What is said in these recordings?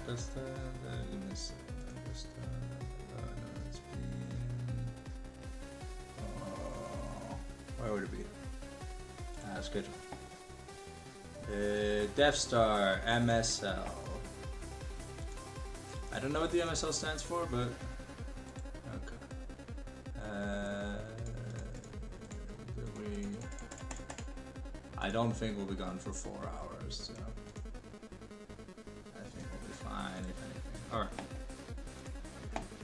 Deathstar, MSL, Deathstar, no, it's where would it be? Schedule. Deathstar, MSL. I don't know what the MSL stands for, but okay. I don't think we'll be gone for 4 hours, so I think we'll be fine if anything. Alright.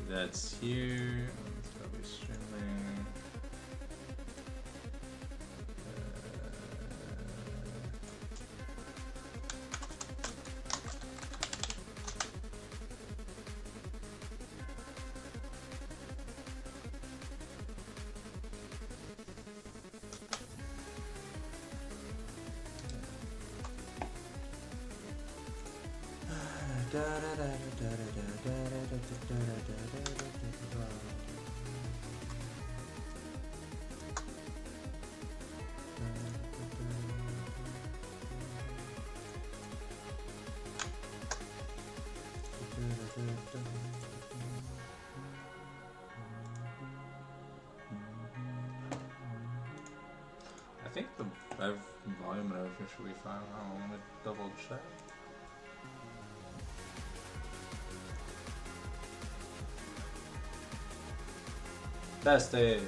That's here. Let's go be streaming. I think the volume and everything should be fine. I don't want to double check. Test it.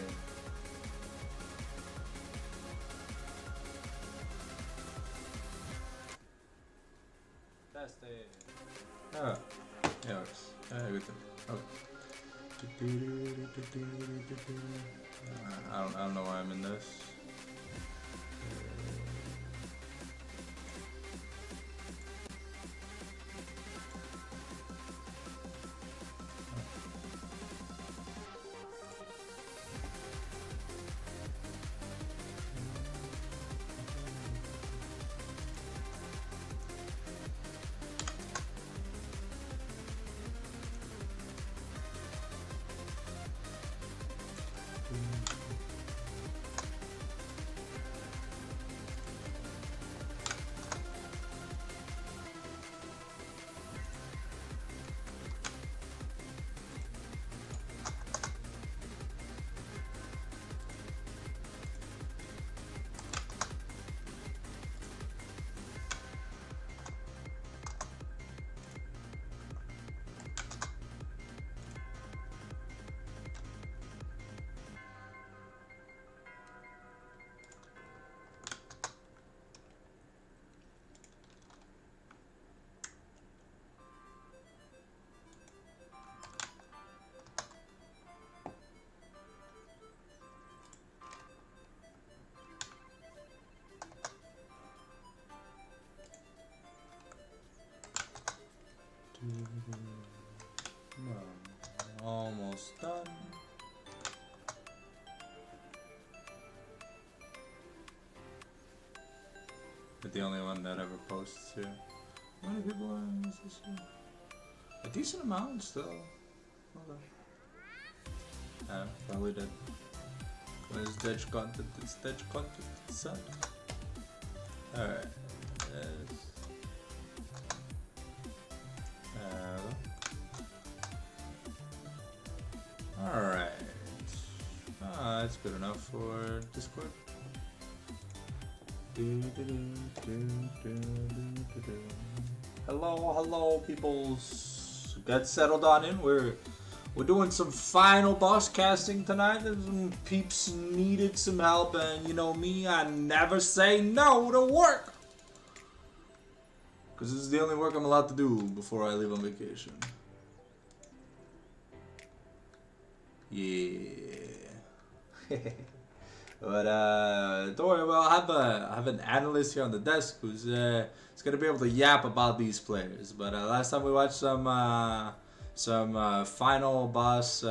Test it. Oh, yeah, it works. Good thing. Okay. I don't know why I'm in this. Almost done. But the only one that ever posts here. How many people are in this year? A decent amount still. Hold on. Probably did. When it's dead content, it's dead content. It's sad. Alright. Alright. That's good enough for Discord. Hello, peoples. Get settled on in. We're doing some final boss casting tonight. There's some peeps needed some help, and you know me, I never say no to work. Because this is the only work I'm allowed to do before I leave on vacation. Yeah. But don't worry, well, I have an analyst here on the desk who's gonna be able to yap about these players. But last time we watched some final boss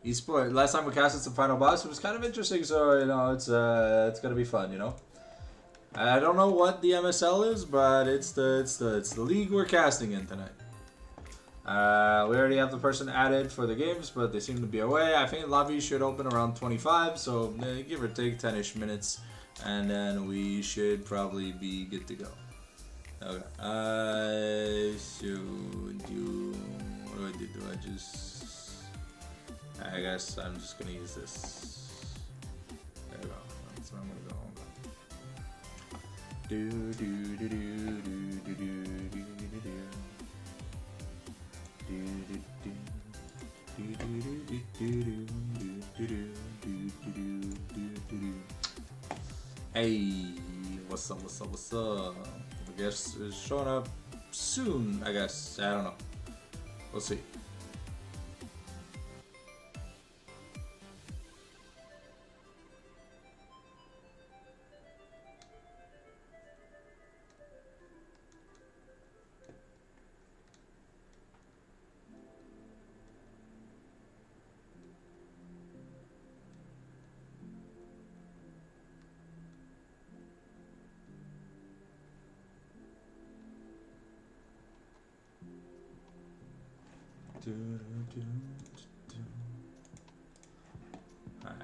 esport. Last time we casted some final boss, it was kind of interesting. So you know, it's gonna be fun. You know. I don't know what the MSL is, but it's the league we're casting in tonight. We already have the person added for the games, but they seem to be away. I think lobby should open around 25, so give or take 10-ish minutes, and then we should probably be good to go. Okay. I should do. What do I do? Do I just? I guess I'm just gonna use this. There we go. That's where I'm gonna go. Do do do do do do do do do do. Hey, what's up, what's up, what's up? I guess it's showing up soon, I guess. I don't know. We'll see. Alright.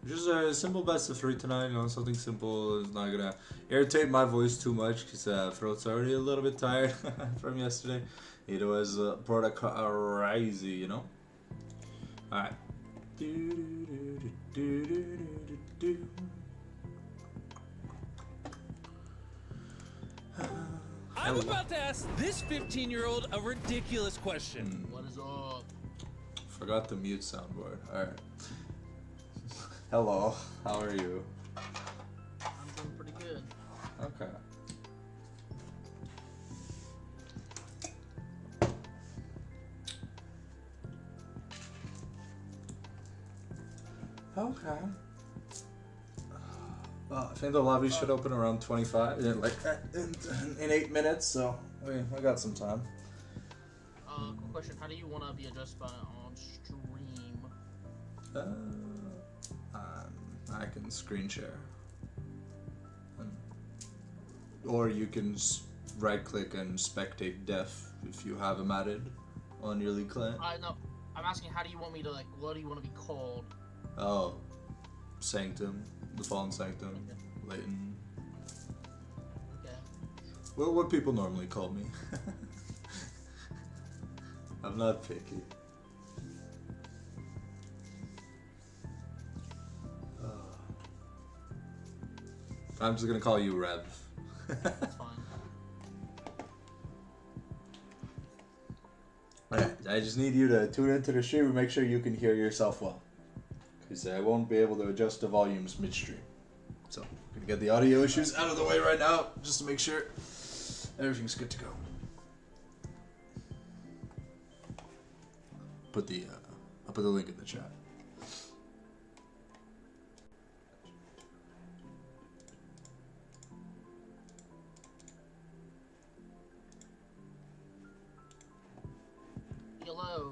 Just a simple best of 3 tonight, you know, something simple is not gonna irritate my voice too much because throat's already a little bit tired from yesterday. It was crazy, you know? Alright. I'm about to ask this 15-year-old a ridiculous question. What is up? Forgot the mute soundboard. Alright. Hello, how are you? I'm doing pretty good. Okay. Okay. Well, I think the lobby should open around 25, in 8 minutes, so we got some time. Quick question. How do you want to be addressed by on stream? I can screen share. Or you can right click and spectate deaf if you have them added on your league client. No. I'm asking how do you want me to, like, what do you want to be called? Oh, Sanctum, the Fallen Sanctum, Okay. Leighton. Okay. Well, what people normally call me. I'm not picky. I'm just gonna call you Rev. That's fine. Alright, I just need you to tune into the stream and make sure you can hear yourself well. Because I won't be able to adjust the volumes midstream. So, I'm gonna get the audio issues out of the way right now, just to make sure everything's good to go. I'll put the link in the chat.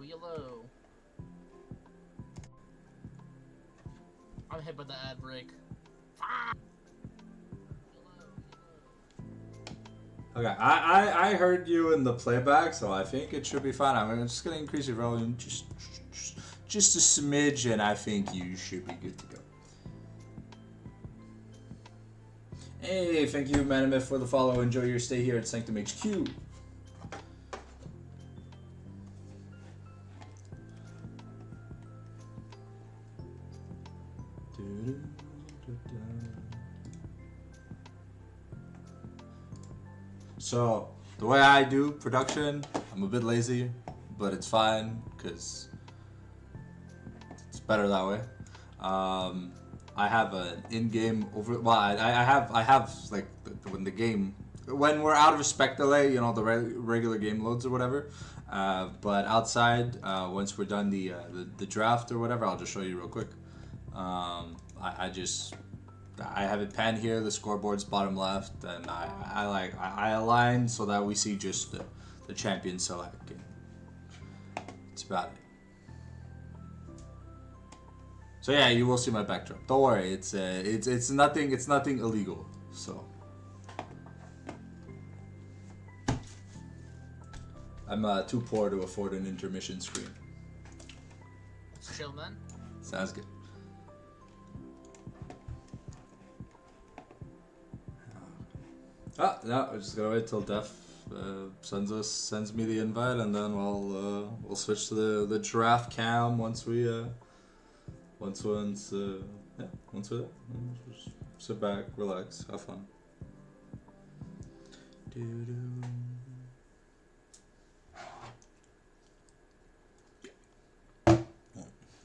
Yellow. I'm hit by the ad break. Okay, I heard you in the playback, so I think it should be fine. I'm just gonna increase your volume just a smidge, and I think you should be good to go. Hey, thank you, Manamith, for the follow. Enjoy your stay here at Sanctum HQ. So, the way I do production, I'm a bit lazy, but it's fine, because it's better that way. I have an in-game I have like, when we're out of spec delay, you know, the regular game loads or whatever. But outside, once we're done the draft or whatever, I'll just show you real quick. I have it panned here, the scoreboard's bottom left, and I align so that we see just the champion select. And it's about it. So yeah, you will see my backdrop. Don't worry, it's nothing illegal. So I'm too poor to afford an intermission screen. Let's chill, man. Sounds good. No, we're just gonna wait till Def sends me the invite, and then we'll switch to the draft cam once we're there. Just sit back, relax, have fun.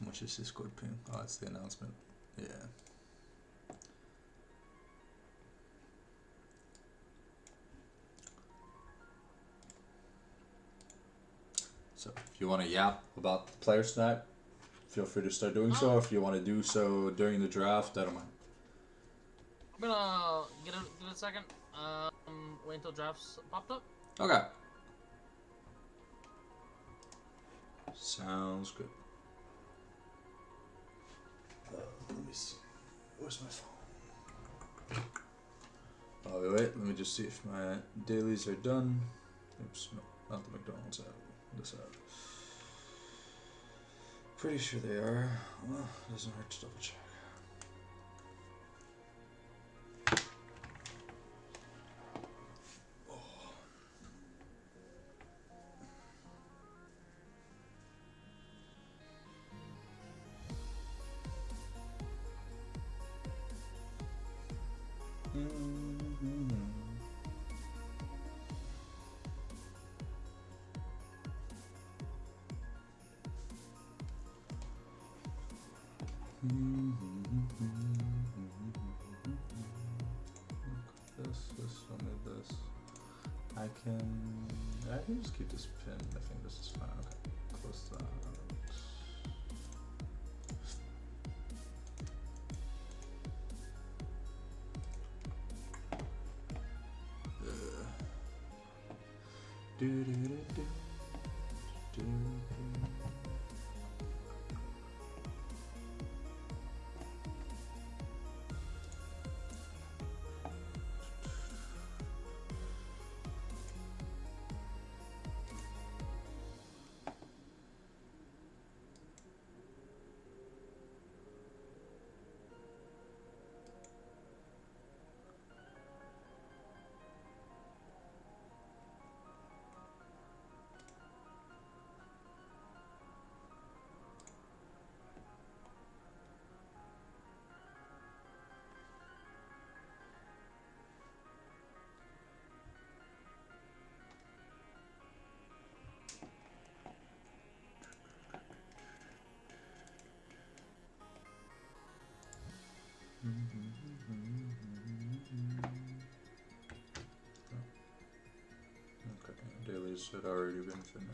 Which is Discord ping? Oh, it's the announcement. Yeah. So if you want to yap about the players tonight, feel free to start doing so. If you want to do so during the draft, I don't mind. I'm gonna get a second. Wait until drafts popped up. Okay. Sounds good. Let me see. Where's my phone? Oh, wait, let me just see if my dailies are done. Oops, no, not the McDonald's app. This app. Pretty sure they are. Well, it doesn't hurt to double check. I can just keep this pin. I think this is fine. Okay, close that. Okay, dailies had already been finished.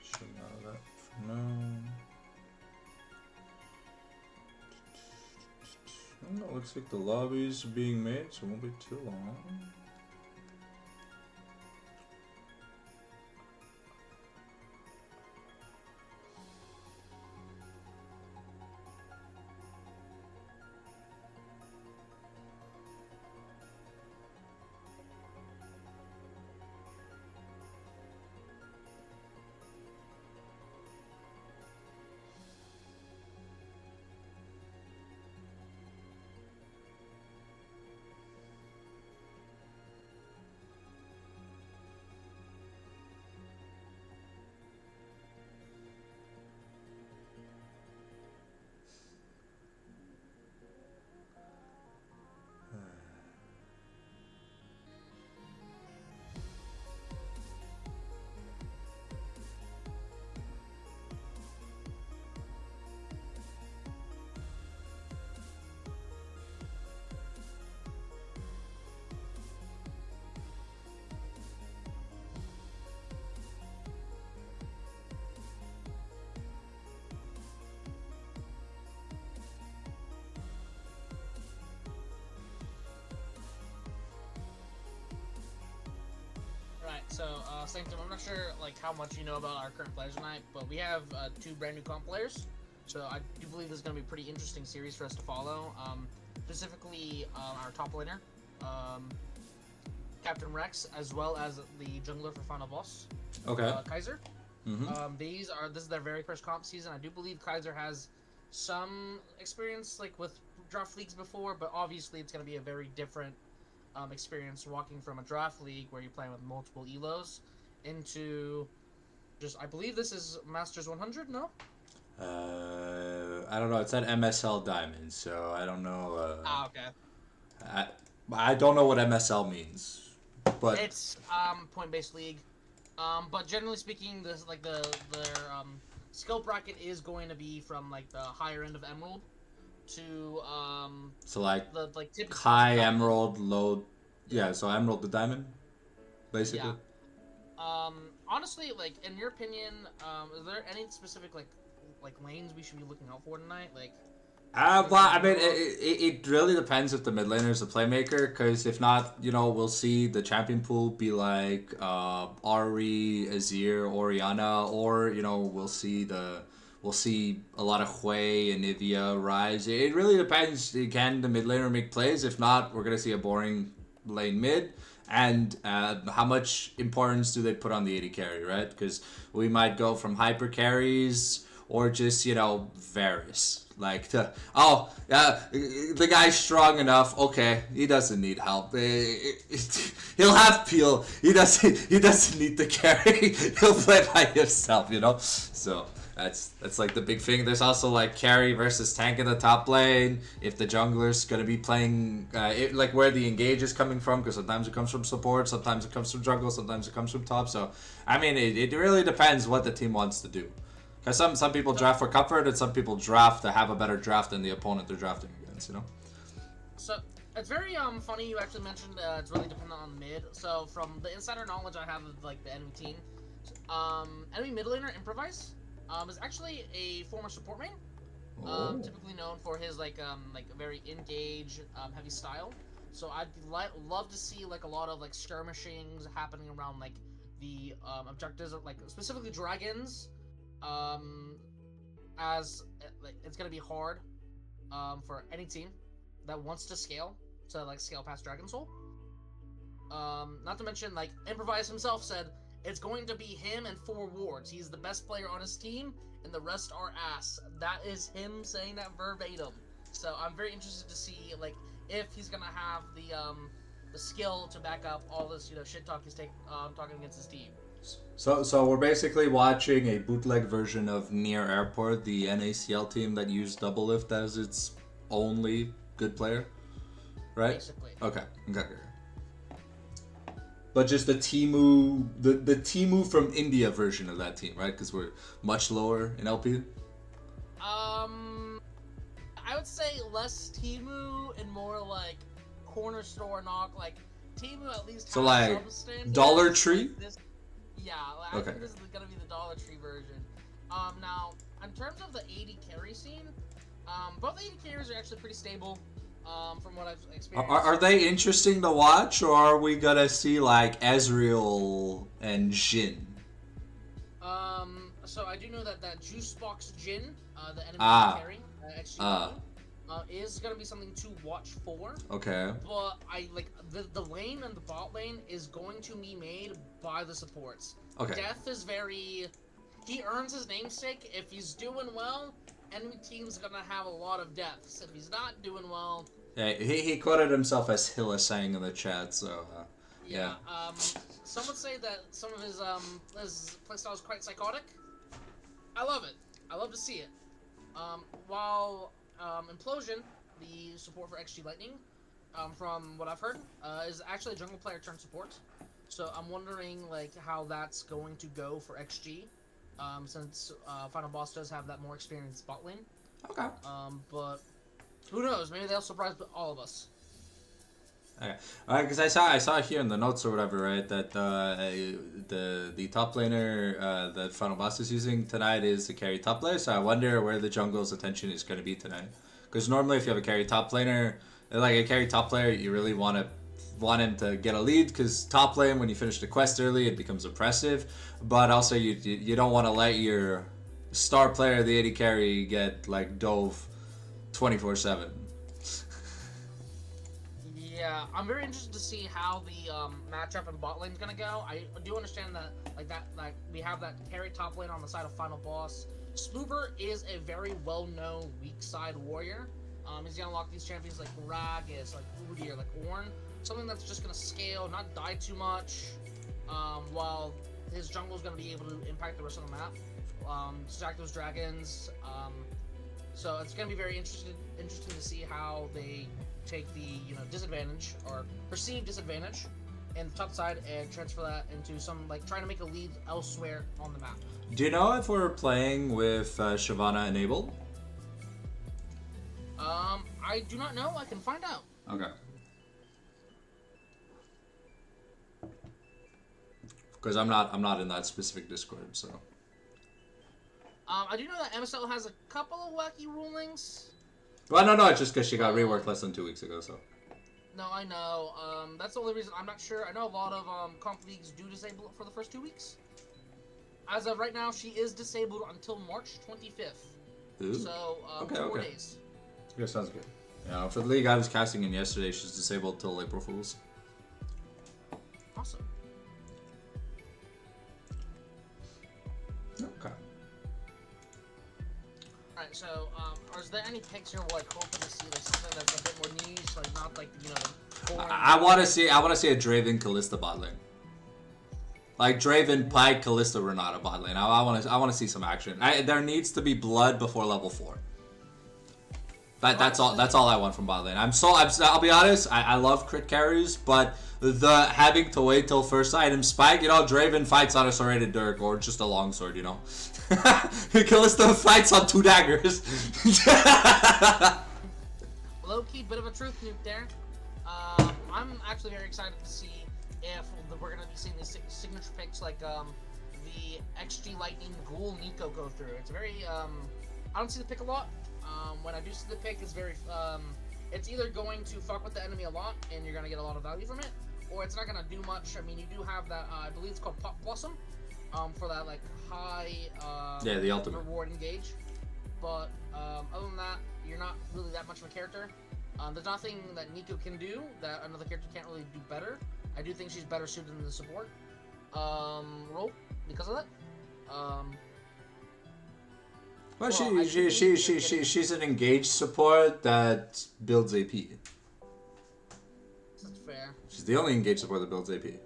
So now that for now. It looks like the lobby's being made, so it won't be too long. So, Sanctum, I'm not sure like how much you know about our current players tonight, but we have 2 brand new comp players. So I do believe this is going to be a pretty interesting series for us to follow. Specifically, our top laner, Captain Rex, as well as the jungler for Final Boss. Okay. Kaiser. This is their very first comp season. I do believe Kaiser has some experience like with draft leagues before, but obviously it's gonna be a very different experience walking from a draft league where you're playing with multiple elos into just I believe this is Masters 100. No. I don't know. It's at MSL Diamond, so I don't know. Okay. I, I don't know what MSL means, but It's point-based league. But generally speaking, this like their skill bracket is going to be from like the higher end of Emerald to so like the like typical high Emerald, low, yeah. So Emerald to Diamond, basically. Yeah. Honestly, like in your opinion, is there any specific like lanes we should be looking out for tonight? Like, Well, I mean, it really depends if the mid laner is a playmaker, because if not, we'll see the champion pool be like Ari, Azir, Orianna, or we'll see a lot of Hui and Nivea rise. It really depends. Can the mid laner make plays? If not, we're gonna see a boring lane mid. And how much importance do they put on the AD carry, right? Because we might go from hyper carries or just, Varus. Like, the guy's strong enough. Okay, he doesn't need help. He'll have peel. He doesn't need the carry. He'll play by himself, So that's like the big thing. There's also like carry versus tank in the top lane. If the jungler's gonna be playing, like where the engage is coming from, because sometimes it comes from support, sometimes it comes from jungle, sometimes it comes from top. So I mean, it really depends what the team wants to do. Because some people draft for comfort, and some people draft to have a better draft than the opponent they're drafting against. So it's very funny you actually mentioned it's really dependent on mid. So from the insider knowledge I have of like the enemy team, enemy mid laner Improvise is actually a former support main. Typically known for his like very engage heavy style. So I'd love to see like a lot of like skirmishings happening around like the objectives of like specifically dragons. As like it's gonna be hard for any team that wants to scale past Dragon Soul. Not to mention like Improvise himself said it's going to be him and 4 wards. He's the best player on his team, and the rest are ass. That is him saying that verbatim. So I'm very interested to see like if he's gonna have the skill to back up all this shit talk he's talking against his team. So we're basically watching a bootleg version of Near Airport, the NACL team that used Double Lift as its only good player, right? Basically. Okay. But just the Timu from India version of that team, right? Because we're much lower in LP. I would say less Timu and more like corner store knock. Like Timu at least. So has like some standards, Dollar Tree. Like this. Yeah, I Okay. think this is gonna be the Dollar Tree version. Now in terms of the AD carry scene, both AD carries are actually pretty stable. From what I've experienced. Are they interesting to watch, or are we gonna see like Ezreal and Jhin? So I do know that Juice Box Jhin, the enemy carry, is gonna be something to watch for. Okay. But I like the lane and the bot lane is going to be made by the supports. Okay. Death is he earns his namesake. If he's doing well, enemy team's gonna have a lot of deaths. If he's not doing well, yeah, he quoted himself as Hilla saying in the chat. So yeah. Some would say that some of his playstyle is quite psychotic. I love it. I love to see it. While Implosion, the support for XG Lightning, from what I've heard, is actually a jungle player turned support. So I'm wondering like how that's going to go for XG, since Final Boss does have that more experienced bot lane. Okay. But who knows? Maybe they'll surprise all of us. Okay. Alright, because I saw here in the notes or whatever, right, that the top laner that Final Boss is using tonight is the carry top laner. So I wonder where the jungle's attention is going to be tonight. Because normally, if you have a carry top laner, like a carry top player, you really want him to get a lead. Because top lane, when you finish the quest early, it becomes oppressive. But also, you don't want to let your star player, the AD carry, get like dove 24/7. Yeah, I'm very interested to see how the matchup in bot lane is gonna go. I do understand that like we have that carry top lane on the side of Final Boss, Spoober is a very well-known weak side warrior. He's gonna unlock these champions like Ragus, like Udyr, like Ornn. Something that's just gonna scale, not die too much, while his jungle is gonna be able to impact the rest of the map. Stack those dragons. So it's gonna be very interesting to see how they take the disadvantage or perceived disadvantage in the top side and transfer that into some trying to make a lead elsewhere on the map. Do you know if we're playing with Shyvana enabled? I do not know. I can find out. Okay. Because I'm not in that specific Discord, so. I do know that MSL has a couple of wacky rulings. Well, no, it's just because she got reworked less than 2 weeks ago, so. No, I know. That's the only reason I'm not sure. I know a lot of comp leagues do disable it for the first 2 weeks. As of right now, she is disabled until March 25th. Ooh. So, 4 days. Yeah, sounds good. Yeah, for the league I was casting in yesterday, she's disabled till April Fools. Awesome. Okay. Alright, so, is there any picks you're hoping to see something that's a bit more niche, not I want to see a Draven Kalista bot lane. Like Draven, Pike, Kalista, Renata bot lane. I want to see some action. There needs to be blood before level 4. That's all I want from bot lane. I'll be honest, I love crit carries, but the having to wait till first item spike, Draven fights on a serrated dirk or just a longsword, Kalista fights on 2 daggers. Low-key, bit of a truth nuke there. I'm actually very excited to see if we're going to be seeing these signature picks like the XG Lightning Ghoul Nico go through. It's very, I don't see the pick a lot. When I do see the pick, it's very, it's either going to fuck with the enemy a lot and you're going to get a lot of value from it, or it's not going to do much. I mean, you do have that, I believe it's called Pop Blossom, for that, high, the ultimate reward engage. But, other than that, you're not really that much of a character. There's nothing that Nico can do that another character can't really do better. I do think she's better suited in the support, role because of that. Well, she's an engaged support that builds AP. That's fair. She's the only engaged support that builds AP. I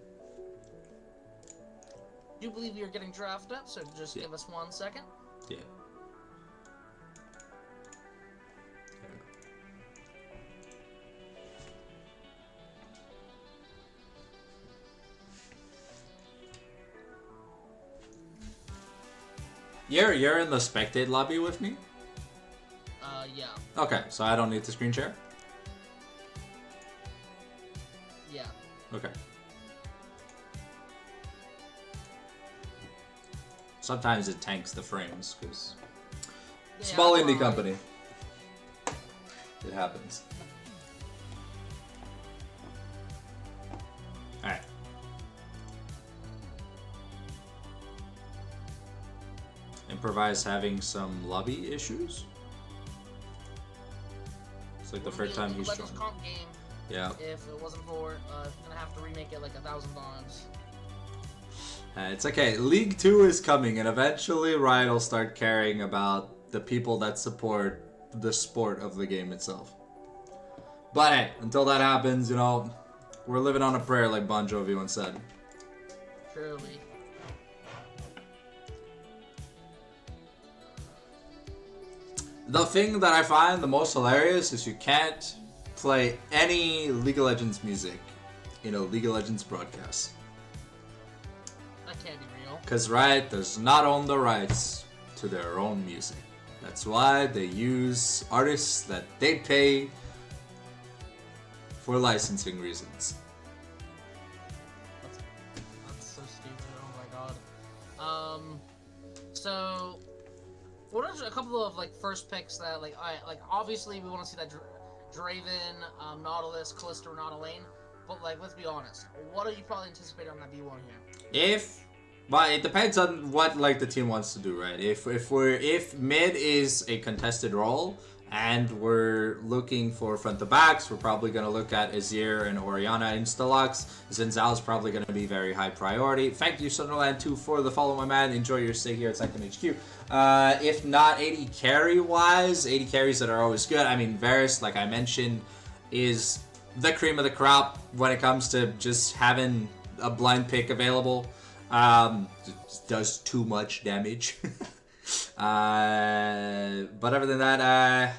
do believe you're getting drafted up, so just give us 1 second. Yeah. You're in the spectate lobby with me? Yeah. Okay, so I don't need to screen share? Yeah. Okay. Sometimes it tanks the frames, because small indie company. It happens. Alright. Improvise having some lobby issues? It's like the first time he's joined. Comp game, yeah. If it wasn't for gonna have to remake it 1,000 times. It's okay. League 2 is coming, and eventually Riot will start caring about the people that support the sport of the game itself. But hey, until that happens, we're living on a prayer, like Bon Jovi once said. Truly. The thing that I find the most hilarious is you can't play any League of Legends music in a League of Legends broadcast. That can't be real. Because Riot does not own the rights to their own music. That's why they use artists that they pay for licensing reasons. That's so stupid. Oh my god. So what are a couple of first picks that obviously we want to see that Draven, Nautilus, Kalista, Renata lane, but let's be honest, what are you probably anticipating on that B1 here? But it depends on what the team wants to do, right? If mid is a contested role and we're looking for front to backs. We're probably going to look at Azir and Orianna Instalux. Zinzal is probably going to be very high priority. Thank you, Sunderland2, for the follow, my man. Enjoy your stay here at Second HQ. If not 80 carry wise, 80 carries that are always good. I mean, Varus, like I mentioned, is the cream of the crop when it comes to just having a blind pick available. Just does too much damage. But other than that,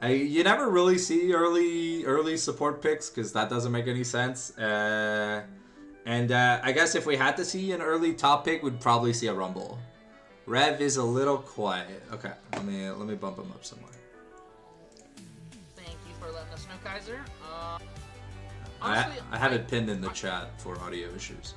you never really see early support picks because that doesn't make any sense. And I guess if we had to see an early top pick, we'd probably see a Rumble. Rev is a little quiet. Okay, let me bump him up somewhere. Thank you for letting us know, Kaiser. Honestly, I have it pinned in the chat for audio issues.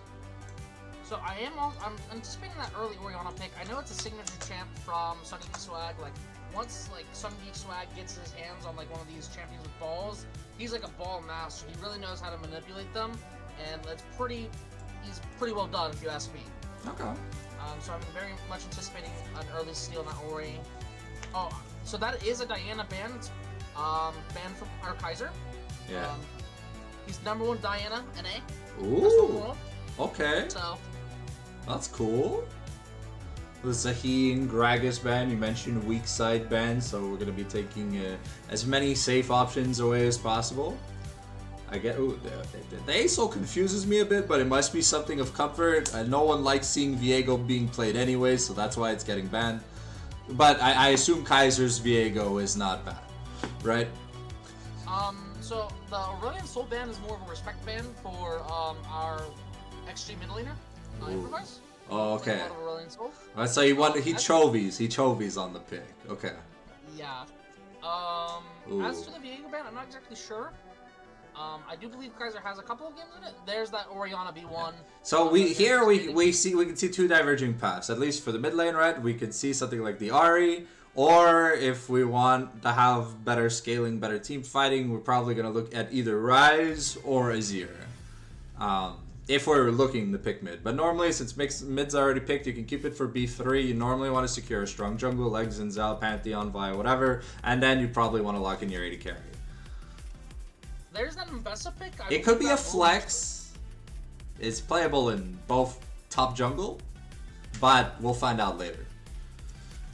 So I'm anticipating that early Orianna pick. I know it's a signature champ from Sunny Geek Swag. Like once like Sunny Geek Swag gets his hands on like one of these champions with balls, he's like a ball master. He really knows how to manipulate them, and he's pretty well done if you ask me. Okay. So I'm very much anticipating an early steal on that Ori. Oh, so that is a Diana ban. It's banned from our Kaiser. Yeah. He's #1 Diana NA. Ooh. Okay. So. That's cool. The Zaheen, Gragas ban, you mentioned weak side ban, so we're going to be taking as many safe options away as possible. I get. Ooh, the ASOL confuses me a bit, but it must be something of comfort. No one likes seeing Viego being played anyway, so that's why it's getting banned. But I assume Kaiser's Viego is not bad, right? So the Aurelion Soul ban is more of a respect ban for our XG mid laner, Improvise. Oh, okay. Like a lot of Aurelion Soul. Right, so he chovies on the pick. Okay. Yeah. As to the Viego ban, I'm not exactly sure. I do believe Kaiser has a couple of games in it. There's that Orianna B1. So we can see two diverging paths. At least for the mid lane, right? We could see something like the Ahri, or if we want to have better scaling, better team fighting, we're probably gonna look at either Ryze or Azir. If we're looking to pick mid. But normally, since mid's already picked, you can keep it for B3. You normally want to secure a strong jungle, like Zinzal, Pantheon, Vi, whatever, and then you probably want to lock in your 80 carry. There's that Mbessa pick. It could be a flex. It's playable in both top jungle, but we'll find out later.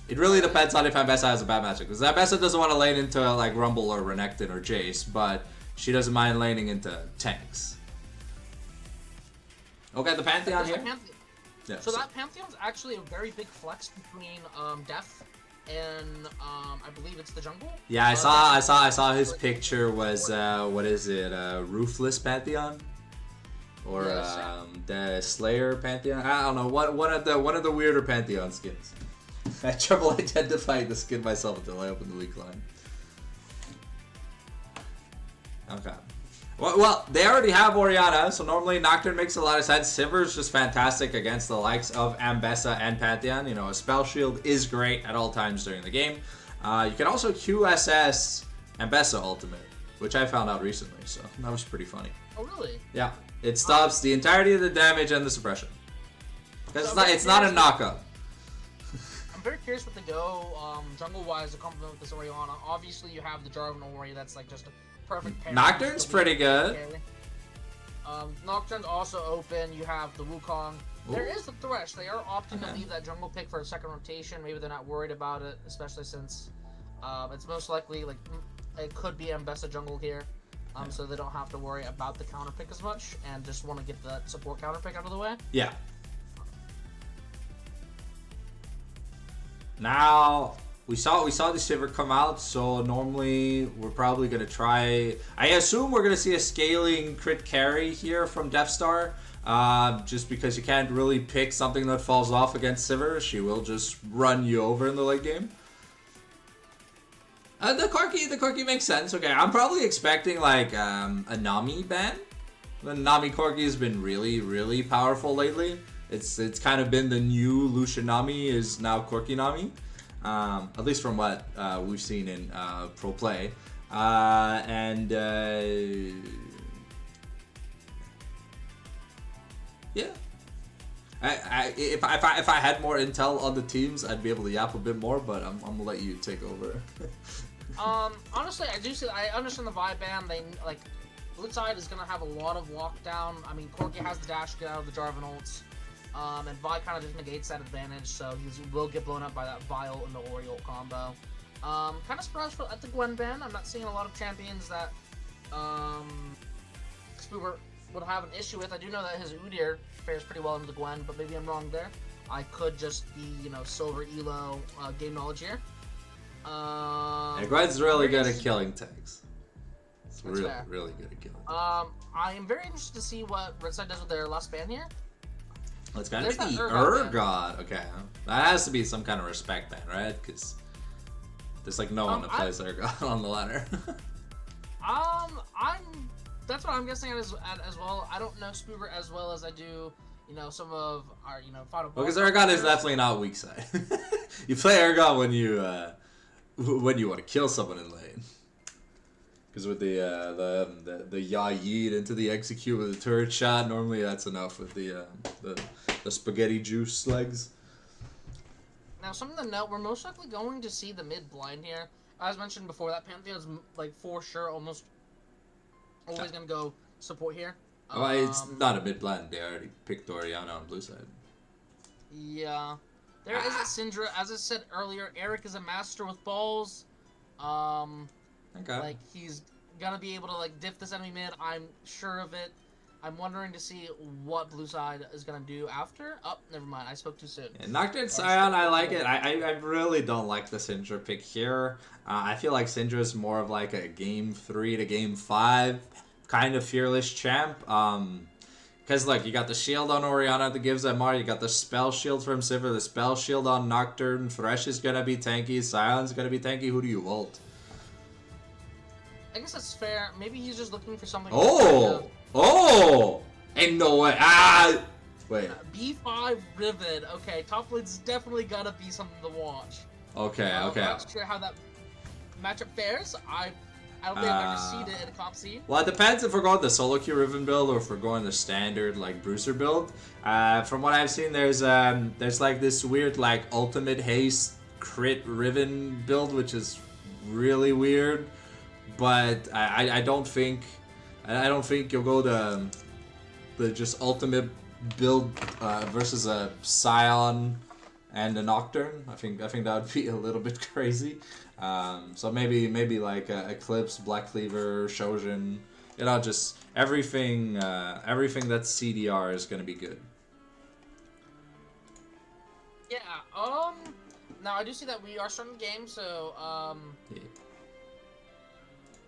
It really depends on if Mbessa has a bad matchup. Because Mbessa doesn't want to lane into like Rumble or Renekton or Jace, but she doesn't mind laning into tanks. Okay, the Pantheon here. Yeah, so that Pantheon's actually a very big flex between Death and I believe it's the jungle. Yeah, I saw his picture was what is it? Roofless Pantheon, or the Slayer Pantheon. I don't know, one of the weirder Pantheon skins. I trouble identifying the skin myself until I open the leak line. Okay. Well, they already have Orianna, so normally Nocturne makes a lot of sense. Sivir's just fantastic against the likes of Mbessa and Pantheon. You know, a spell shield is great at all times during the game. You can also QSS Mbessa ultimate, which I found out recently, so that was pretty funny. Oh, really? Yeah. It stops the entirety of the damage and the suppression. Because it's not a knockup. I'm very curious what to go jungle-wise to complement with this Orianna. Obviously, you have the Jarvan Ori that's like just a perfect pair. Nocturne's pretty good. Nocturne's also open. You have the Wukong. There is the Thresh. They are opting to leave that jungle pick for a second rotation. Maybe they're not worried about it, especially since it's most likely like it could be Mbessa jungle here. So they don't have to worry about the counter pick as much and just want to get that support counter pick out of the way. Yeah. Now we saw the Sivir come out, so normally we're probably gonna try. I assume we're gonna see a scaling crit carry here from Deathstar, just because you can't really pick something that falls off against Sivir. She will just run you over in the late game. The Corki makes sense. Okay, I'm probably expecting like a Nami ban. The Nami Corki has been really powerful lately. It's kind of been the new Lucian Nami is now Corki Nami. At least from what we've seen in pro play, yeah. If I had more intel on the teams, I'd be able to yap a bit more. But I'm gonna let you take over. Honestly, I understand the vibe ban. They, like, Blue side is gonna have a lot of lockdown. I mean, Corki has the dash to get out of the Jarvan ults. And Vi kind of just negates that advantage, so he will get blown up by that Vi ult and the Ori ult combo. Kind of surprised at the Gwen ban. I'm not seeing a lot of champions that Spoober would have an issue with. I do know that his Udyr fares pretty well into the Gwen, but maybe I'm wrong there. I could just be, you know, silver elo game knowledge here. Yeah, Gwen's really good at killing tanks. It's really good at killing. I am very interested to see what Red Side does with their last ban here. Well, it's gotta be the Urgot. Okay, that has to be some kind of respect ban, right? Because there's like no one that plays Urgot on the ladder. That's what I'm guessing as well. I don't know Spoober as well as I do, you know, some of our, you know, final. Well, because Urgot is definitely not weak side. You play Urgot when you want to kill someone in lane. Because with the Yayeed into the execute with the turret shot, normally that's enough with the spaghetti juice legs. Now, something to note, we're most likely going to see the mid blind here. As mentioned before, that Pantheon's like for sure always gonna go support here. Well, it's not a mid blind. They already picked Orianna on blue side. Yeah, there is a Syndra. As I said earlier, Eric is a master with balls. Okay. Like, he's gonna be able to, like, diff this enemy mid. I'm sure of it. I'm wondering to see what blue side is gonna do after. Oh, never mind. I spoke too soon. Yeah, Nocturne Scion, I like it. I really don't like the Syndra pick here. I feel like Syndra is more of like a game 3 to game 5 kind of fearless champ. Because, look, you got the shield on Orianna that gives MR. You got the spell shield from Sivir. The spell shield on Nocturne. Thresh is going to be tanky. Scion's going to be tanky. Who do you ult? I guess that's fair. Maybe he's just looking for something. Oh! Oh! Ain't no way. Ah! Wait. B5 Riven. Okay, top lane's definitely got to be something to watch. Okay, okay. I'm not sure how that matchup fares. I don't think I've ever seen it in a comp scene. Well, it depends if we're going the solo queue Riven build or if we're going the standard like Bruiser build. From what I've seen, there's like this weird like ultimate haste crit Riven build, which is really weird. But I don't think you'll go the just ultimate build versus a Scion and a Nocturne. I think that would be a little bit crazy. So maybe like Eclipse, Black Cleaver, Shojin, you know, just everything that's CDR is gonna be good. Yeah. Now I do see that we are starting the game, so Yeah.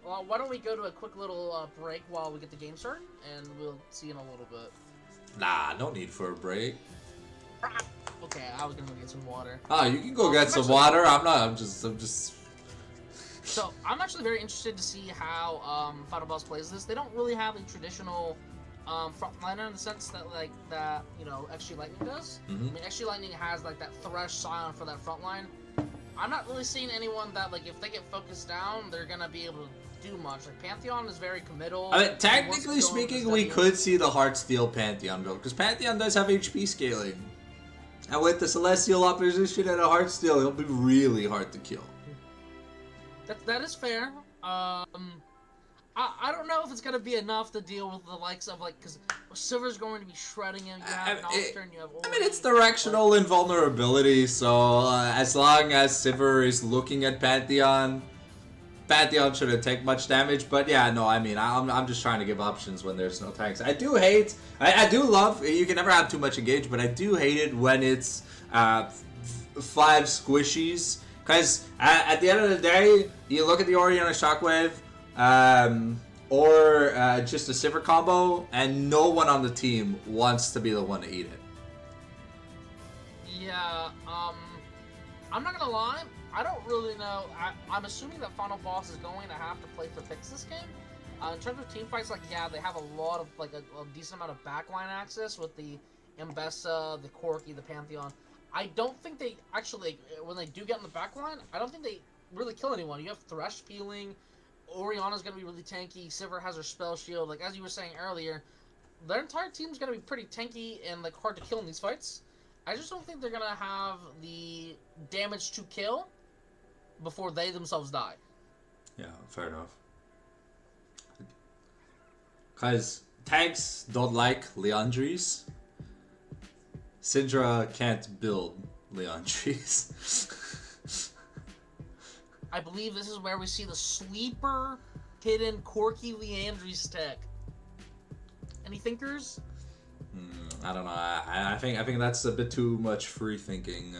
Well, why don't we go to a quick little break while we get the game started, and we'll see in a little bit. Nah, no need for a break. Okay, I was gonna go get some water. Ah, you can go get some water. I'm just. So I'm actually very interested to see how Final Boss plays this. They don't really have a traditional frontliner in the sense that you know, XG Lightning does. I mean, XG Lightning has like that Thresh Scion for that frontline. I'm not really seeing anyone that, like, if they get focused down, they're gonna be able to do much. Like, Pantheon is very committal. I mean, technically speaking, we could see the Heartsteel Pantheon build, because Pantheon does have HP scaling. And with the Celestial opposition and a Heartsteel, he'll be really hard to kill. That is fair. I don't know if it's gonna be enough to deal with the likes of, like, because Silver's going to be shredding him. You have Nocturne, you have Ori. I mean, it's directional invulnerability, so as long as Sivir is looking at Pantheon shouldn't take much damage. But yeah, no, I mean, I'm just trying to give options when there's no tanks. I do love, you can never have too much engage, but I do hate it when it's 5 squishies. Because at the end of the day, you look at the Orianna Shockwave, or just a Sivir combo, and no one on the team wants to be the one to eat it. Yeah, I'm not gonna lie, I don't really know. I'm assuming that Final Boss is going to have to play for picks this game. In terms of team fights, like, yeah, they have a lot of, like, a decent amount of backline access with the Mbessa, the Corki, the Pantheon. I don't think they actually, when they do get in the backline, I don't think they really kill anyone. You have Thresh peeling, Orianna's going to be really tanky, Sivir has her spell shield. Like, as you were saying earlier, their entire team's going to be pretty tanky and, like, hard to kill in these fights. I just don't think they're going to have the damage to kill before they themselves die. Yeah, fair enough. Guys, tanks don't like Leandries. Syndra can't build Leandries. I believe this is where we see the sleeper hidden Corky Leandry's tech. Any thinkers? I don't know. I think that's a bit too much free thinking.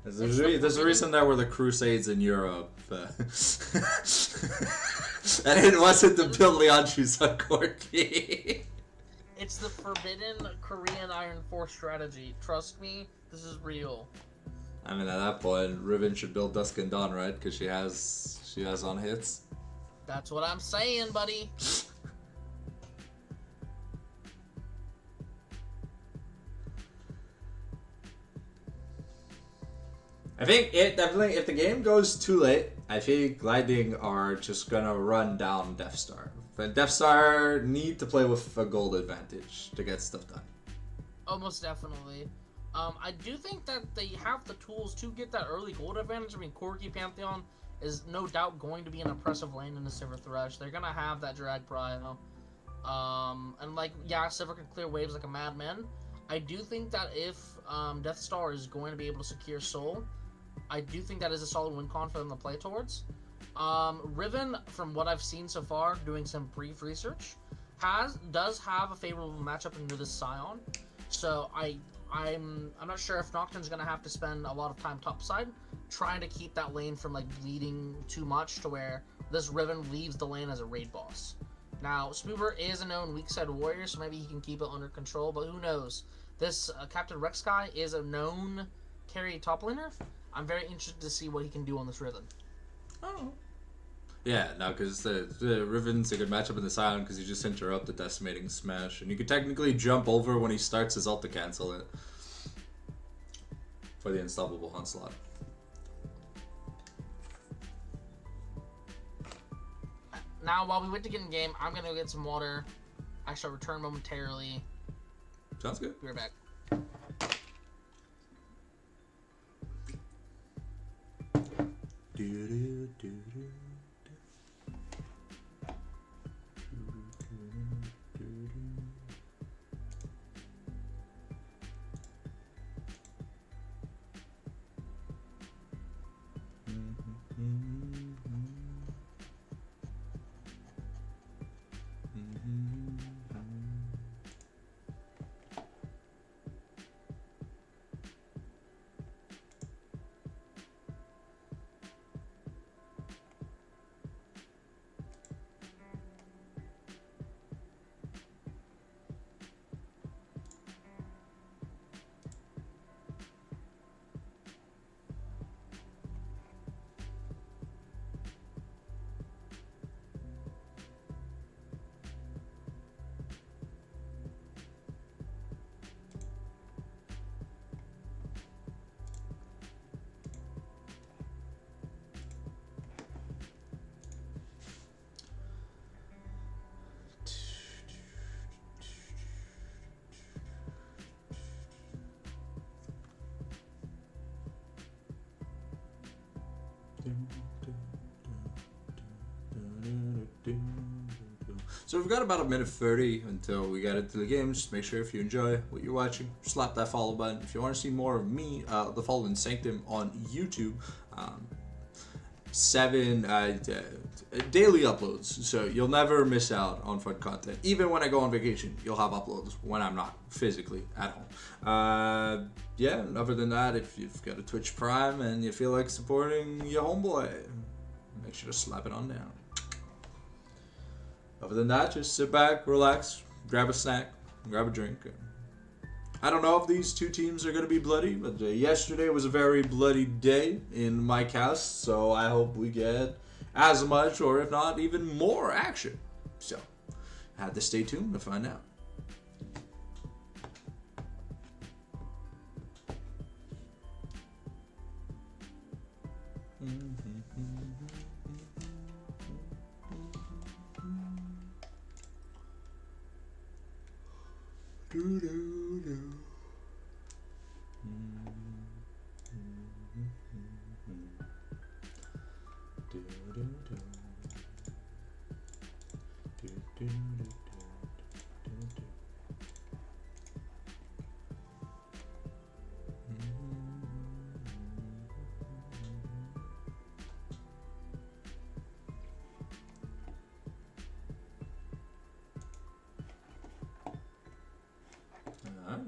There's a reason there were the Crusades in Europe. And it wasn't to build Leandries on Corky. It's the forbidden Korean Iron Force strategy. Trust me, this is real. I mean, at that point, Riven should build Dusk and Dawn, right? Because she has on hits. That's what I'm saying, buddy. I think it definitely, if the game goes too late, I think Lightning are just gonna run down Deathstar. But Deathstar need to play with a gold advantage to get stuff done. Almost definitely. I do think that they have the tools to get that early gold advantage. I mean, Corky Pantheon is no doubt going to be an oppressive lane in the Silver Thresh. They're gonna have that drag prio. And like, yeah, Silver can clear waves like a madman. I do think that if Deathstar is going to be able to secure Soul, I do think that is a solid win con for them to play towards. Riven, from what I've seen so far, doing some brief research, does have a favorable matchup into this Scion. So I'm not sure if Nocturne's gonna have to spend a lot of time topside trying to keep that lane from like bleeding too much to where this Riven leaves the lane as a raid boss. Now, Spoober is a known weak side warrior, so maybe he can keep it under control, but who knows? This Captain Rex guy is a known carry top laner. I'm very interested to see what he can do on this Riven. Oh. Yeah, no, because the Riven's a good matchup in the Scion because you just interrupt the Decimating Smash, and you could technically jump over when he starts his ult to cancel it for the Unstoppable Onslaught. Now, while we wait to get in game, I'm gonna go get some water. I shall return momentarily. Sounds good. Be right back. So we've got about a minute 30 until we get into the game. Just make sure if you enjoy what you're watching, slap that follow button. If you want to see more of me, the following Sanctum on YouTube. 7 daily uploads, so you'll never miss out on fun content. Even when I go on vacation, you'll have uploads when I'm not physically at home. Yeah, and other than that, if you've got a Twitch Prime and you feel like supporting your homeboy, make sure to slap it on down. Other than that, just sit back, relax, grab a snack, grab a drink. I don't know if these two teams are going to be bloody, but yesterday was a very bloody day in my cast, so I hope we get as much, or if not, even more action. So, I have to stay tuned to find out.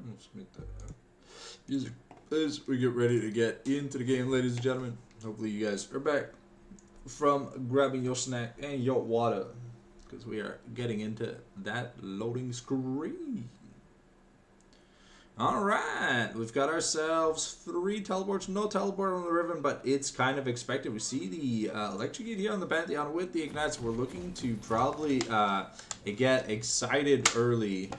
Let's make the music as we get ready to get into the game, ladies and gentlemen. Hopefully you guys are back from grabbing your snack and your water, because we are getting into that loading screen. Alright, we've got ourselves 3 teleports. No teleport on the Riven, but it's kind of expected. We see the Electrocute here on the Pantheon with the Ignites. We're looking to probably get excited early.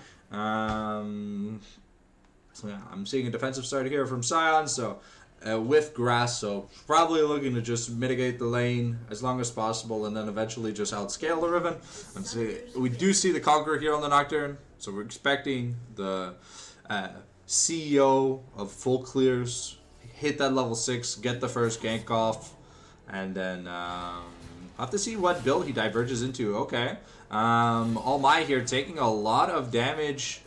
So yeah, I'm seeing a defensive start here from Scion, so with grass, so probably looking to just mitigate the lane as long as possible, and then eventually just outscale the Riven. And so we do see the Conqueror here on the Nocturne, so we're expecting the CEO of full clears hit that level 6, get the first gank off, and then have to see what build he diverges into. Okay, All Might here taking a lot of damage.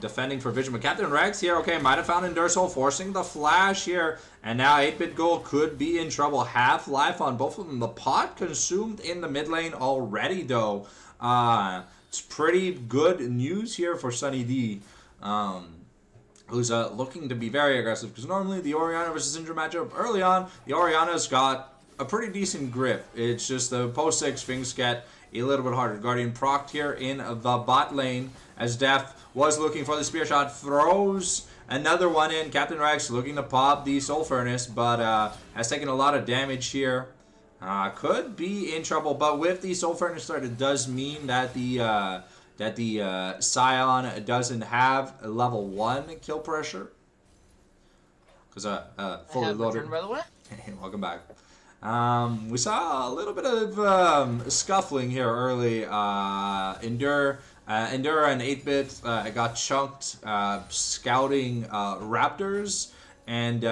Defending for Vision, but Captain Rex here, okay, might have found Endure Soul, forcing the flash here, and now 8-Bit Gold could be in trouble. Half life on both of them. The pot consumed in the mid lane already, though. It's pretty good news here for Sunny D, who's looking to be very aggressive, because normally the Orianna versus Syndra matchup early on, the Orianna's got a pretty decent grip. It's just the post 6 things get a little bit harder. Guardian procced here in the bot lane as Def was looking for the spear shot, throws another one in. Captain Rex looking to pop the Soul Furnace, but has taken a lot of damage here. Could be in trouble, but with the Soul Furnace start, it does mean that the Scion doesn't have a level 1 kill pressure. Because fully loaded. Return, by the way. Welcome back. We saw a little bit of scuffling here early. Endure and 8-Bit got chunked scouting Raptors, and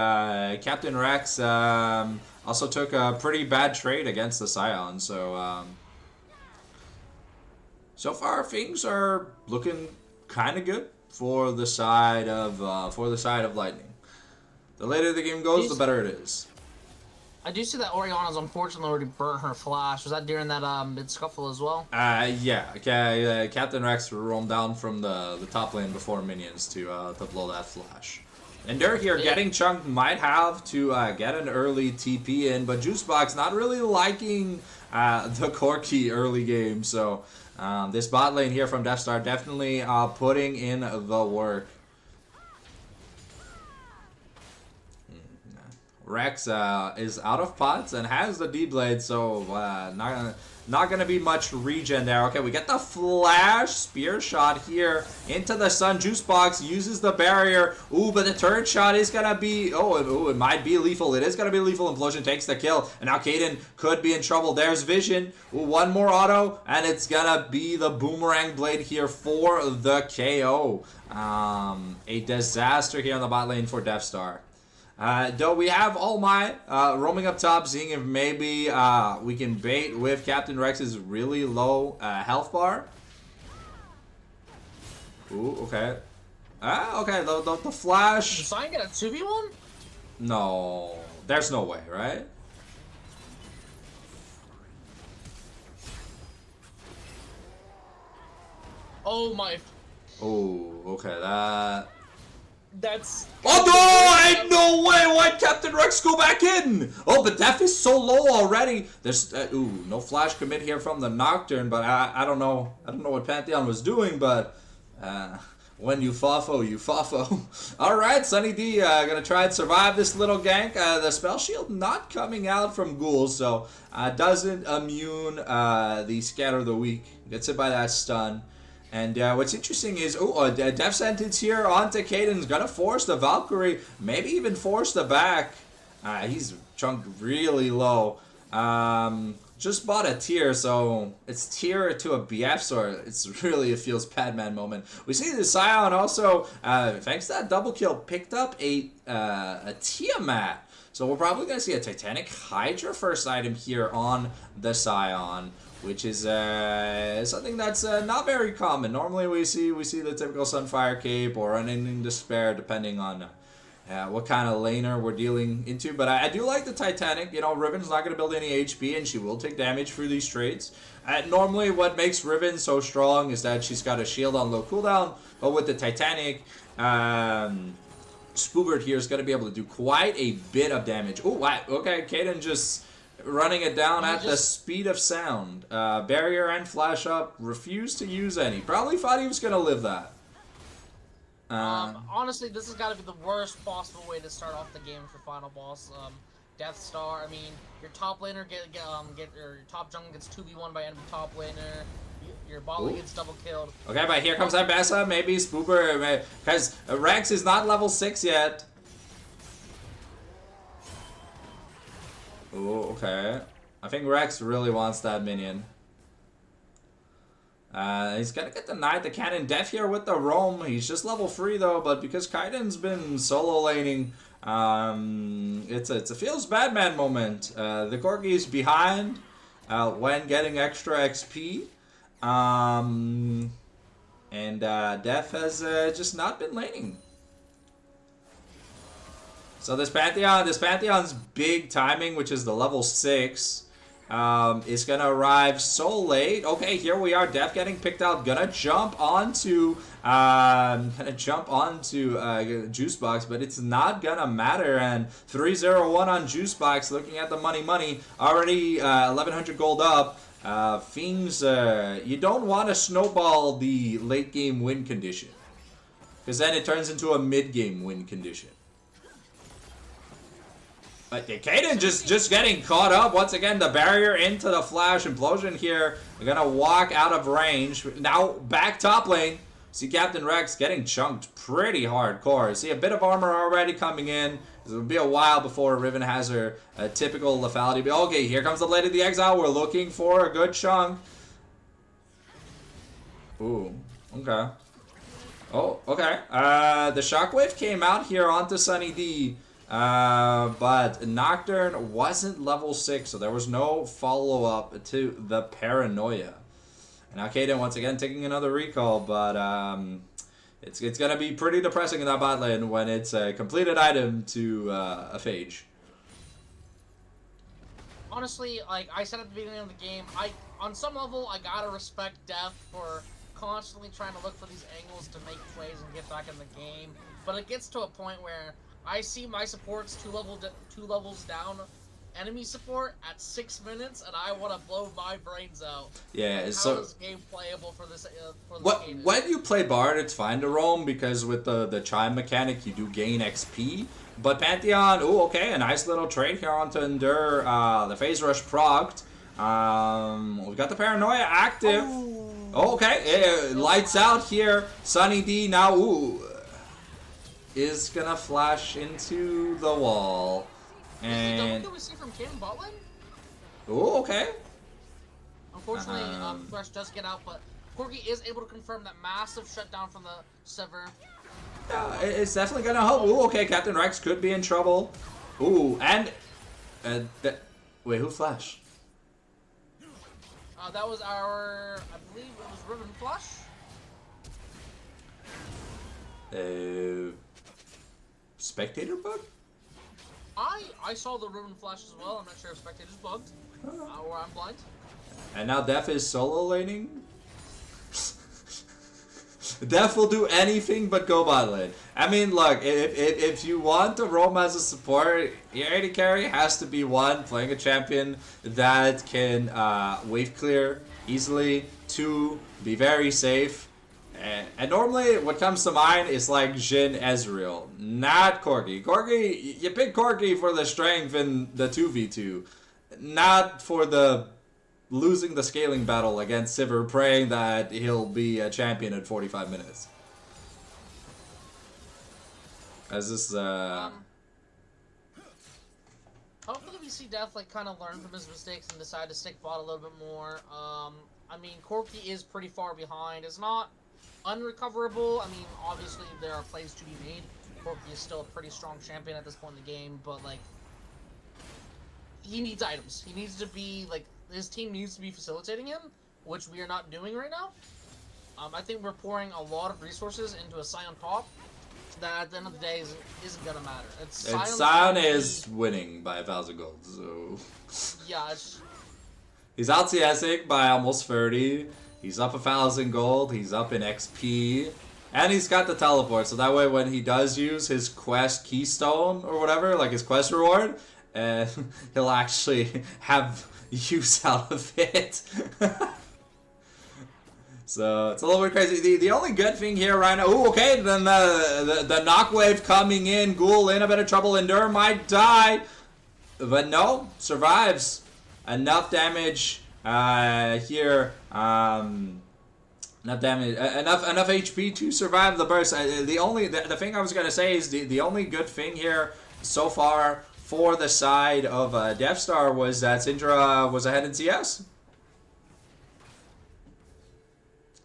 Captain Rex also took a pretty bad trade against the Scion. So so far things are looking kind of good for the side of Lightning. The later the game goes, the better it is. I do see that Orianna's unfortunately already burnt her flash. Was that during that mid scuffle as well? Yeah. Okay. Captain Rex roamed down from the top lane before minions to blow that flash. Endure here getting chunked, might have to get an early TP in, but Juicebox not really liking the Corki early game. So this bot lane here from Deathstar definitely putting in the work. Rex is out of pots and has the D-Blade, so not gonna be much regen there. Okay, we get the flash spear shot here into the sun. Juicebox uses the barrier. Ooh, but the turret shot is gonna be it might be lethal. It is gonna be lethal. Implosion takes the kill, and now Kaden could be in trouble. There's Vision. Ooh, one more auto, and it's gonna be the boomerang blade here for the KO. A disaster here on the bot lane for Deathstar. Though we have All Might roaming up top, seeing if maybe we can bait with Captain Rex's really low health bar. Ooh, okay. Okay, the flash. Did Scion get a 2v1? No, there's no way, right? Oh my. Oh, okay, that. That's. Oh no! Ain't no way! Why'd Captain Rex go back in? Oh, but Def is so low already. There's no flash commit here from the Nocturne, but I don't know. I don't know what Pantheon was doing, but when you fafo, you fafo. All right, Sunny D gonna try and survive this little gank. The spell shield not coming out from Ghoul, so doesn't immune the Scatter of the Weak. Gets hit by that stun. And what's interesting is, Death Sentence here onto Kaden's gonna force the Valkyrie, maybe even force the back. He's chunked really low. Just bought a tier, so it's tier to a BF, so it's really a feels Padman moment. We see the Scion also, thanks to that double kill, picked up a Tiamat. So we're probably going to see a Titanic Hydra first item here on the Scion, which is something that's not very common. Normally we see the typical Sunfire Cape or Unending Despair, depending on what kind of laner we're dealing into. But I do like the Titanic. You know, Riven's not going to build any HP, and she will take damage through these trades. Normally what makes Riven so strong is that she's got a shield on low cooldown, but with the Titanic, Spoobert here is going to be able to do quite a bit of damage. Oh, wow. Okay, Kaden just running it down at the speed of sound. Barrier and flash up. Refused to use any. Probably thought he was going to live that. Honestly, this has got to be the worst possible way to start off the game for Final Boss. Deathstar. I mean, your top laner your top jungle gets 2v1 by enemy top laner. Your bot lane gets double killed. Okay, but here comes Ambessa. Maybe Spoober, because Rex is not level 6 yet. Oh, okay. I think Rex really wants that minion. He's gonna get denied the cannon death here with the roam. He's just level 3 though, but because Kaiden's been solo laning, it's a feels bad man moment. The Corgi's behind when getting extra XP. And Death has just not been laning. So this Pantheon's big timing, which is the level 6, is gonna arrive so late. Okay, here we are. Death getting picked out. Gonna jump onto Juicebox, but it's not gonna matter. And 301 on Juicebox. Looking at the money, already 1100 gold up. Things you don't want to snowball the late game win condition, because then it turns into a mid game win condition. But Kaden just getting caught up once again. The barrier into the flash implosion here. We're gonna walk out of range. Now back top lane. See Captain Rex getting chunked pretty hardcore. See a bit of armor already coming in. It'll be a while before Riven has her typical lethality. But okay, here comes the Blade of the Exile. We're looking for a good chunk. Ooh, okay. Oh, okay. The Shockwave came out here onto Sunny D. But Nocturne wasn't level 6, so there was no follow-up to the Paranoia. And now Kaden once again taking another recall, but it's gonna be pretty depressing in that bot lane when it's a completed item to a phage. Honestly, like I said at the beginning of the game, on some level I gotta respect Death for constantly trying to look for these angles to make plays and get back in the game. But it gets to a point where I see my supports two levels down enemy support at 6 minutes, and I want to blow my brains out. Yeah, how so is game playable for this? When you play Bard, it's fine to roam because with the chime mechanic, you do gain XP. But Pantheon, oh, okay, a nice little trade here on to endure the phase rush procced. We've got the Paranoia active. Oh, okay, lights out here. Sunny D now, is gonna flash into the wall. And Is we see from Kaden bot lane? Oh, okay. Unfortunately, Thresh does get out, but Corgi is able to confirm that massive shutdown from the Sever. Yeah, it's definitely gonna help. Ooh, okay, Captain Rex could be in trouble. Ooh, and wait, who flashed? That was our, I believe it was Riven Flash. Spectator bug? I saw the Riven Flash as well. I'm not sure if Spectator's bugged or I'm blind. And now Def is solo laning. Def will do anything but go bot lane. I mean, look, if you want to roam as a support, your AD carry has to be one, playing a champion that can wave clear easily. 2, be very safe. And normally what comes to mind is like Jhin Ezreal, not Corgi. Corgi, you pick Corgi for the strength in the 2v2, not for the losing the scaling battle against Sivir, praying that he'll be a champion at 45 minutes. As this, hopefully we see Death like kind of learn from his mistakes and decide to stick bot a little bit more. I mean, Corgi is pretty far behind. It's not unrecoverable. I mean, obviously there are plays to be made. Corgi is still a pretty strong champion at this point in the game, but like, he needs items. He needs to be like his team needs to be facilitating him, which we are not doing right now. I think we're pouring a lot of resources into a Scion top that at the end of the day isn't gonna matter. Scion is winning by 1,000 gold, so yeah. He's out CSing by almost 30. He's up 1,000 gold. He's up in XP. And he's got the teleport, so that way when he does use his quest keystone or whatever, like his quest reward, he'll actually have use out of it. So it's a little bit crazy. The only good thing here right now... Ooh, okay, then the knock wave coming in. Ghoul in a bit of trouble. Endure might die. But no, survives. Enough damage here. Enough damage, enough HP to survive the burst. The thing I was gonna say is the only good thing here so far for the side of Deathstar was that Syndra was ahead in CS.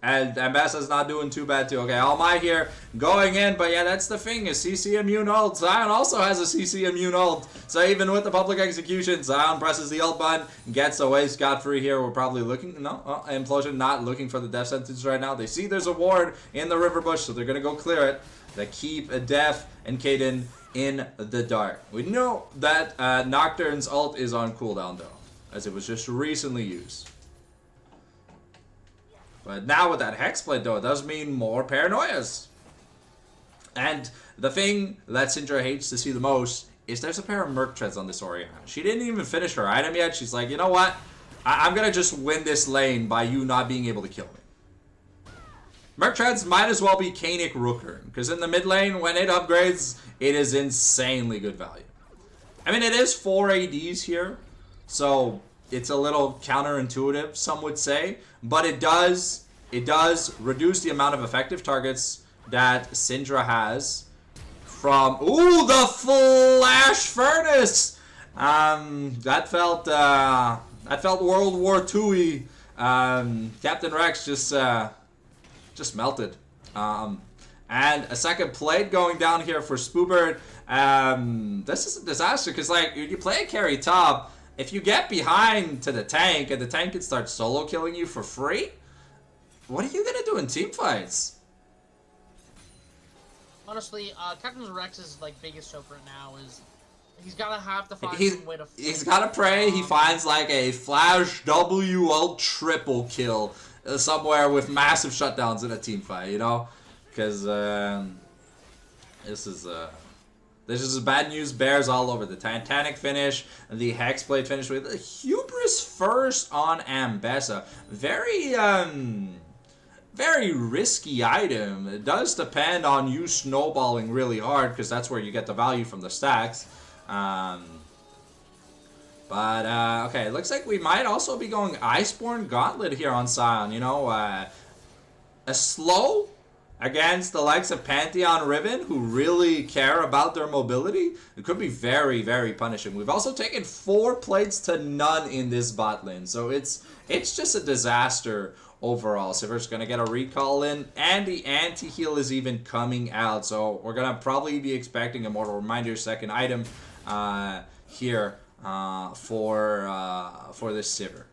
And Ambassador's not doing too bad too. Okay, All Might here going in, but yeah, that's the thing is CC immune ult. Zion also has a CC immune ult. So even with the public execution, Zion presses the ult button, gets away scot-free here. We're probably looking, no, Implosion not looking for the death sentence right now. They see there's a ward in the river bush, so they're gonna go clear it. They keep Def and Kaden in the dark. We know that Nocturne's ult is on cooldown though, as it was just recently used. But now with that Hexblade though, it does mean more paranoias. And the thing that Syndra hates to see the most is there's a pair of Merc Treads on this Orianna. She didn't even finish her item yet. She's like, you know what? I'm gonna just win this lane by you not being able to kill me. Merc Treads might as well be Kaenic Rookern, because in the mid lane, when it upgrades, it is insanely good value. I mean, it is 4 ADs here, so it's a little counterintuitive, some would say, but it does reduce the amount of effective targets that Syndra has from... Ooh, the Flash Furnace! That felt World War II-y. Captain Rex just melted. And a second plate going down here for Spoobert. This is a disaster, because like, you play a carry top, if you get behind to the tank and the tank can start solo killing you for free, what are you gonna do in team fights? Honestly, Captain Rex's like biggest hope right now is he's gotta have to find some way to. He's gotta pray he finds like a Flash WL triple kill somewhere with massive shutdowns in a team fight, you know, because this is bad news bears all over. The Titanic finish, the Hexblade finish with a Hubris first on Ambessa. Very risky item. It does depend on you snowballing really hard, because that's where you get the value from the stacks. Okay, it looks like we might also be going Iceborne Gauntlet here on Scion. You know, a slow against the likes of Pantheon Riven, who really care about their mobility. It could be very, very punishing. We've also taken 4 plates to none in this bot lane, so it's just a disaster overall. Sivir's gonna get a recall in, and the anti-heal is even coming out, so we're gonna probably be expecting a Mortal Reminder second item here for this Sivir.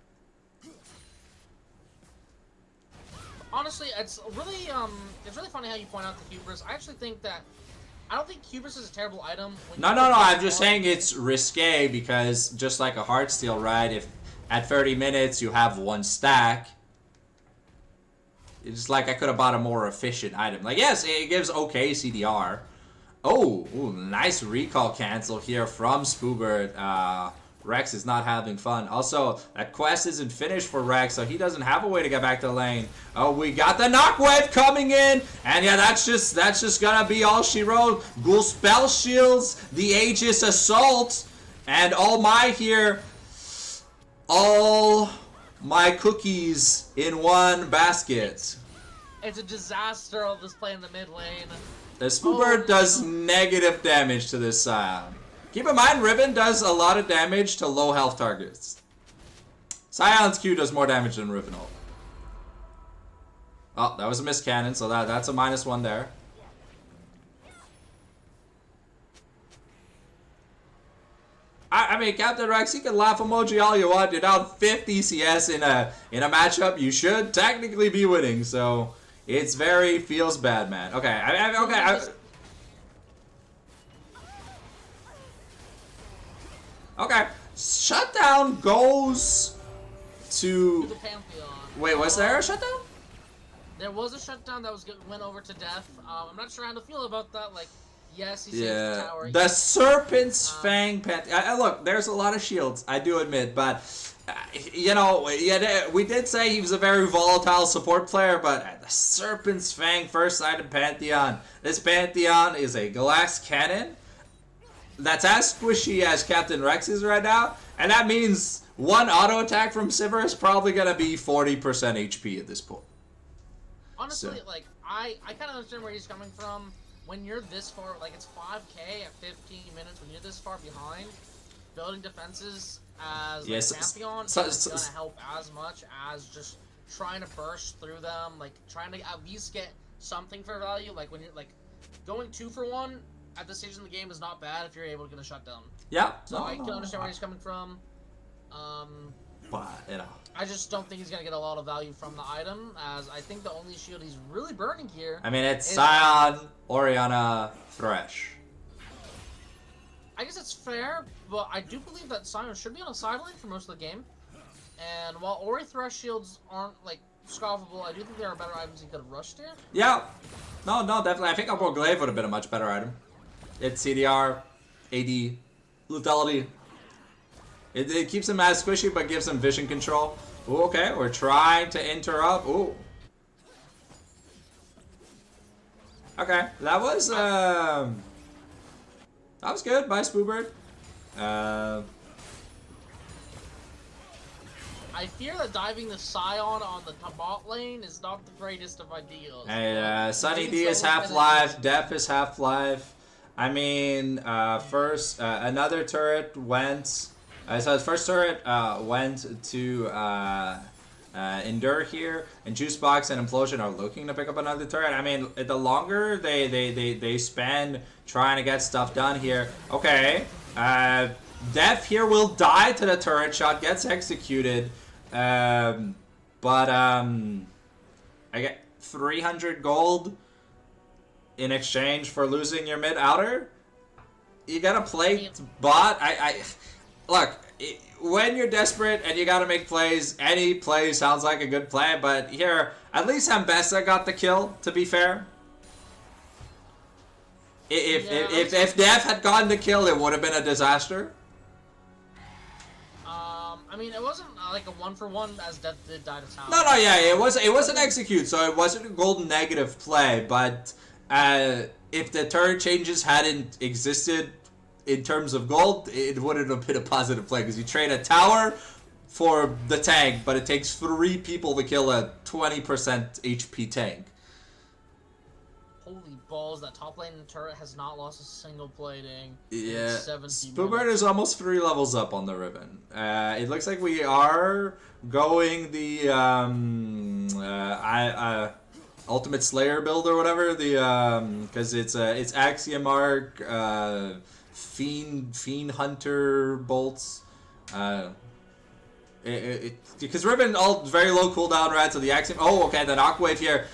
Honestly, it's really funny how you point out the Hubris. I actually think that I don't think Hubris is a terrible item. No. I'm just saying it's risque, because just like a Heartsteel, right? If at 30 minutes you have 1 stack, it's like I could have bought a more efficient item. Like, yes, it gives okay CDR. Oh, ooh, nice recall cancel here from Spoobert. Rex is not having fun. Also, that quest isn't finished for Rex, so he doesn't have a way to get back to the lane. Oh, we got the knock wave coming in, and yeah, that's just gonna be all she wrote. Ghoul spell shields, the Aegis assault, and All Might here. All my cookies in one basket. It's a disaster of this play in the mid lane. The Spoobert does negative damage to this Scion. Keep in mind, Riven does a lot of damage to low health targets. Scion's Q does more damage than Riven ult. Oh, that was a missed cannon, so that's a -1 there. I mean, Captain Rex, you can laugh emoji all you want. You're down 50 CS in a matchup. You should technically be winning, so it's very feels bad, man. Okay, okay. Shutdown goes to the Pantheon. Wait, was there a shutdown? There was a shutdown that went over to Death. I'm not sure how to feel about that. Like, yes, he saved the tower. The Serpent's Fang Pantheon. Look, there's a lot of shields, I do admit, but you know, we did say he was a very volatile support player, but the Serpent's Fang first item Pantheon. This Pantheon is a glass cannon that's as squishy as Captain Rex is right now, and that means one auto attack from Sivir is probably gonna be 40% HP at this point. Honestly, like, I kind of understand where he's coming from. When you're this far, like, it's 5k at 15 minutes, when you're this far behind, building defenses as like, Pantheon isn't gonna help as much as just trying to burst through them, like, trying to at least get something for value. Like, when you're, like, going 2 for 1 at this stage in the game is not bad if you're able to get a shutdown. Yeah. So I can understand where he's coming from. But, you know. I just don't think he's going to get a lot of value from the item, as I think the only shield he's really burning here... I mean, it's Scion, Orianna, Thresh. I guess it's fair, but I do believe that Scion should be on a sideline for most of the game. And while Ori Thresh shields aren't, like, scoffable, I do think there are better items he could have rushed here. Yeah. No, definitely. I think Upper Glaive would have been a much better item. It's CDR, AD, Lethality. It keeps him as squishy, but gives him vision control. Ooh, okay, we're trying to interrupt. Ooh. Okay, that was good by Spoobird. I fear that diving the Scion on the bot lane is not the greatest of ideas. Hey, Sunny D is half-life, Def is half-life. I mean, first, another turret went... so his first turret went to Endure here, and Juicebox and Implosion are looking to pick up another turret. I mean, the longer they spend trying to get stuff done here. Okay, Def here will die to the turret shot, gets executed, but I get 300 gold in exchange for losing your mid-outer. You gotta play bot. Look, when you're desperate and you gotta make plays, any play sounds like a good play, but here, at least Ambessa got the kill, to be fair. If Dev had gotten the kill, it would have been a disaster. I mean, it wasn't like a 1-for-1 as Dev did die to tower. No, yeah, it was an execute, so it wasn't a golden negative play, but if the turret changes hadn't existed, in terms of gold, it wouldn't have been a positive play, because you trade a tower for the tank, but it takes 3 people to kill a 20% HP tank. Holy balls, that top lane turret has not lost a single plating. Yeah, Spoobird is almost 3 levels up on the ribbon. It looks like we are going the Ultimate Slayer build or whatever, the because it's Axiom Arc, Fiend Hunter bolts. Because Ribbon all very low cooldown, right? So the Axiom. Oh, okay. The Knockwave here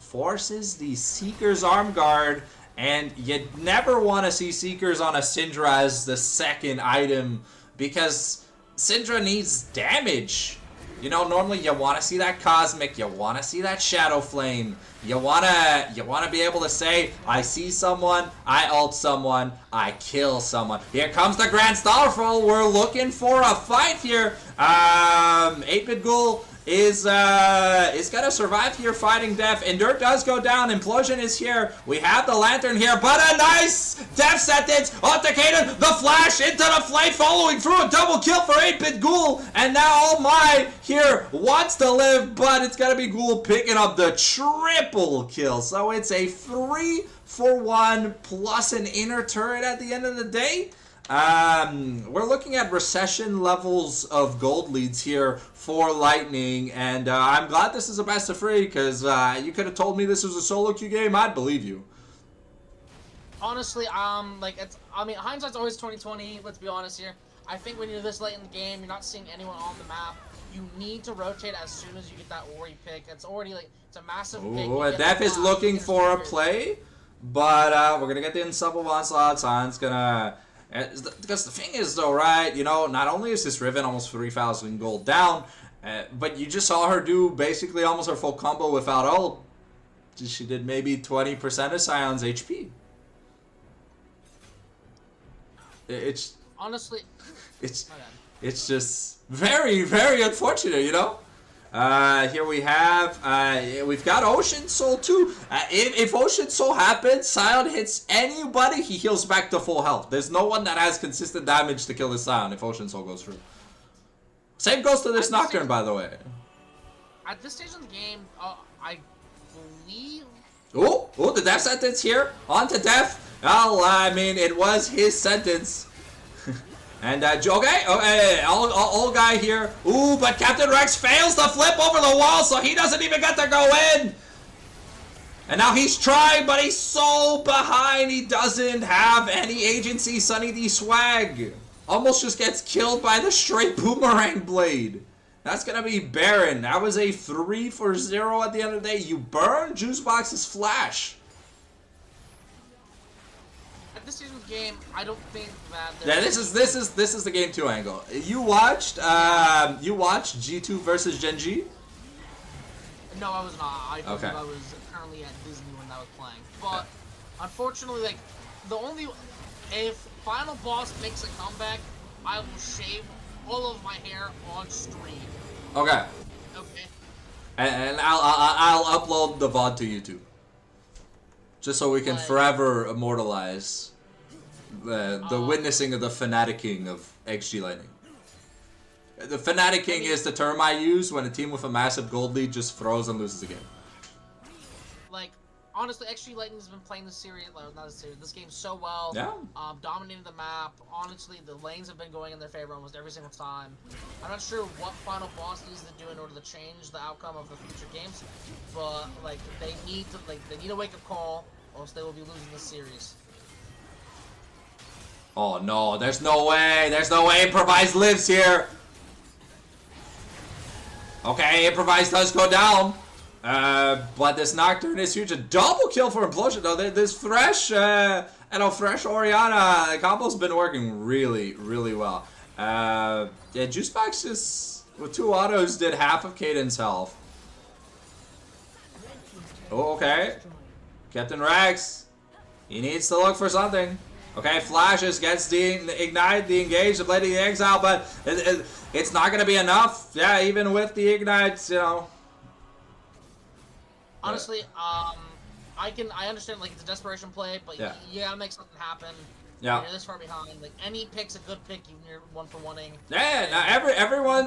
forces the Seeker's Arm Guard, and you never want to see Seekers on a Syndra as the second item because Syndra needs damage. You know, normally you want to see that Cosmic, you want to see that Shadow Flame, you wanna be able to say, I see someone, I ult someone, I kill someone. Here comes the Grand Starfall. We're looking for a fight here. 8-Bit Ghoul is gonna survive here fighting Def. Endure does go down. Implosion is here. We have the Lantern here, but a nice Def sentence. Authenticated. The flash into the flame, following through a double kill for 8-Bit Ghoul. And now All Might here wants to live, but it's gonna be Ghoul picking up the triple kill. So it's a 3-for-1 plus an inner turret at the end of the day. We're looking at recession levels of gold leads here for Lightning, and I'm glad this is a best of 3, because you could have told me this was a solo queue game, I'd believe you. Honestly, like I mean, hindsight's always 20/20. Let's be honest here. I think when you're this late in the game, you're not seeing anyone on the map. You need to rotate as soon as you get that Ori pick. It's already like it's a massive pick. Ooh, Def is looking for a play, but we're gonna get the Unstoppable Onslaught. Sion's gonna. Because the thing is, though, right? You know, not only is this Riven almost 3,000 gold down, but you just saw her do basically almost her full combo without ult. She did maybe 20% of Sion's HP. It's honestly, it's just very, very unfortunate, you know. Here we have we've got Ocean Soul too. If Ocean Soul happens, Sion hits anybody, he heals back to full health. There's no one that has consistent damage to kill this Sion if Ocean Soul goes through. Same goes to this Nocturne, by the way. At this stage in the game, I believe. Oh, the death sentence here on to death. Well, I mean, it was his sentence. And, okay, old guy here. Ooh, but Captain Rex fails to flip over the wall, so he doesn't even get to go in. And now he's trying, but he's so behind, he doesn't have any agency. Sunny D swag almost just gets killed by the straight boomerang blade. That's going to be Baron. That was a 3 for 0 at the end of the day. You burn Juicebox's flash. At this stage of the game, I don't think that. Yeah, this is the game 2 angle. You watched G2 versus Gen G? No, I was not. I okay. I was currently at Disney when I was playing. But unfortunately, like if final boss makes a comeback, I will shave all of my hair on stream. Okay. Okay. And I'll upload the VOD to YouTube. Just so we can forever immortalize the witnessing of the Fnaticking of XG Lightning. The Fnaticking is the term I use when a team with a massive gold lead just throws and loses a game. Like, honestly, XG Lightning's been playing this series, not this series, this game so well. Yeah. Dominating the map. Honestly, the lanes have been going in their favor almost every single time. I'm not sure what final boss needs to do in order to change the outcome of the future games, but like they need a wake-up call, or else they will be losing this series. Oh no, there's no way. There's no way Improvise lives here. Okay, Improvise does go down. But this Nocturne is huge. A double kill for Implosion, though. This Thresh, Thresh Orianna, the combo's been working really, really well. Yeah, Juicebox just, with 2 autos, did half of Caden's health. Oh, okay. Captain Rex, he needs to look for something. Okay, flashes, gets the Ignite, the Engage, the Blade of the Exile, but it's not going to be enough. Yeah, even with the Ignites, you know. Honestly, I understand like it's a desperation play, but you gotta make something happen. Yeah. You're this far behind. Like any pick's a good pick, even you're 1-for-1ing. Yeah,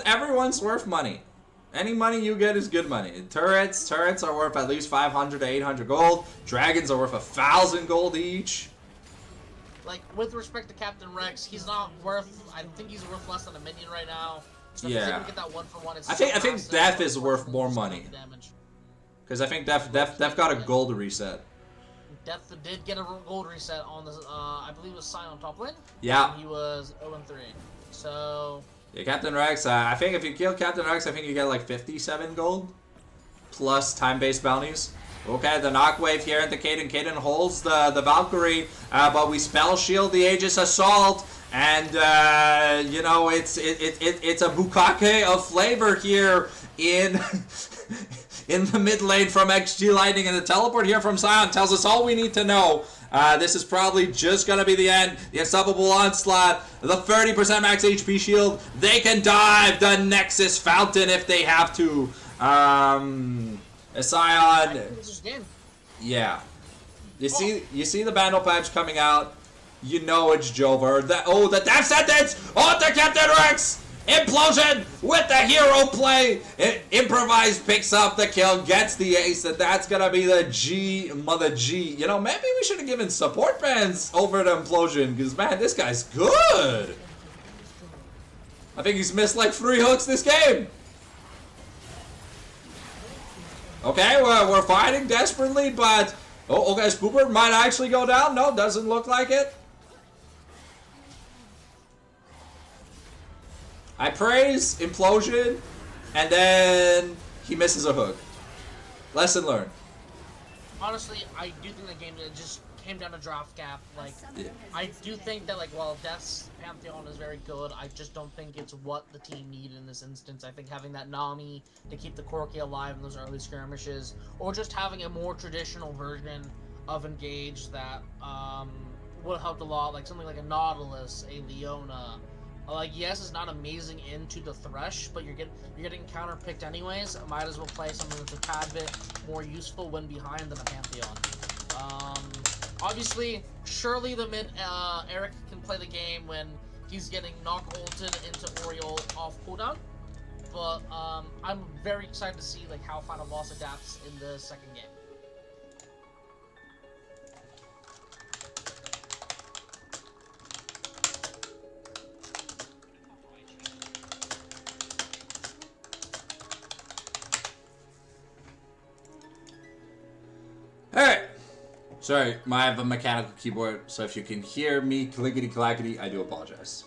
everyone's worth money. Any money you get is good money. Turrets are worth at least 500 to 800 gold. Dragons are worth 1,000 gold each. Like with respect to Captain Rex, he's not worth. I think he's worth less than a minion right now. So if he's able to get that 1-for-1, it's I think Death is worth more money. Because I think Death got a gold reset. Death did get a gold reset on the, I believe it was Sion on top lane. Yeah. He was 0-3. So. Yeah, Captain Rex, I think if you kill Captain Rex, I think you get like 57 gold. Plus time-based bounties. Okay, the knock wave here into Caden. Caden holds the Valkyrie, but we spell shield the Aegis Assault. And, you know, it's a bukake of flavor here in... in the mid lane from XG Lightning, and the teleport here from Sion tells us all we need to know. This is probably just going to be the end. The Unstoppable Onslaught, the 30% max HP shield. They can dive the Nexus Fountain if they have to. Sion. Yeah. You see the Bandle patch coming out. You know it's Jover. The Death Sentence on the Captain Rex! Implosion with the hero play. Improvise picks up the kill, gets the ace, and that's gonna be the Mother G. You know, maybe we should have given support bands over to Implosion, because man, this guy's good. I think he's missed like 3 hooks this game. Okay, we're fighting desperately, but Oh, okay, Spooper might actually go down. No, doesn't look like it. I praise Implosion, and then he misses a hook. Lesson learned. Honestly, I do think the game just came down to draft gap. Like, Yeah. I do think that, like, while Death's Pantheon is very good, I just don't think it's what the team needed in this instance. I think having that Nami to keep the Corki alive in those early skirmishes, or just having a more traditional version of Engage that would have helped a lot, like something like a Nautilus, a Leona. Like, yes, it's not amazing into the Thresh, but you're getting counter picked anyways. Might as well play something that's a tad bit more useful when behind than a Pantheon. Obviously, surely the mid Eric can play the game when he's getting knock ulted into Oriole off cooldown. But I'm very excited to see like how Final Boss adapts in the second game. Alright. Sorry, I have a mechanical keyboard, so if you can hear me clickety clackety, I do apologize.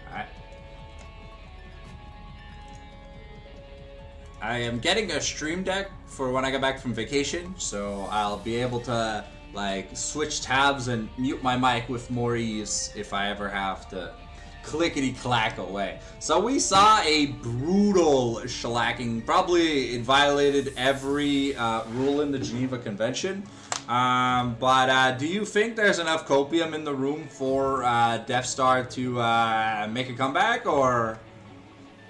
Alright. I am getting a stream deck for when I get back from vacation, so I'll be able to like switch tabs and mute my mic with more ease if I ever have to clickety clack away. So we saw a brutal shellacking. Probably it violated every rule in the Geneva Convention. But do you think there's enough copium in the room for Deathstar to make a comeback, or?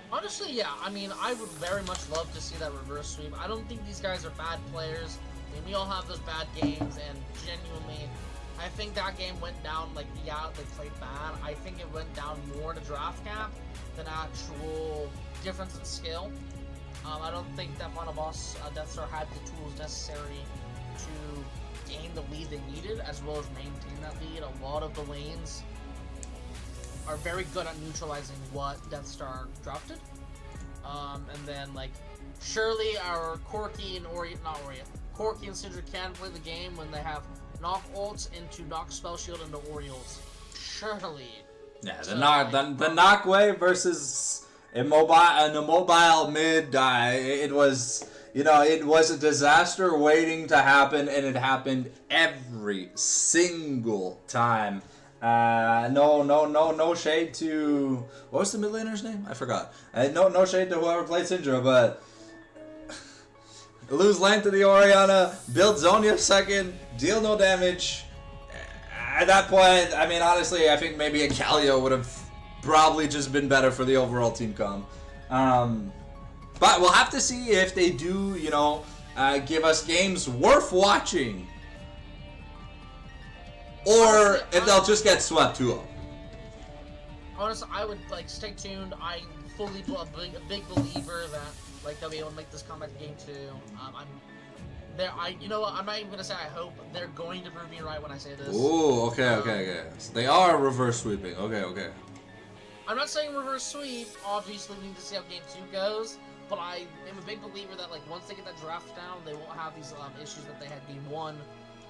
Honestly, yeah. I mean, I would very much love to see that reverse sweep. I don't think these guys are bad players. I mean, we all have those bad games, and genuinely, I think that game went down, like, yeah, they played bad. I think it went down more to draft cap than actual difference in skill. I don't think that Final Boss Deathstar had the tools necessary to gain the lead they needed, as well as maintain that lead. A lot of the lanes are very good at neutralizing what Deathstar drafted. And then, like, surely our Corki and Corki and Syndra can play the game when they have knock ults into knock spell shield into Orioles. Surely. Yeah, the knock wave versus an immobile mid. It was, it was a disaster waiting to happen, and it happened every single time. No shade to, what was the mid laner's name? I forgot. No shade to whoever played Syndra, but lose lane to the Orianna, build Zhonya second, deal no damage. At that point, I mean, honestly, I think maybe a Galio would have probably just been better for the overall team comm. But we'll have to see if they do, give us games worth watching, or if they'll just get swept 2-0. Honestly, I would stay tuned. I'm fully a big believer that they'll be able to make this comeback game too. You know what? I'm not even gonna say I hope. They're going to prove me right when I say this. Ooh, okay. So they are reverse sweeping. Okay. I'm not saying reverse sweep. Obviously, we need to see how game 2 goes. But I am a big believer that once they get that draft down, they won't have these issues that they had game 1.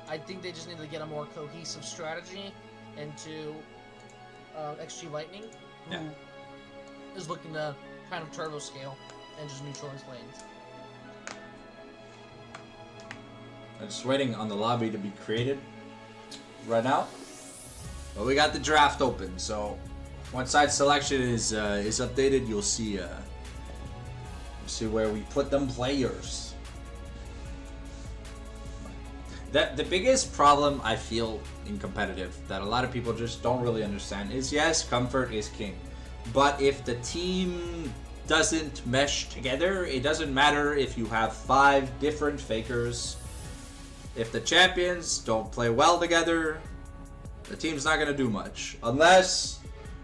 I think they just need to get a more cohesive strategy into XG Lightning, who is looking to kind of turbo scale and just neutralize lanes. I'm just waiting on the lobby to be created right now. But we got the draft open, so once side selection is updated, you'll see where we put them players. The biggest problem I feel in competitive that a lot of people just don't really understand is, yes, comfort is king. But if the team doesn't mesh together, it doesn't matter if you have 5 different fakers. If the champions don't play well together, the team's not going to do much. Unless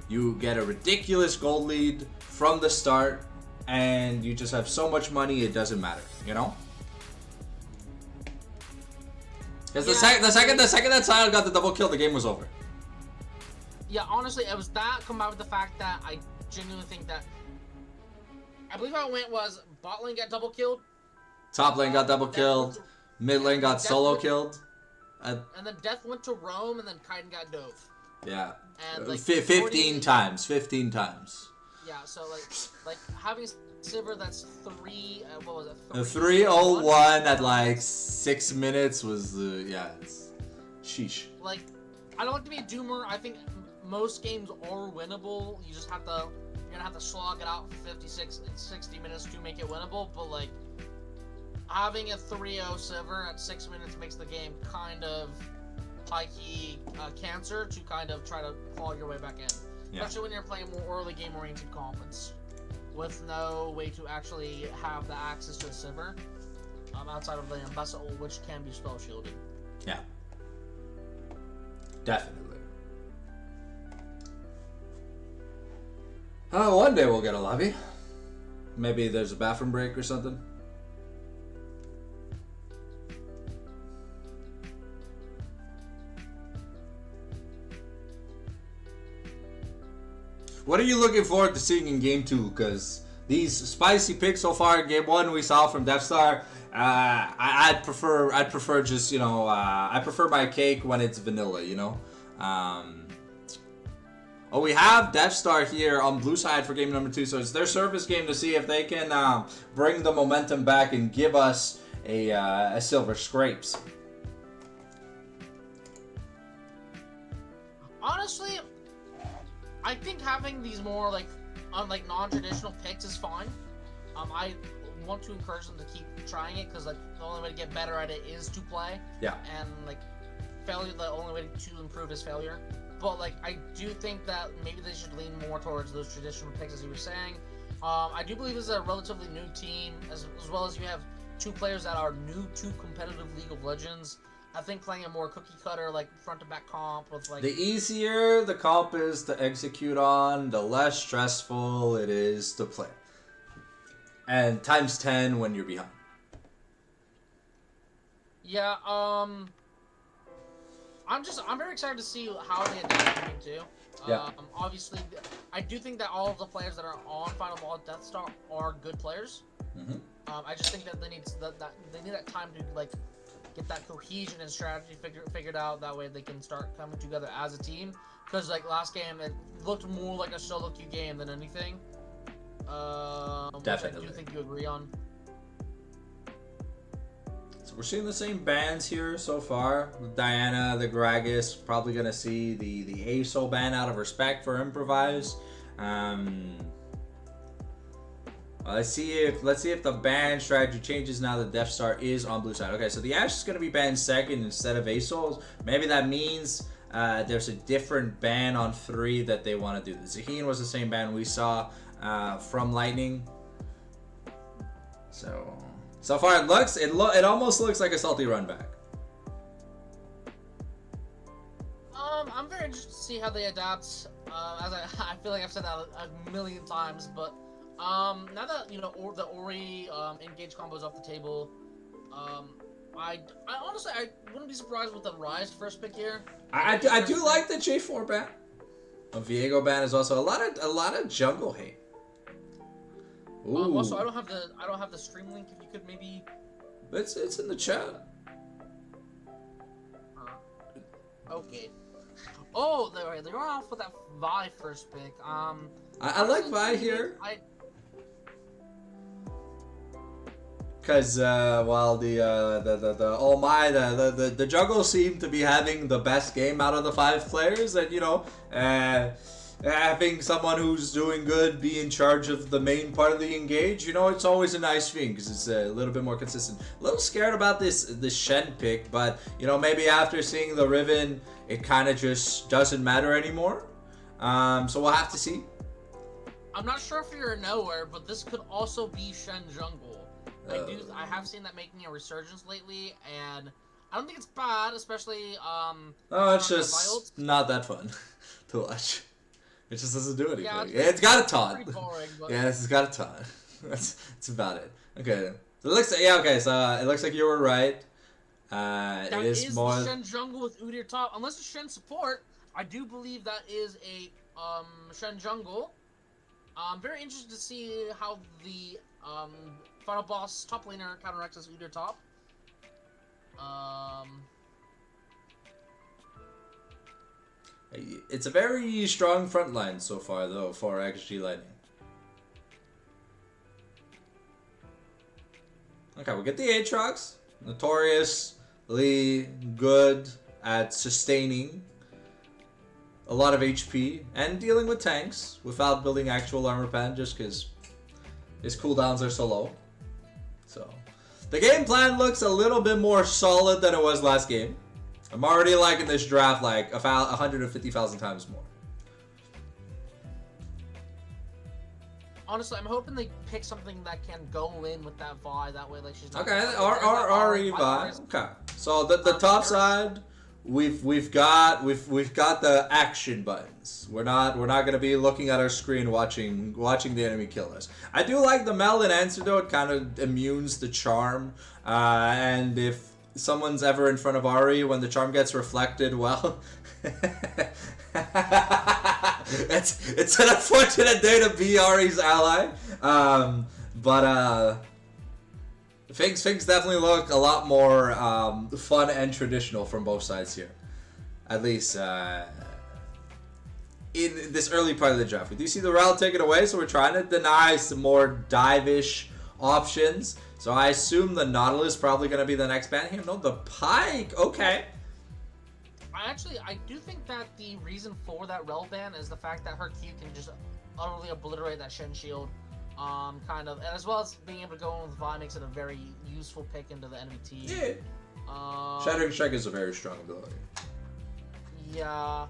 you get a ridiculous gold lead from the start and you just have so much money, it doesn't matter, Because the second that Sion got the double kill, the game was over. Yeah, honestly, it was that combined with the fact that I genuinely think that I believe how it went was bot lane got double killed. Top lane got double killed. Mid lane got solo killed. And then Death went to Rome, and then Kaiden got dove. Yeah. And like 15 times. 15 times. Yeah, so like having Sivir that's what was it? 3:01 at like 6 minutes was it's sheesh. Like, I don't like to be a doomer. I think most games are winnable. You just have to you're gonna have to slog it out for 60 minutes to make it winnable. But like having a 3-0 Sivir at 6 minutes makes the game kind of high key cancer to kind of try to claw your way back in. Yeah. Especially when you're playing more early game oriented comps with no way to actually have the access to a Sivir outside of the MSL, which can be spell shielded. Yeah. Definitely. Oh, one day we'll get a lobby. Maybe there's a bathroom break or something. What are you looking forward to seeing in Game 2? Because these spicy picks so far in Game 1 we saw from Deathstar, I'd prefer just, I prefer my cake when it's vanilla, we have Deathstar here on blue side for game number 2, so it's their service game to see if they can bring the momentum back and give us a silver scrapes. Honestly, I think having these more like non-traditional picks is fine. I want to encourage them to keep trying it because like the only way to get better at it is to play. Yeah. And like failure, the only way to improve is failure. But like I do think that maybe they should lean more towards those traditional picks, as you were saying. I do believe this is a relatively new team, as well as you have 2 players that are new to competitive League of Legends. I think playing a more cookie cutter, like front to back comp with like the easier the comp is to execute on, the less stressful it is to play. And times 10 when you're behind. Yeah, I'm very excited to see how they adapt to Game 2. Yeah. Obviously, I do think that all of the players that are on Final Ball at Deathstar are good players. Mm-hmm. I just think that they need that time to like get that cohesion and strategy figured out. That way they can start coming together as a team. Because like last game, it looked more like a solo queue game than anything. Definitely. Which I do think you agree on. So we're seeing the same bands here so far. Diana, the Gragas, probably gonna see the ASO ban out of respect for Improvise. Let's see if the ban strategy changes now that Deathstar is on blue side. Okay, so the Ashe is going to be banned second instead of ASOs. Maybe that means there's a different ban on 3 that they want to do. The Zaheen was the same ban we saw from Lightning. So far it almost looks like a salty run back. I'm very interested to see how they adapt. As I feel like I've said that a million times, but now that the Ori engage combo is off the table, I honestly wouldn't be surprised with the Rise first pick here. I do like the J4 ban. A Viego ban is also a lot of jungle hate. Ooh. Also, I don't have the stream link. If you could maybe. It's in the chat. Okay. Oh, they're going off with that Vi first pick. I like Vi here. Because while the jungle seem to be having the best game out of the 5 players, and having someone who's doing good be in charge of the main part of the engage, it's always a nice thing because it's a little bit more consistent. A little scared about this Shen pick, but maybe after seeing the Riven, it kind of just doesn't matter anymore. So we'll have to see. I'm not sure if you're nowhere, but this could also be Shen jungle. I have seen that making a resurgence lately, and I don't think it's bad, especially it's just not that fun to watch. It just doesn't do anything. Yeah, it's got a taunt. Pretty boring, but... Yeah, it's got a taunt. That's about it. Okay. So it looks it looks like you were right. That it is more the Shen jungle with Udyr top. Unless it's Shen support, I do believe that is a Shen jungle. I'm very interested to see how the final boss top laner counteracts his Udyr top. It's a very strong front line so far, though, for XG Lightning. Okay, we'll get the Aatrox. Notoriously good at sustaining a lot of HP and dealing with tanks without building actual armor pen, just because his cooldowns are so low. So, the game plan looks a little bit more solid than it was last game. I'm already liking this draft like 150,000 times more. Honestly, I'm hoping they pick something that can go in with that Vi. That way, like she's not. Okay, RE Vi. Okay, so the top side, we've got the action buttons. We're not gonna be looking at our screen watching the enemy kill us. I do like the Mel and Antidote kind of immunes the charm, and if someone's ever in front of Ari when the charm gets reflected, well, it's an unfortunate day to be Ari's ally. But things definitely look a lot more fun and traditional from both sides here. At least in this early part of the draft. We do see the Rel take it away, so we're trying to deny some more dive-ish options. So I assume the Nautilus is probably going to be the next ban here. No, the Pike. Okay. I do think that the reason for that Rel ban is the fact that her Q can just utterly obliterate that Shen shield. Kind of, and as well as being able to go in with Vi makes it a very useful pick into the enemy team. Yeah. Shattering Strike is a very strong ability. Yeah.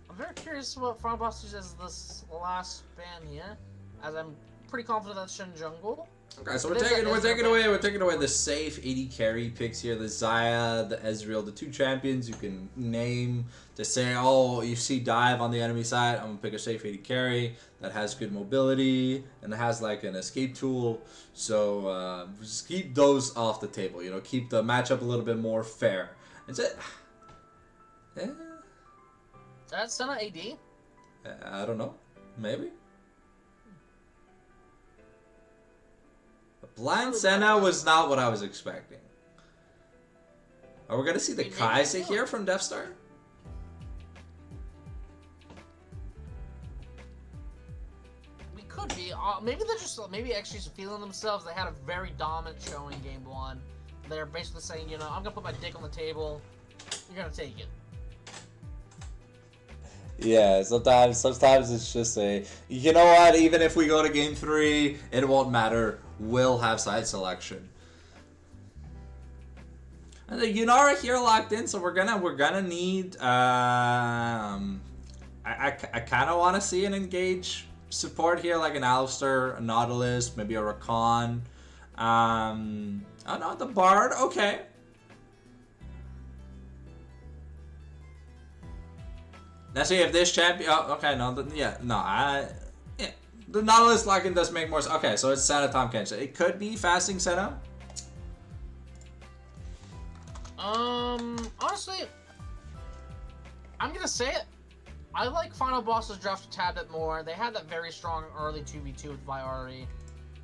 I'm very curious what Final Boss uses this last ban here, as I'm pretty confident that's Shen jungle. Okay, so we're taking away the safe 80 carry picks here. The Xayah, the Ezreal, the two champions you can name to say, oh, you see dive on the enemy side, I'm gonna pick a safe 80 carry that has good mobility and has like an escape tool. So just keep those off the table. You know, keep the matchup a little bit more fair. Is it? Yeah. That's Senna AD. I don't know. Maybe. Blind Senna was not what I was expecting. Are we gonna see the Kai'Sa here from Deathstar? We could be. Maybe they're just actually feeling themselves. They had a very dominant showing game one. They're basically saying, you know, I'm gonna put my dick on the table. You're gonna take it. Yeah, sometimes it's just you know what, even if we go to game 3, it won't matter. We'll have side selection. And the Yunara here locked in, so we're gonna need I kind of want to see an engage support here, like an Alistar, a Nautilus, maybe a Rakan. Oh no, the Bard, okay. Now see if this champion. Oh, okay, no, the Nautilus lock-in does make more sense. Okay, so it's Senna Tahm Kench. It could be fasting Senna. Honestly, I'm gonna say it. I like Final Boss's draft a tad bit more. They had that very strong early 2v2 with Viari.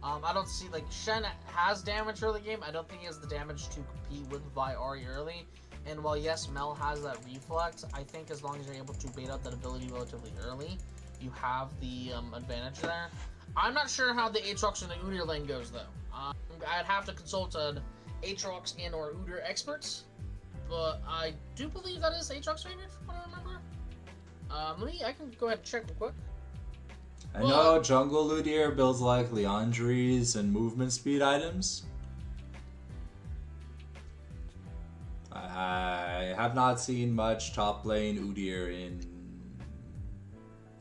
I don't see, like, Shen has damage early game. I don't think he has the damage to compete with Viari early. And while yes, Mel has that reflex, I think as long as you're able to bait out that ability relatively early, you have the advantage there. I'm not sure how the Aatrox and the Udyr lane goes though. I'd have to consult an Aatrox and or Udyr experts, but I do believe that is Aatrox favorite from what I remember. I can go ahead and check real quick. I know jungle Udyr builds like Leandries and movement speed items. I have not seen much top lane Udyr in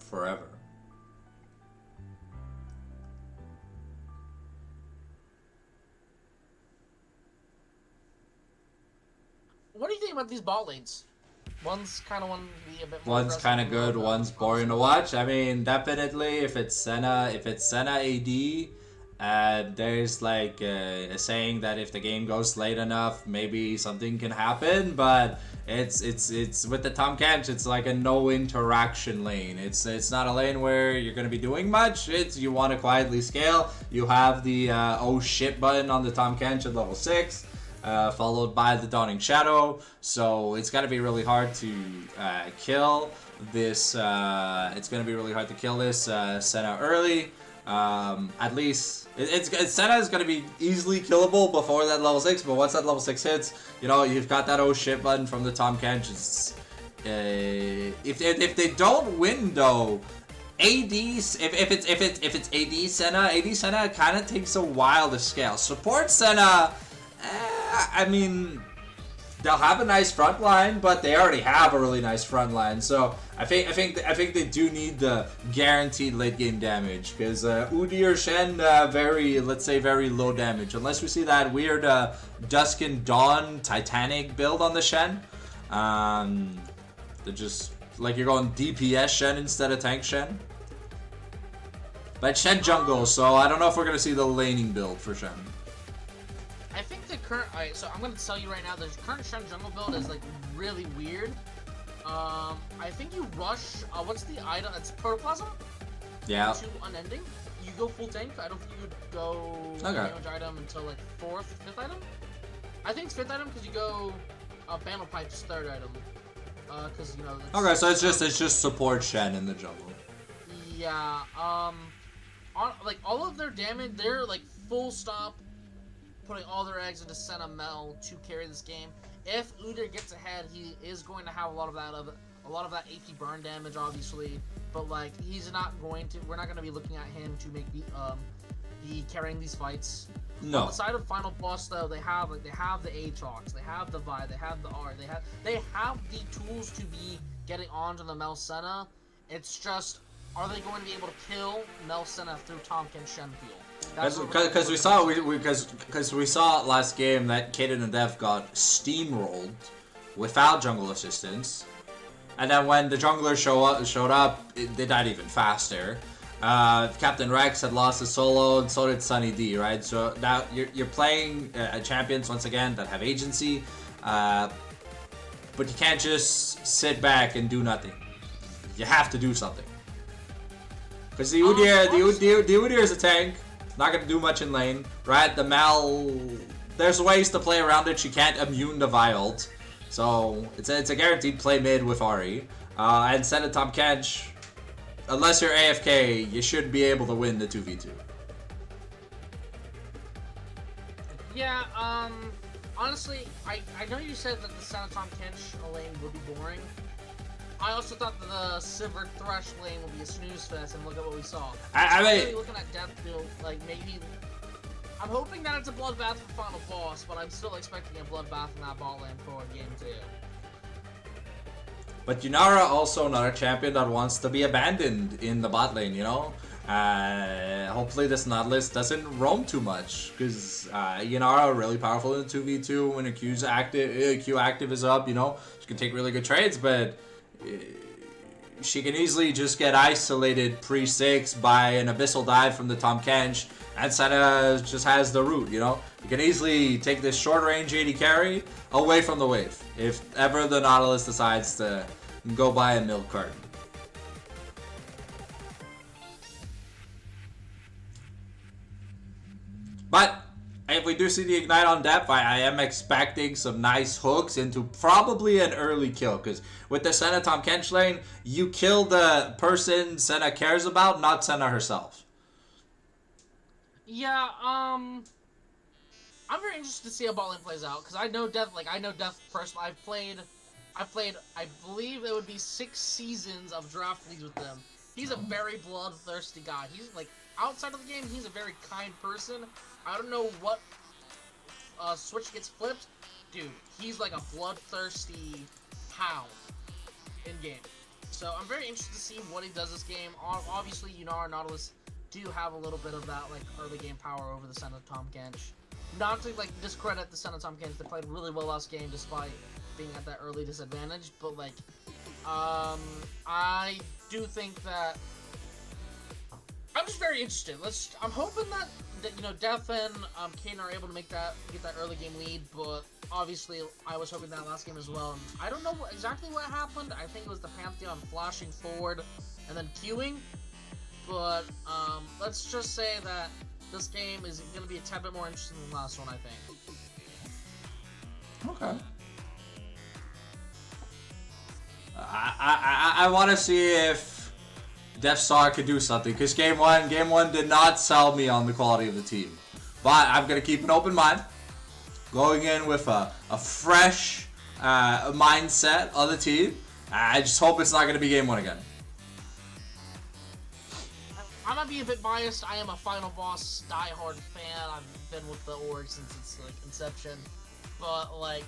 forever. What do you think about these bot lanes? One's kind of one to be a bit more. One's kind of good, one's boring to watch. I mean, definitely if it's Senna AD, there's like a saying that if the game goes late enough, maybe something can happen. But It's with the Tahm Kench, it's like a no interaction lane. It's not a lane where you're gonna be doing much. It's you want to quietly scale. You have the oh shit button on the Tahm Kench at level 6, followed by the Dawning Shadow. So it's gonna be really hard to kill this. It's gonna be really hard to kill this Senna early. At least Senna is going to be easily killable before that level 6, but once that level 6 hits, you know, you've got that oh shit button from the Tahm Kench. If they don't win though, if it's AD Senna kind of takes a while to scale. Support Senna, I mean, they'll have a nice front line, but they already have a really nice front line. So I think they do need the guaranteed late game damage, because Udi or Shen let's say very low damage unless we see that weird Dusk and Dawn Titanic build on the Shen. They're just like you're going DPS Shen instead of tank Shen. But Shen jungle, so I don't know if we're gonna see the laning build for Shen. I think the current, alright, so I'm gonna tell you right now, the current Shen jungle build is like really weird. I think you rush, what's the item? It's Protoplasm? Yeah. To Unending. You go full tank. I don't think you would go damage item until like 4th, 5th item. I think it's 5th item because you go Banner Pipe's 3rd item. Because you know. Okay, so it's just support Shen in the jungle. Yeah. Like all of their damage, they're like full stop, putting all their eggs into Senna Mel to carry this game. If Udyr gets ahead, he is going to have a lot of that AP burn damage, obviously. But like, he's not going to. We're not going to be looking at him to make be carrying these fights. No. On the side of Final Boss, though, they have the Aatrox, they have the Vi, they have the R, they have the tools to be getting onto the Mel Senna. It's just, are they going to be able to kill Mel Senna through Tahm Kench Shen Peel? Because we saw last game that Kaden and Dev got steamrolled without jungle assistance, and then when the junglers showed up, they died even faster. Captain Rex had lost his solo, and so did Sunny D, right? So now you're playing champions once again that have agency, but you can't just sit back and do nothing. You have to do something. Because the Udyr is a tank. Not gonna do much in lane, right? The Mal, there's ways to play around it. She can't immune the Vi ult, so it's a guaranteed play mid with Ahri. And send a Tahm Kench. Unless you're AFK, you should be able to win the 2v2. Yeah. Honestly, I know you said that the Senna Tahm Kench lane would be boring. I also thought the Sivir Thresh lane would be a snooze fest, and look at what we saw. I mean, really looking at Death build, like maybe. I'm hoping that it's a bloodbath for Final Boss, but I'm still expecting a bloodbath in that bot lane for game 2. But Yunara also not a champion that wants to be abandoned in the bot lane, you know? Hopefully this Nautilus doesn't roam too much, because Yunara really powerful in the 2v2 when her Q active is up, you know? She can take really good trades, but she can easily just get isolated pre-6 by an Abyssal dive from the Tahm Kench, and Senna just has the root, you know? You can easily take this short-range AD carry away from the wave, if ever the Nautilus decides to go buy a milk carton. But if we do see the Ignite on depth, I am expecting some nice hooks into probably an early kill, because with the Senna Tahm Kench lane, you kill the person Senna cares about, not Senna herself. Yeah, I'm very interested to see how bot lane plays out, because I know Death personally. I've played, I believe it would be 6 seasons of draft leagues with them. He's a very bloodthirsty guy. He's like, outside of the game, he's a very kind person. I don't know what switch gets flipped. Dude, he's like a bloodthirsty hound in game. So I'm very interested to see what he does this game. Obviously, Yunara Nautilus do have a little bit of that like early game power over the Senna Tahm Kench. Not to like discredit the Senna Tahm Kench, they played really well last game despite being at that early disadvantage. But like, I do think that I'm just very interested. I'm hoping that you know Death and Kane are able to get that early game lead, but obviously I was hoping that last game as well. And I don't know exactly what happened. I think it was the Pantheon flashing forward and then queuing, but let's just say that this game is going to be a tad bit more interesting than the last one, I think. Okay. I want to see if Deathstar could do something, because game one did not sell me on the quality of the team. But I'm gonna keep an open mind, going in with a fresh mindset of the team. I just hope it's not gonna be game one again. I might be a bit biased. I am a Final Boss diehard fan. I've been with the org since its like inception, but like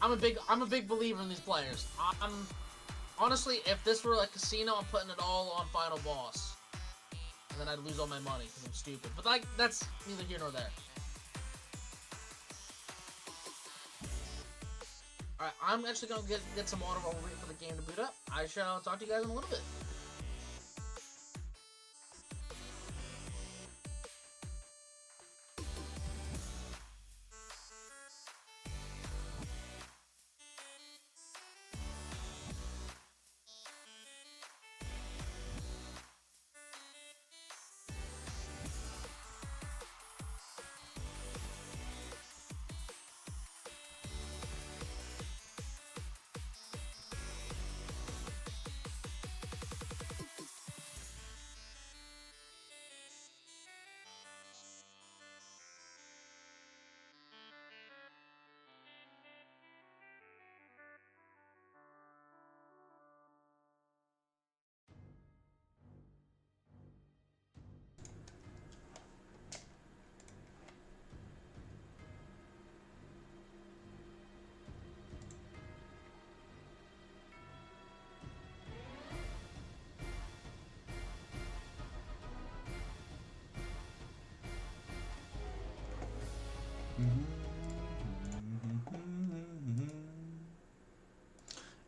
I'm a big believer in these players. Honestly, if this were a casino, I'm putting it all on Final Boss, and then I'd lose all my money because I'm stupid. But like that's neither here nor there. All right, I'm actually gonna get some water while we wait for the game to boot up. I shall talk to you guys in a little bit.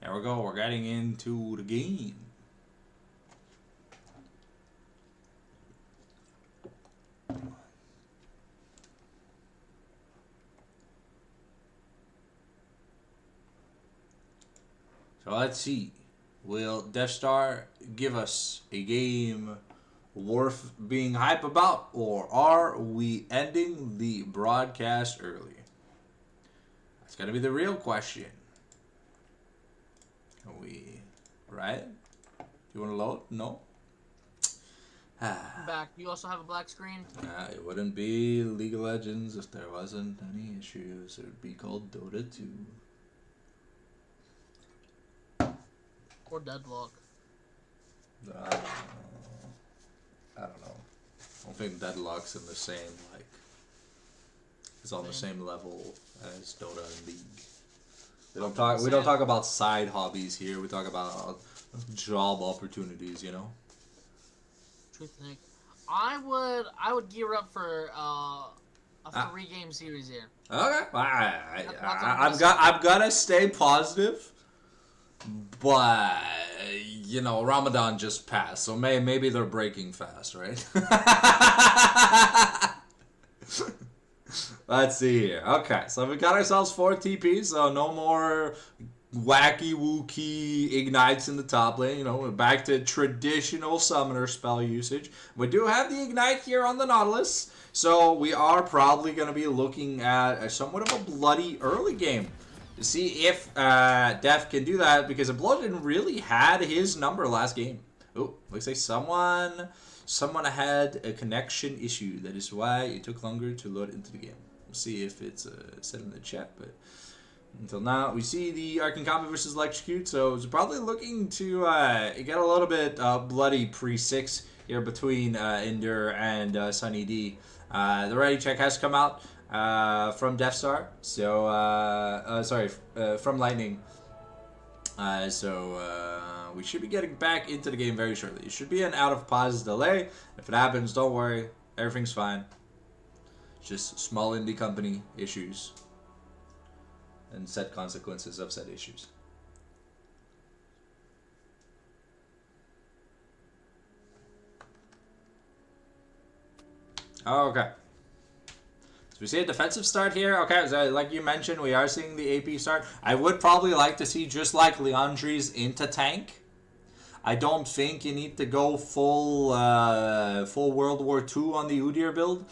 There we go, we're getting into the game. So let's see. Will Deathstar give us a game worth being hype about, or are we ending the broadcast early? That's gotta be the real question. Are we right? You wanna load? No? I'm back. You also have a black screen? It wouldn't be League of Legends if there wasn't any issues. It would be called Dota 2. Or Deadlock. I don't know. I don't think Deadlock's in the same, like, it's on the same level as Dota and League. We don't talk about side hobbies here. We talk about job opportunities, you know. Truth Nick. I would gear up for a 3-game series here. Okay. I'm gonna stay positive, but you know, Ramadan just passed, so maybe they're breaking fast, right? Let's see here. Okay, so we got ourselves 4 TPs, so no more wacky wookie ignites in the top lane. You know, we're back to traditional summoner spell usage. We do have the ignite here on the Nautilus, so we are probably going to be looking at somewhat of a bloody early game to see if Def can do that, because Implosion really had his number last game. Oh, looks like someone had a connection issue. That is why it took longer to load into the game. We'll see if it's said in the chat, but until now, we see the Arcane Combat versus Electrocute, so it's probably looking to get a little bit bloody pre-6 here between Ender and Sunny D. The ready check has come out from Deathstar, so from Lightning. We should be getting back into the game very shortly. It should be an out of pause delay. If it happens, don't worry, everything's fine. Just small indie company issues and set consequences of said issues. Oh, okay. So we see a defensive start here. Okay, so like you mentioned, we are seeing the AP start. I would probably like to see, just like Leandri's, into tank. I don't think you need to go full World War II on the Udyr build.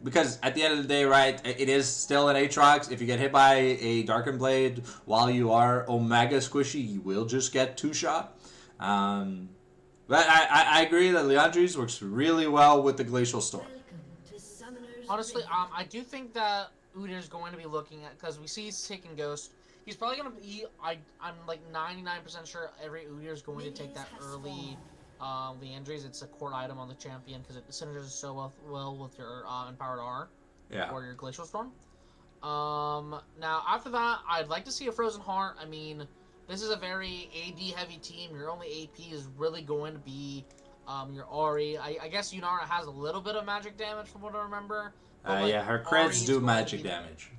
Because at the end of the day, right, it is still an Aatrox. If you get hit by a Darkened Blade while you are Omega Squishy, you will just get 2-shot. But I agree that Leandri's works really well with the Glacial Storm. Honestly, I do think that Udyr's going to be looking at, because we see he's taking Ghost. He's probably going to be, I'm like 99% sure every Udyr is going to take that early Leandri's. It's a core item on the champion because it synergizes so well with your Empowered R. Yeah. Or your Glacial Storm. Now, after that, I'd like to see a Frozen Heart. I mean, this is a very AD-heavy team. Your only AP is really going to be your Ori. I guess Yunara has a little bit of magic damage from what I remember. But, Yeah, her crits do magic damage.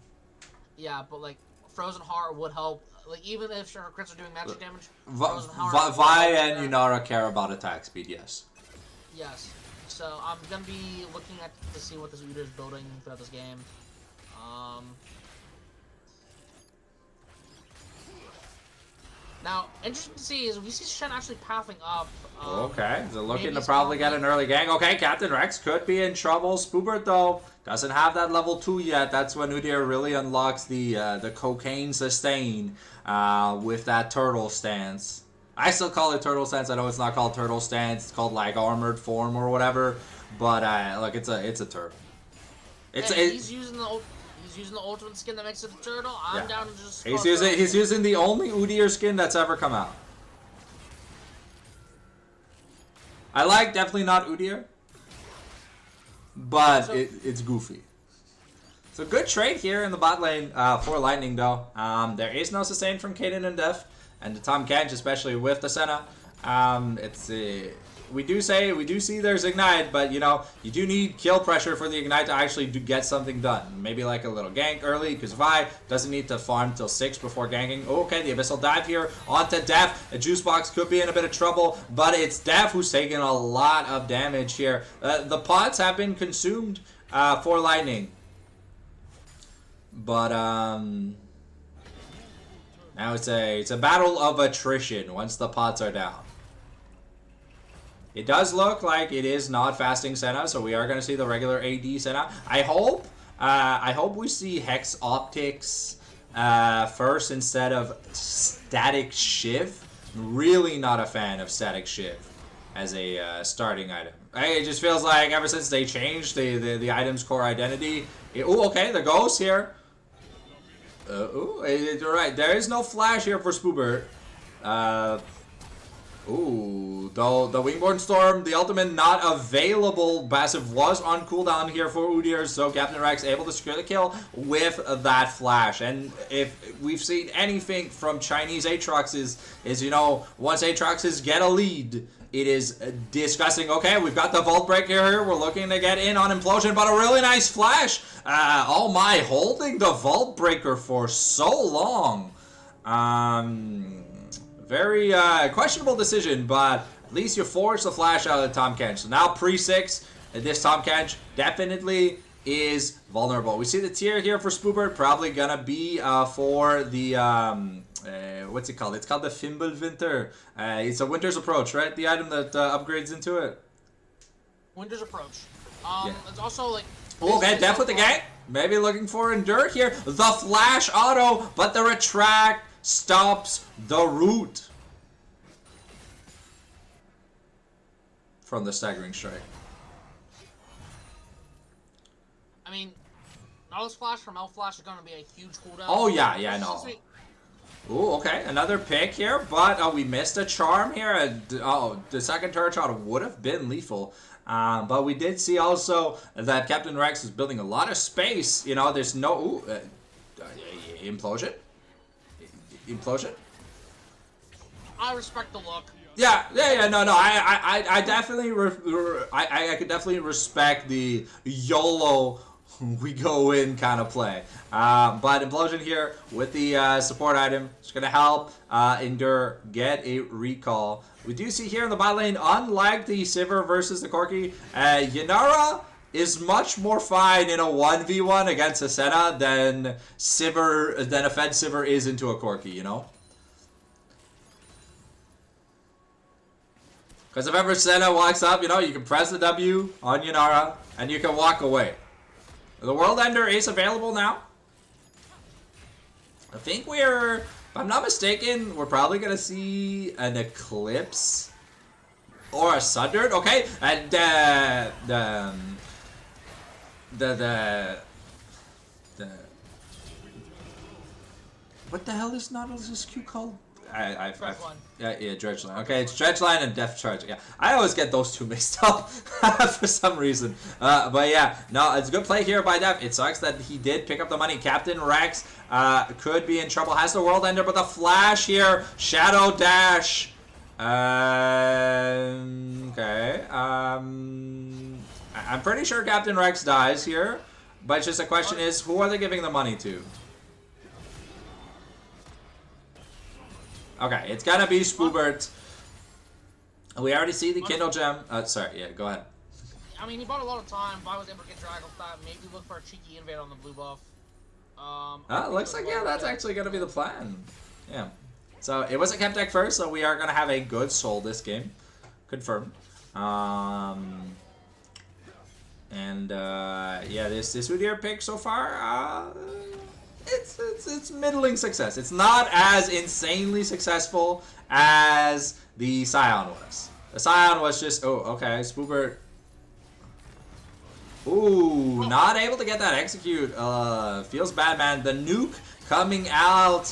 Yeah, but like Frozen Heart would help. Like even if her crits are doing magic damage, Vi and Yunara care about attack speed. Yes. Yes. So I'm gonna be looking at to see what this Udyr is building throughout this game. Now, interesting to see is we see Shen actually pathing up. Okay, so looking to probably get an early gang. Okay, Captain Rex could be in trouble. Spoobert, though, doesn't have that level 2 yet. That's when Udyr really unlocks the cocaine sustain with that turtle stance. I still call it turtle stance. I know it's not called turtle stance. It's called like armored form or whatever. But look, it's a turtle. He's using the ultimate skin that makes it a turtle. I'm down to just. He's using the only Udyr skin that's ever come out. I like definitely not Udyr, but it's goofy. So good trade here in the bot lane for Lightning though. There is no sustain from Kaden and Def, and the Tahm Kench, especially with the Senna. We do see there's Ignite, but you know, you do need kill pressure for the Ignite to actually get something done. Maybe like a little gank early, because Vi doesn't need to farm till 6 before ganking. Okay, the Abyssal Dive here onto Def. A Juice Box could be in a bit of trouble, but it's Def who's taking a lot of damage here. The pots have been consumed for Lightning. But now it's a battle of attrition once the pots are down. It does look like it is not fasting Senna, so we are going to see the regular AD Senna. I hope we see Hex Optics first instead of Static Shiv. I'm really not a fan of Static Shiv as a starting item. It just feels like ever since they changed the item's core identity. Okay, the Ghost here. You're right. There is no flash here for Spoobert. Though the Wingborne Storm, the ultimate not available. Passive was on cooldown here for Udyr, so Captain Rex able to secure the kill with that flash. And if we've seen anything from Chinese Aatroxes, is you know, once Aatroxes get a lead, it is disgusting. Okay, we've got the Vault Breaker here. We're looking to get in on Implosion, but a really nice flash. Oh my, holding the Vault Breaker for so long. Very questionable decision, but at least you forced the flash out of the Tahm Kench. So now pre-6, this Tahm Kench definitely is vulnerable. We see the tier here for Spoobert, probably gonna be for the, what's it called? It's called the Fimbulwinter. It's a Winter's Approach, right? The item that upgrades into it. Winter's Approach. It's also like... Okay, Def with the gang. Maybe looking for Endure here. The flash auto, but the retract stops the root from the Staggering Strike. I mean, Nautilus Flash from Elf Flash is going to be a huge cooldown. Oh yeah, I know. Ooh, okay, another pick here, but we missed a charm here. The second turret shot would have been lethal. But we did see also that Captain Rex is building a lot of space. You know, there's no... Implosion? Implosion? I respect the look. Yeah, no. I definitely, I could definitely respect the YOLO, we go in kind of play. But Implosion here with the support item is going to help Endure get a recall. We do see here in the bot lane, unlike the Sivir versus the Corki, Yunara is much more fine in a 1v1 against a Senna than a Fed Sivir is into a Corki, you know? Because if ever Senna walks up, you know, you can press the W on Yunara, and you can walk away. The World Ender is available now. I think we're, if I'm not mistaken, we're probably going to see an Eclipse or a Sundered. Okay, and what the hell is Nautilus's Q called? Yeah, Dredge Line. Okay, it's Dredge Line and Death Charge. Yeah, I always get those two mixed up for some reason. But yeah, no, it's a good play here by Death. It sucks that he did pick up the money. Captain Rex could be in trouble. Has the World Ender, but the Flash here. Shadow Dash. Okay. I'm pretty sure Captain Rex dies here. But just the question is, who are they giving the money to? Okay, it's gonna be Spoobert. We already see the Kindle Gem. Sorry, yeah, go ahead. I mean, he bought a lot of time. If I was able to get Dragon Thought, maybe look for a cheeky invade on the blue buff. Looks like, yeah, that's actually gonna be the plan. Yeah. So, it was a Chem deck first, so we are gonna have a good soul this game. Confirmed. Yeah, this Udyr pick so far, it's middling success. It's not as insanely successful as the Scion was. The Scion was just, oh, okay, Spoobert. Ooh, not able to get that execute. Feels bad, man. The nuke coming out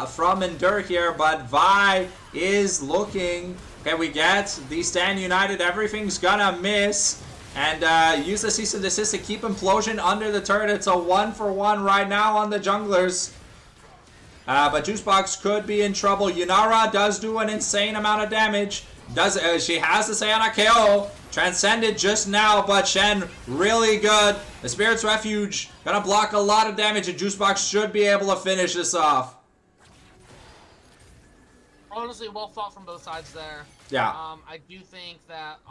from Endure here, but Vi is looking. Okay, we get the Stand United. Everything's gonna miss. And use the Cease and Desist to keep Implosion under the turret. It's a 1-for-1 right now on the junglers. But Juicebox could be in trouble. Yunara does do an insane amount of damage. She has the Sayana KO. Transcended just now, but Shen really good. The Spirit's Refuge gonna block a lot of damage, and Juicebox should be able to finish this off. Honestly, well fought from both sides there. Yeah. I do think that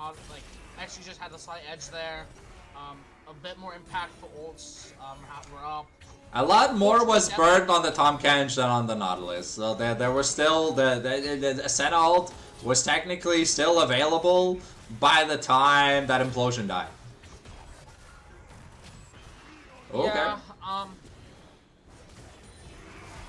actually just had a slight edge there. A bit more impactful ults were up. A lot more was burned on the Tahm Kench than on the Nautilus. So there was still the Senna ult was technically still available by the time that Implosion died. Okay. Yeah,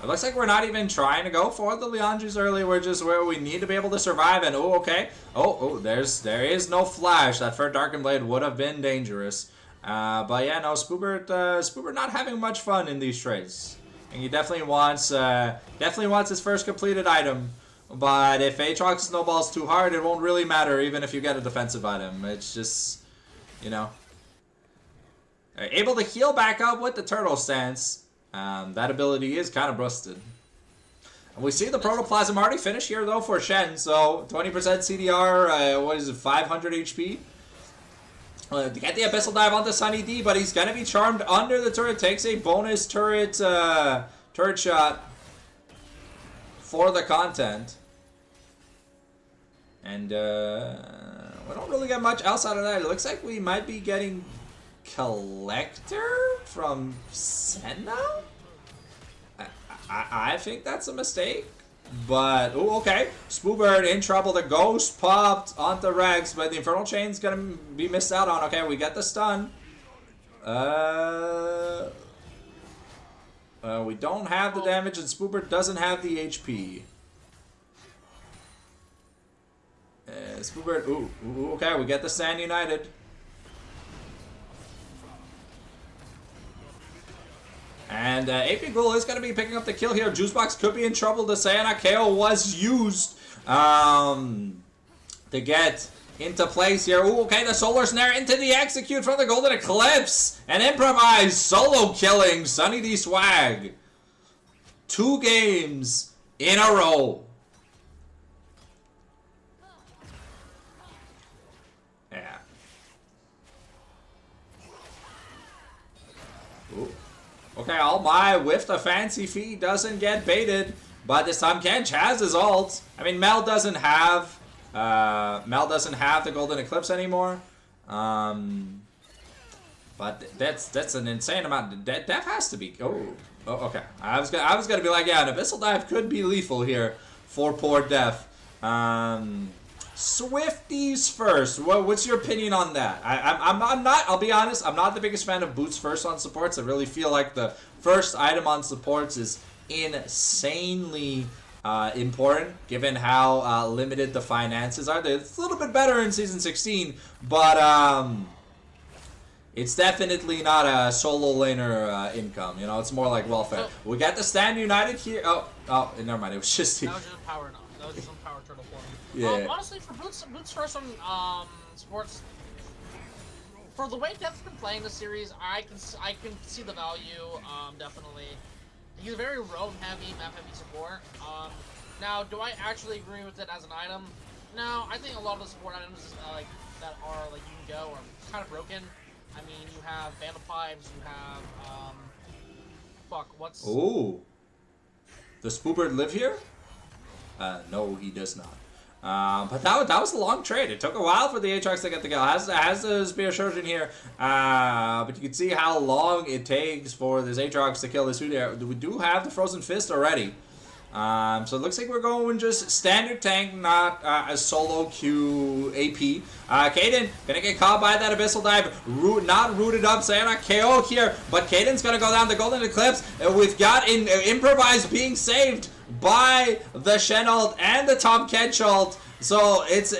It looks like we're not even trying to go for the Liandry's early. We're just where we need to be able to survive. And oh, okay. There is no flash. That for Darkened Blade would have been dangerous. But yeah, no, Spoobert not having much fun in these trades. And he definitely wants his first completed item. But if Aatrox snowballs too hard, it won't really matter, even if you get a defensive item. It's just, you know, able to heal back up with the turtle stance. That ability is kind of busted. And we see the Protoplasm already finish here, though, for Shen. So, 20% CDR, what is it, 500 HP? To get the Abyssal Dive onto Sunny D, but he's going to be charmed under the turret. Takes a bonus turret shot for the content. And we don't really get much else out of that. It looks like we might be getting Collector from Senna? I think that's a mistake. But, oh, okay. Spoobert in trouble. The Ghost popped onto Rex, but the Infernal Chain's gonna be missed out on. Okay, we get the stun. We don't have the damage, and Spoobert doesn't have the HP. Spoobert, ooh, okay, we get the Stand United. And AP Ghoul is going to be picking up the kill here. Juicebox could be in trouble. The Sayana KO was used to get into place here. Ooh, okay, the Solar Snare into the execute from the Golden Eclipse. And improvise solo killing Sunny D Swag. 2 games in a row. Yeah. Ooh. Okay, all my with the fancy feet doesn't get baited, but this time Kench has his ult. I mean, Mel doesn't have the Golden Eclipse anymore. But that's an insane amount. Def has to be. Oh, okay. I was gonna be like, yeah, an Abyssal Dive could be lethal here for poor Def. Swifties first. What's your opinion on that? I'm not. I'll be honest. I'm not the biggest fan of boots first on supports. I really feel like the first item on supports is insanely important, given how limited the finances are. It's a little bit better in Season 16, but it's definitely not a solo laner income. You know, it's more like welfare. We got the Stand United here. Oh, never mind. It was just... That was just a power. That was just some power turtle for me. Yeah. Honestly, for boots first on sports, for the way Death's been playing this series, I can see the value. Definitely. He's a very roam-heavy, map-heavy support. Now, do I actually agree with it as an item? No, I think a lot of the support items that are like you can go are kind of broken. I mean, you have Vandal Pipes, you have what's... Ooh. Does Spoobird live here? No, he does not. But that was a long trade. It took a while for the Aatrox to get the kill. Has the Spear Shuriken here. But you can see how long it takes for this Aatrox to kill this Udyr. We do have the Frozen Fist already. So it looks like we're going just standard tank, not a solo Q AP. Kaden gonna get caught by that Abyssal Dive. Not rooted up. Sayana KO here, but Kaden's gonna go down the Golden Eclipse. We've got Improvise being saved by the Shen ult and the Tom Kench ult. So it's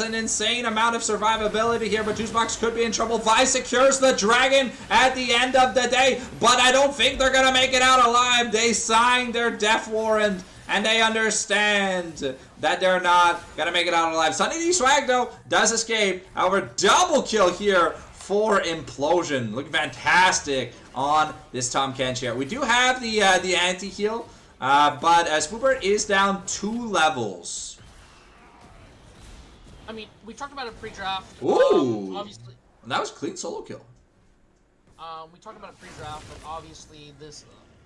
an insane amount of survivability here, but Juicebox could be in trouble. Vi secures the dragon at the end of the day, but I don't think they're gonna make it out alive. They signed their death warrant, and they understand that they're not gonna make it out alive. Sunny D Swag though does escape. However, double kill here for Implosion. Looking fantastic on this Tom Kench here. We do have the anti-heal, but Spoobird is down 2 levels. I mean, we talked about it pre-draft. Ooh! Obviously, That was clean solo kill. we talked about it pre-draft, but obviously this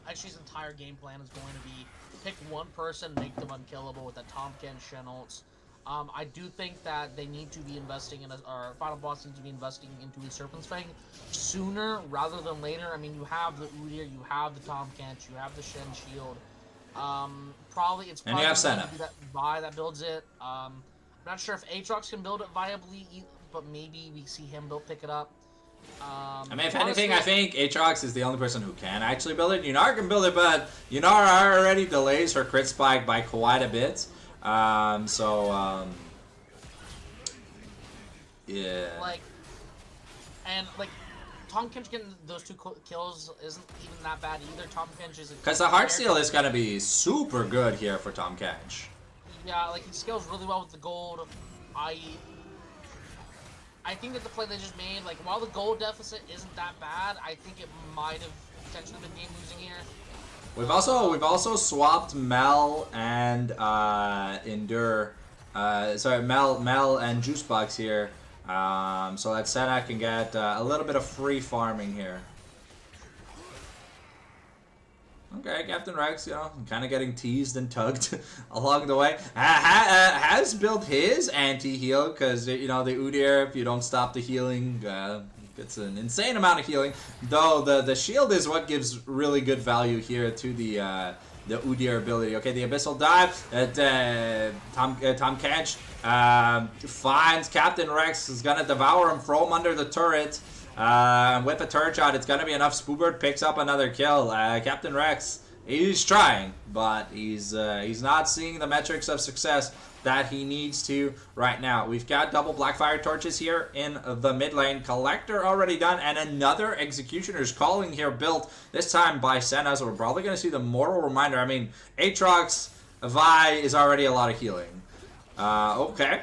Actually's entire game plan is going to be pick one person, make them unkillable with a Tom Kench Shen ults. I do think that they need to be investing in or Final Boss needs to be investing into a Serpent's Fang sooner rather than later. I mean, you have the Udyr, you have the Tom Kench, you have the Shen Shield. Probably and you have Senna. That Vi that builds it. I'm not sure if Aatrox can build it viably, but maybe we see him pick it up. I mean, if anything, I think Aatrox is the only person who can actually build it. Yunar can build it, but Yunar already delays her crit spike by quite a bit. Yeah. Tom Kench getting those 2 kills isn't even that bad either. Tom Kench is because the Heartsteel is gonna be super good here for Tom Kench. Yeah, he scales really well with the gold. I think that the play they just made, while the gold deficit isn't that bad, I think it might have potentially been game losing here. We've also swapped Mel and Endure. Mel and Juicebox here. So that Senna can get a little bit of free farming here. Okay, Captain Rex, kind of getting teased and tugged along the way. Has built his anti-heal, because, the Udyr, if you don't stop the healing, gets an insane amount of healing. Though, the shield is what gives really good value here to the Udyr ability. Okay, the Abyssal Dive. Tom Kench finds Captain Rex, is gonna devour him from under the turret. With a turret shot, it's gonna be enough. Spoobird picks up another kill. Captain Rex, he's trying, but he's not seeing the metrics of success that he needs to right now. We've got double Blackfire torches here in the mid lane. Collector already done, and another Executioner's Calling here built, this time by Senna, so we're probably going to see the Mortal Reminder. I mean, Aatrox, Vi is already a lot of healing. Okay.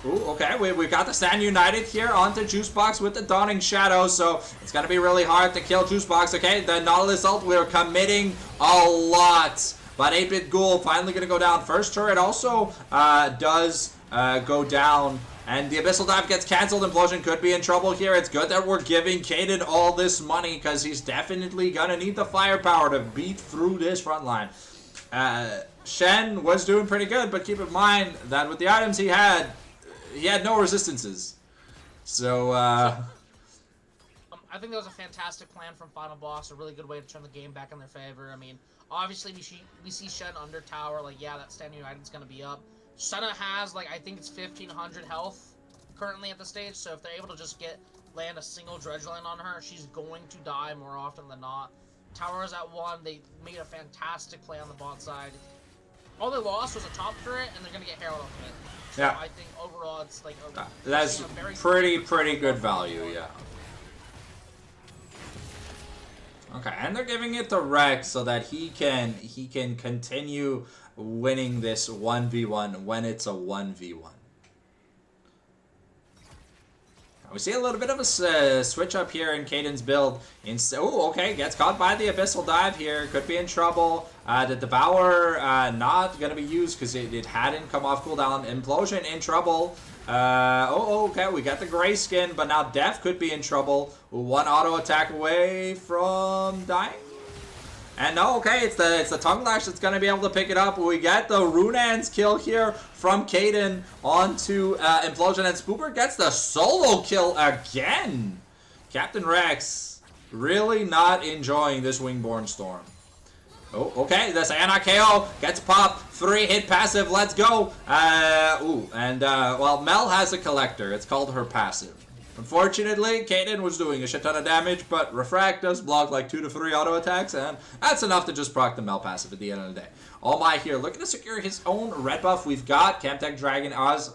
Okay, we got the Stand United here onto Juicebox with the Dawning Shadow, so it's going to be really hard to kill Juicebox. Okay, the Nautilus ult, we're committing a lot. But 8-Bit Ghoul finally going to go down. First turret also does go down. And the Abyssal Dive gets cancelled. Implosion could be in trouble here. It's good that we're giving Kaden all this money, because he's definitely going to need the firepower to beat through this front line. Shen was doing pretty good, but keep in mind that with the items he had no resistances. So, I think that was a fantastic plan from Final Boss, a really good way to turn the game back in their favor. I mean, obviously we see Shen under tower, like, yeah, that Stand United's gonna be up. Senna has, like, I think it's 1,500 health currently at the stage, so if they're able to just land a single dredge line on her, she's going to die more often than not. Tower is at 1, they made a fantastic play on the bot side. All they lost was a top turret, and they're gonna get Herald off of it. So yeah. I think overall it's like That's pretty good value, yeah. Okay, and they're giving it to Rex so that he can continue winning this 1v1 when it's a 1v1. We see a little bit of a switch up here in Caden's build. Oh, okay, gets caught by the Abyssal Dive here. Could be in trouble. The Devour not going to be used because it hadn't come off cooldown. Implosion in trouble. Okay, we got the gray skin, but now Death could be in trouble. One auto attack away from dying. And no, okay, it's the Tongue Lash that's going to be able to pick it up. We get the Runan's kill here from Caden onto Implosion, and Spooper gets the solo kill again. Captain Rex really not enjoying this Wingborn Storm. Oh, okay, this Ana-KO gets popped. 3-hit passive, let's go. Well, Mel has a collector. It's called her passive. Unfortunately, Caden was doing a shit ton of damage, but Refract does block like 2 to 3 auto attacks, and that's enough to just proc the Mel passive at the end of the day. All My here, looking to secure his own red buff. We've got Chemtech Dragon as,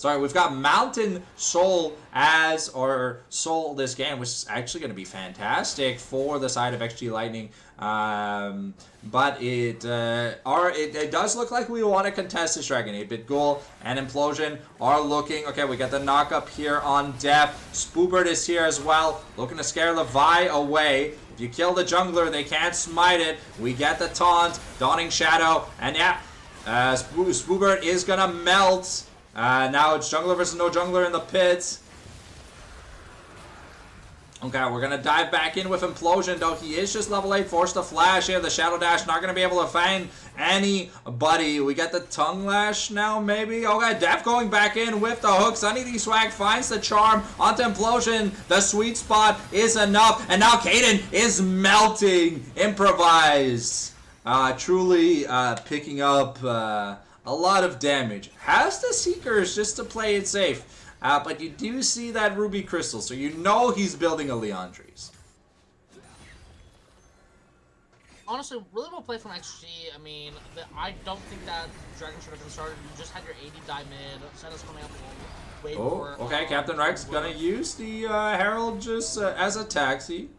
we've got Mountain Soul as our soul this game, which is actually going to be fantastic for the side of XG Lightning. But it does look like we want to contest this Dragon. 8-bit Ghoul and Implosion are looking. Okay, we got the knock up here on Def. Spoobert is here as well, looking to scare Levi away. If you kill the jungler, they can't smite it. We get the taunt, Dawning Shadow, and yeah, Spoobert is gonna melt. Now it's jungler versus no jungler in the pit. Okay, we're going to dive back in with Implosion, though he is just level 8, forced to flash here. The Shadow Dash not going to be able to find anybody. We get the Tongue Lash now, maybe. Okay, Def going back in with the hook. Sunny D Swag finds the charm onto Implosion. The sweet spot is enough, and now Caden is melting. Improvised. Truly picking up a lot of damage. Has the Seekers just to play it safe. But you do see that Ruby Crystal, so you know he's building a Leandries. Honestly, really well played from XG. I mean, I don't think that Dragon should have been started. You just had your 80 die mid. Senna's coming up way more. Okay, Captain Rex gonna use the Herald just as a taxi.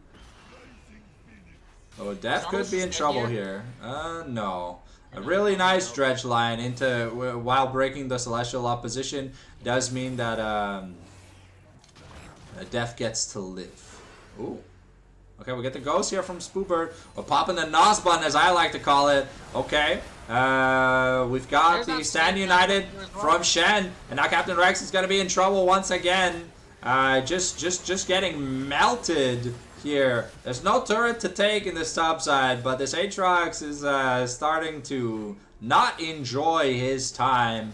Oh, Death could be in trouble here. No. A really nice dredge line into while breaking the Celestial opposition does mean that Death gets to live. Ooh. Okay, we get the ghost here from Spoobert. We're popping the Nos button, as I like to call it. Okay. We've got the Stand United from Shen, and now Captain Rex is gonna be in trouble once again. Just getting melted here. There's no turret to take in this top side, but this Aatrox is starting to not enjoy his time.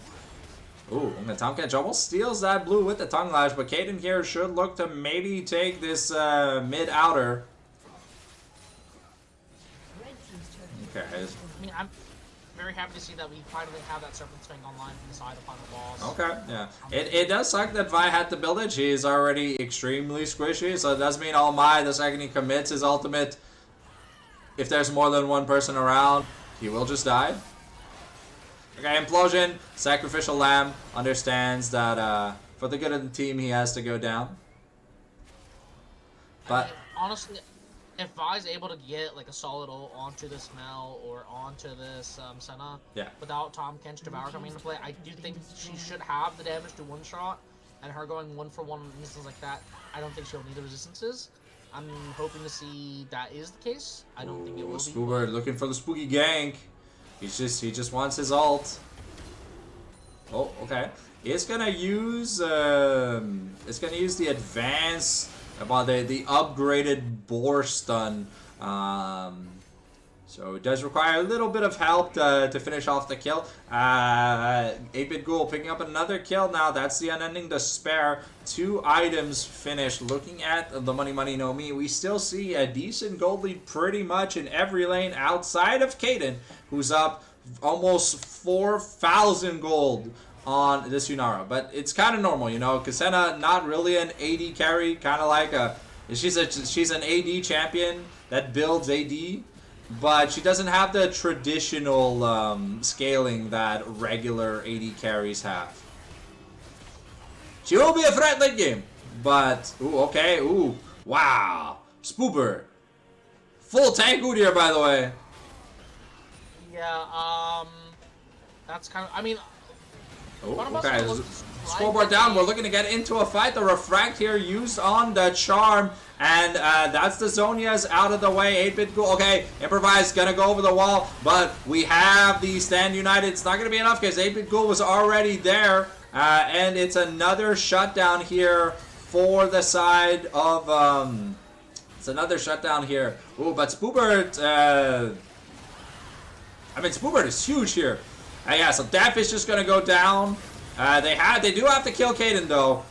Ooh, and the Tomcat almost steals that blue with the Tongue Lash, but Caden here should look to maybe take this mid-outer. Okay. I mean, I'm very happy to see that we finally have that Serpent's Fang online from the side of Final Boss. Okay, yeah. It does suck that Vi had to build it. He's already extremely squishy, so it does mean All My, the second he commits his ultimate, if there's more than one person around, he will just die. Okay, Implosion, Sacrificial Lamb, understands that for the good of the team, he has to go down. But I mean, honestly, if Vi's able to get like a solid ult onto this Mel or onto this Senna, yeah, without Tom Kench Devour coming into play, I do think she should have the damage to one shot, and her going 1-for-1 instances like that, I don't think she'll need the resistances. I'm hoping to see that is the case. I don't think it will be. Spoobert looking for the spooky gank. He just wants his ult. Oh, okay. It's gonna use the advanced, well, the upgraded Boar Stun So it does require a little bit of help to finish off the kill. 8-Bit Ghoul picking up another kill now. That's the Unending Despair. 2 items finished. Looking at the Money No Me, we still see a decent gold lead pretty much in every lane outside of Kaden, who's up almost 4,000 gold on this Yunara. But it's kind of normal, you know. Kasena, not really an AD carry, kind of like a... She's an AD champion that builds AD. But she doesn't have the traditional scaling that regular AD carries have. She will be a threat late game. But, ooh, okay, ooh, wow. Spoober. Full tank Udyr, by the way. Yeah, that's kind of, I mean... Oh, okay, scoreboard down. We're looking to get into a fight. The Refract here used on the Charm. And that's the Zonia's out of the way. 8-Bit Ghoul. Okay, Improvise gonna go over the wall. But we have the Stand United. It's not gonna be enough because 8-Bit Ghoul was already there. And it's another shutdown here for the side of... It's another shutdown here. Ooh, but Spoobert... I mean, Spoobert is huge here. Yeah, so Death is just gonna go down. They do have to kill Kaden though.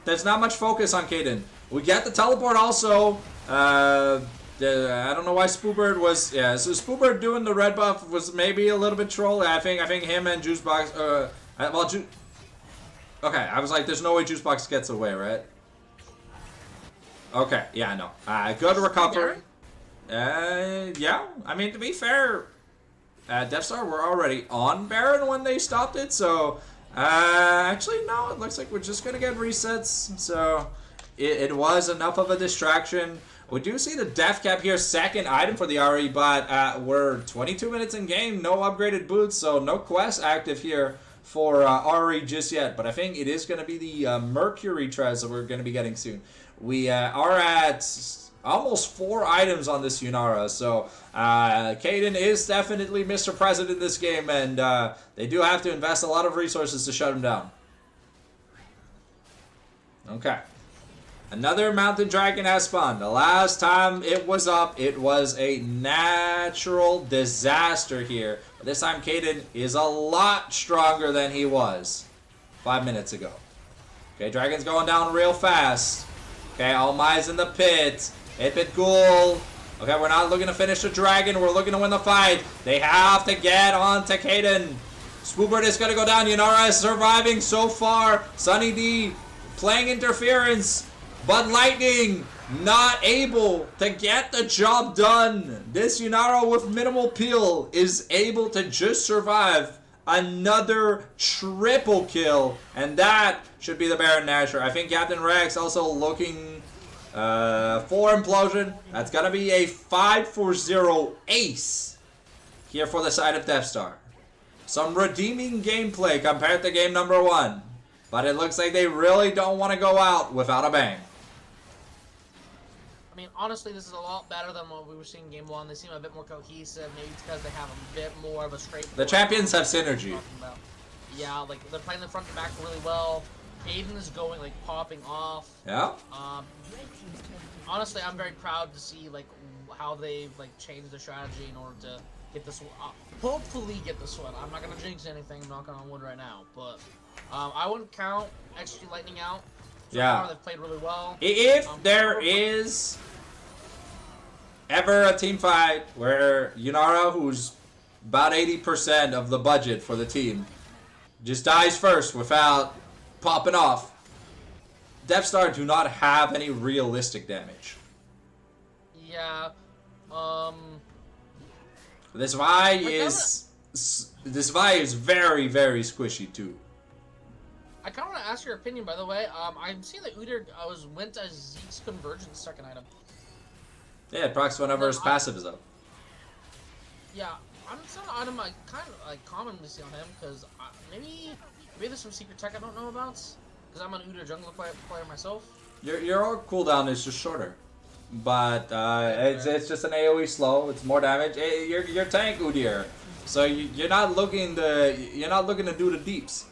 There's not much focus on Kaden. We get the teleport also. I don't know why Spoobert was... Yeah, so Spoobert doing the red buff was maybe a little bit trolly. I think him and Juicebox... Okay, I was like, there's no way Juicebox gets away, right? Okay, yeah, no. Good recovery. Yeah, I mean, to be fair... Deathstar were already on Baron when they stopped it, so... actually, no, it looks like we're just gonna get resets, so... It was enough of a distraction. We do see the Death Cap here, second item for the RE, but we're 22 minutes in game, no upgraded boots, so no quest active here for RE just yet. But I think it is gonna be the Mercury Trez that we're gonna be getting soon. We are at... almost 4 items on this Yunara, so Kaden is definitely Mr. President in this game, and they do have to invest a lot of resources to shut him down. Okay. Another Mountain Dragon has spawned. The last time it was up, it was a natural disaster here. But this time Kaden is a lot stronger than he was 5 minutes ago. Okay, Dragon's going down real fast. Okay, All Mai's in the pit. 8-Bit Ghoul. Okay, we're not looking to finish the Dragon. We're looking to win the fight. They have to get on to Kaden. Spoobert is going to go down. Yunara is surviving so far. Sunny D playing interference. But Lightning not able to get the job done. This Yunara with minimal peel is able to just survive another triple kill. And that should be the Baron Nashor. I think Captain Rex also looking... for Implosion. That's gonna be a 5-4-0 ace here for the side of Deathstar. Some redeeming gameplay compared to game number 1. But it looks like they really don't want to go out without a bang. I mean, honestly, this is a lot better than what we were seeing in game 1. They seem a bit more cohesive. Maybe it's because they have a bit more of a straight... The champions have synergy. Yeah, like, they're playing the front to back really well. Aiden is going, like, popping off. Yeah. Honestly, I'm very proud to see, like, how they've, like, changed their strategy in order to get this, hopefully get this one. I'm not gonna jinx anything, I'm knocking on wood right now, but I wouldn't count XG Lightning out. So far, they've played really well. If there is ever a team fight where Yunara, who's about 80% of the budget for the team, just dies first without popping off, Deathstar do not have any realistic damage. Yeah, This Vi is very, very squishy too. I kind of want to ask your opinion, by the way. I'm seeing that Udyr went as Zeke's Convergence second item. Yeah, it procs whenever his passive is up. Yeah, it's not an item I kind of like commonly see on him, because maybe there's some secret tech I don't know about, because I'm an Udyr jungler player myself. Your cooldown is just shorter, but it's just an AOE slow. It's more damage. You're tank Udyr, so you're not looking to do the deeps.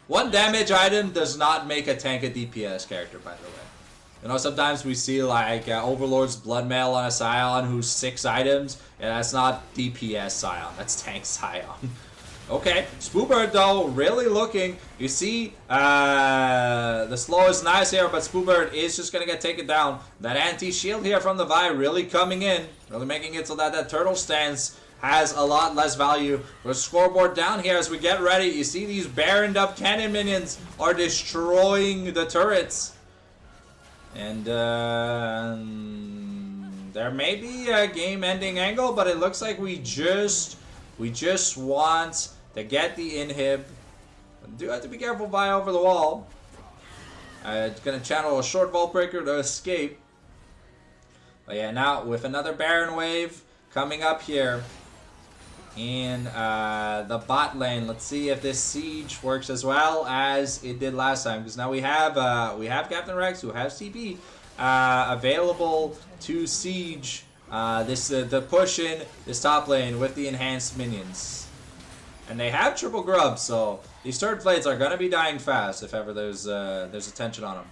One damage item does not make a tank a DPS character, by the way. You know, sometimes we see like Overlord's Blood Mail on a Scion who's 6 items, and that's not DPS Scion, that's tank Scion. Okay, Spoobird though, really looking. You see, the slow is nice here, but Spoobird is just gonna get taken down. That anti-shield here from the Vi really coming in, really making it so that that turtle stance has a lot less value. We're scoreboard down here as we get ready. You see these baroned up cannon minions are destroying the turrets. And there may be a game-ending angle, but it looks like we just want to get the inhib. Do have to be careful Vi over the wall. It's gonna channel a short vault breaker to escape. But yeah, now with another Baron wave coming up here in the bot lane. Let's see if this siege works as well as it did last time. Because now we have Captain Rex who has TP available to siege the push in this top lane with the enhanced minions. And they have triple grub, so these third plates are gonna be dying fast if ever there's attention on them.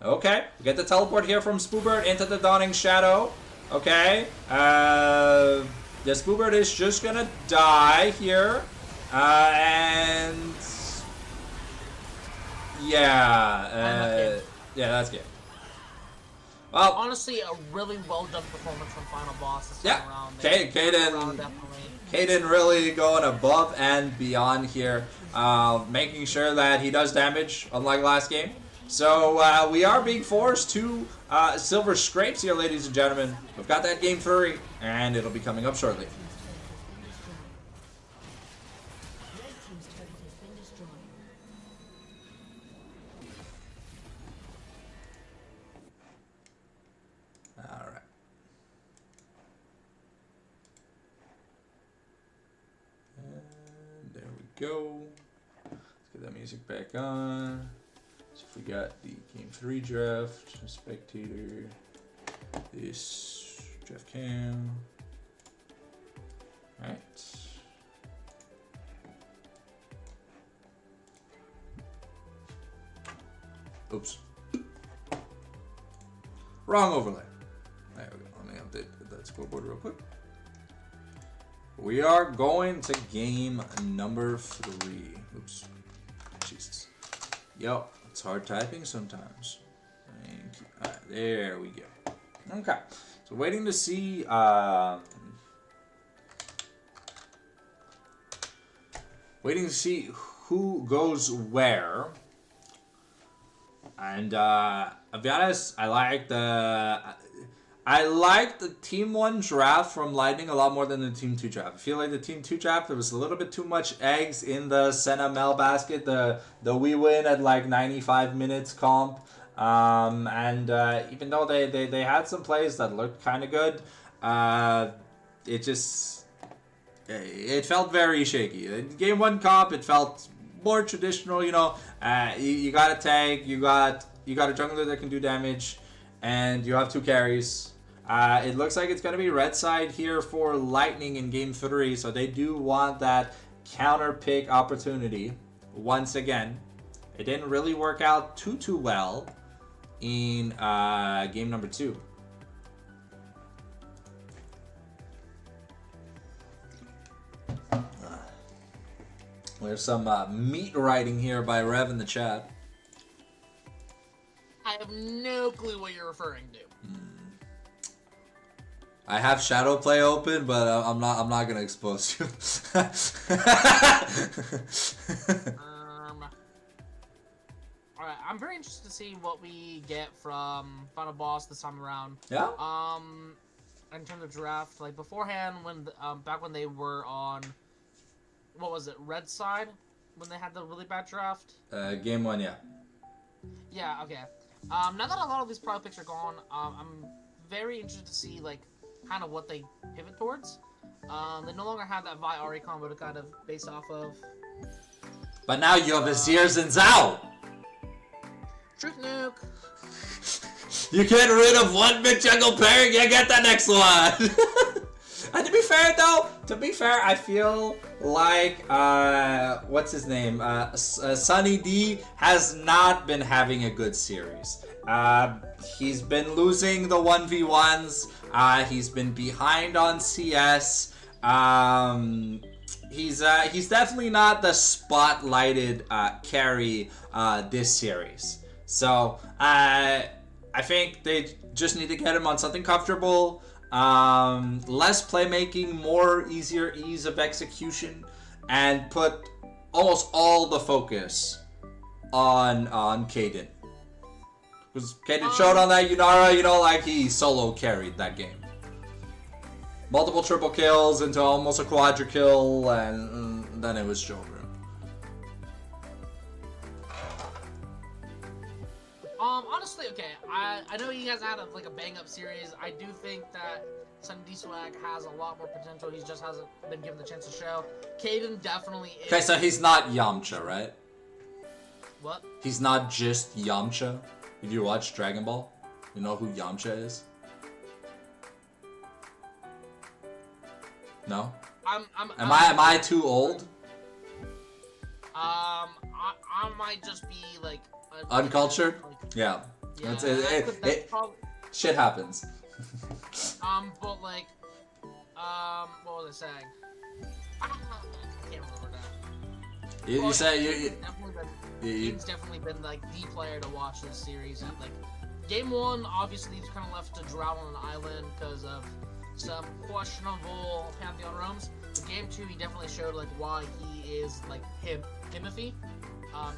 Okay, we get the teleport here from Spoobird into the Dawning Shadow. Okay, the Spoobird is just gonna die here, and yeah, yeah, that's good. Well, honestly, a really well done performance from Final Boss this time around. Kaden really going above and beyond here, making sure that he does damage, unlike last game. So we are being forced to silver scrapes here, ladies and gentlemen. We've got that game 3, and it'll be coming up shortly. Alright. And there we go. Let's get that music back on. So if we got the game 3 draft, spectator, this draft cam. Alright. Oops. Wrong overlay. There we go. Let me update that scoreboard real quick. We are going to game number 3. Oops. Jesus. Yo. It's hard typing sometimes. Alright, there we go. Okay, so waiting to see who goes where. And I'll be honest, I like the Team 1 draft from Lightning a lot more than the Team 2 draft. I feel like the Team 2 draft, there was a little bit too much eggs in the Senna Mel basket. The we win at like 95 minutes comp. And even though they had some plays that looked kind of good, it felt very shaky. In Game 1 comp, it felt more traditional, you know. You got a tank, you got a jungler that can do damage, and you have 2 carries. It looks like it's going to be red side here for Lightning in Game 3, so they do want that counter pick opportunity once again. It didn't really work out too well in game number 2. There's some meat writing here by Rev in the chat. I have no clue what you're referring to. I have Shadow Play open, but I'm not gonna expose you. Alright, I'm very interested to see what we get from Final Boss this time around. Yeah. In terms of draft, like beforehand, when back when they were on, what was it, red side, when they had the really bad draft. Game 1, yeah. Yeah. Okay. Now that a lot of these pro picks are gone, I'm very interested to see like kind of what they pivot towards. They no longer have that Vi Ari combo to kind of base off of. But now you have Azir's and Zhao. Truth nuke. You get rid of one mid jungle pairing, you get the next one. And to be fair, I feel like what's his name? Sunny D has not been having a good series. He's been losing the 1v1s. He's been behind on CS. He's definitely not the spotlighted carry this series. So I think they just need to get him on something comfortable. Less playmaking, more easier ease of execution, and put almost all the focus on Kaden. Because Kaden showed on that Yunara, like he solo carried that game. Multiple triple kills into almost a quadra kill, and then it was over. Honestly, okay, I know you guys had a bang-up series. I do think that Sunny D-Swag has a lot more potential. He just hasn't been given the chance to show. Kaden definitely is. Okay, so he's not Yamcha, right? What? He's not just Yamcha. If you watch Dragon Ball, you know who Yamcha is? No? Am I too old? I might just be like uncultured. Yeah. Yeah. Shit happens. But like, what was I saying? I can't remember that. You say He's definitely been like the player to watch this series. And like, game one, obviously he's kind of left to drown on an island because of some questionable Pantheon roams. But game two, he definitely showed like why he is like Himothy.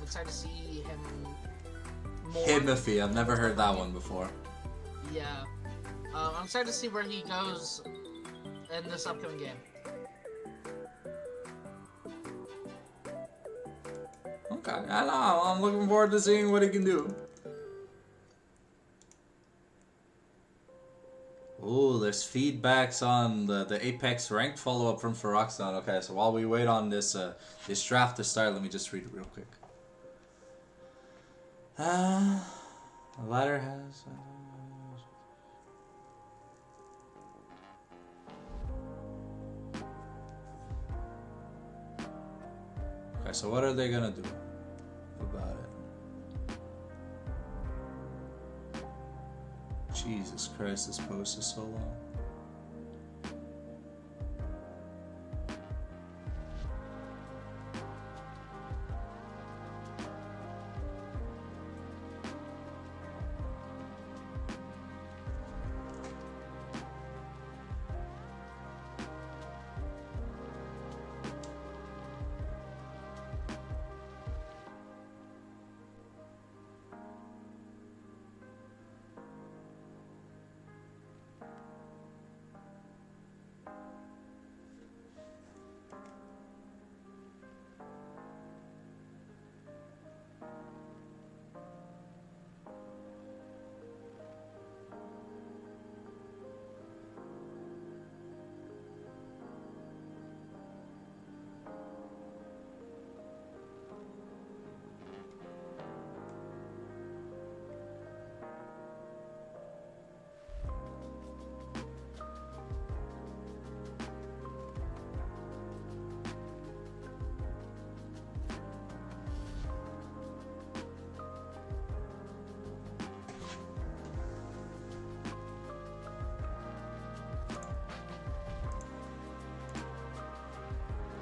Excited to see him more. Himothy, I've never heard that one before. Yeah. I'm excited to see where he goes in this upcoming game. Okay, I know. I'm looking forward to seeing what he can do. Ooh, there's feedbacks on the Apex ranked follow-up from Feroxon. Okay, so while we wait on this this draft to start, let me just read it real quick. The ladder has... Okay, so what are they gonna do about it? Jesus Christ, this post is so long.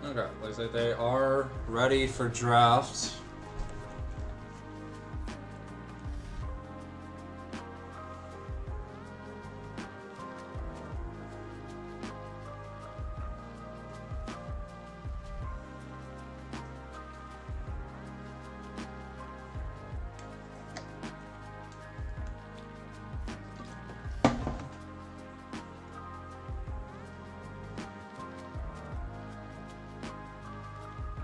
Okay, looks like they are ready for draft.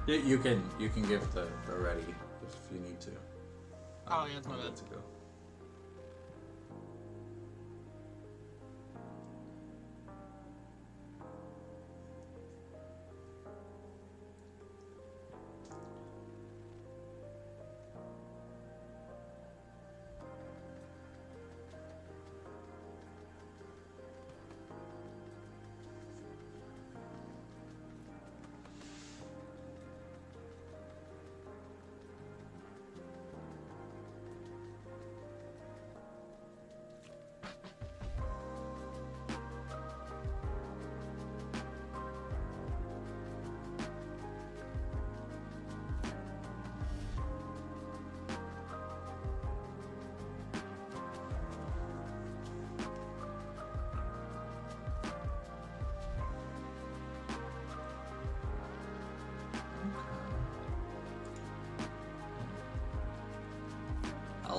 You can give the ready if you need to. Oh yeah, that's my bad. Good to go.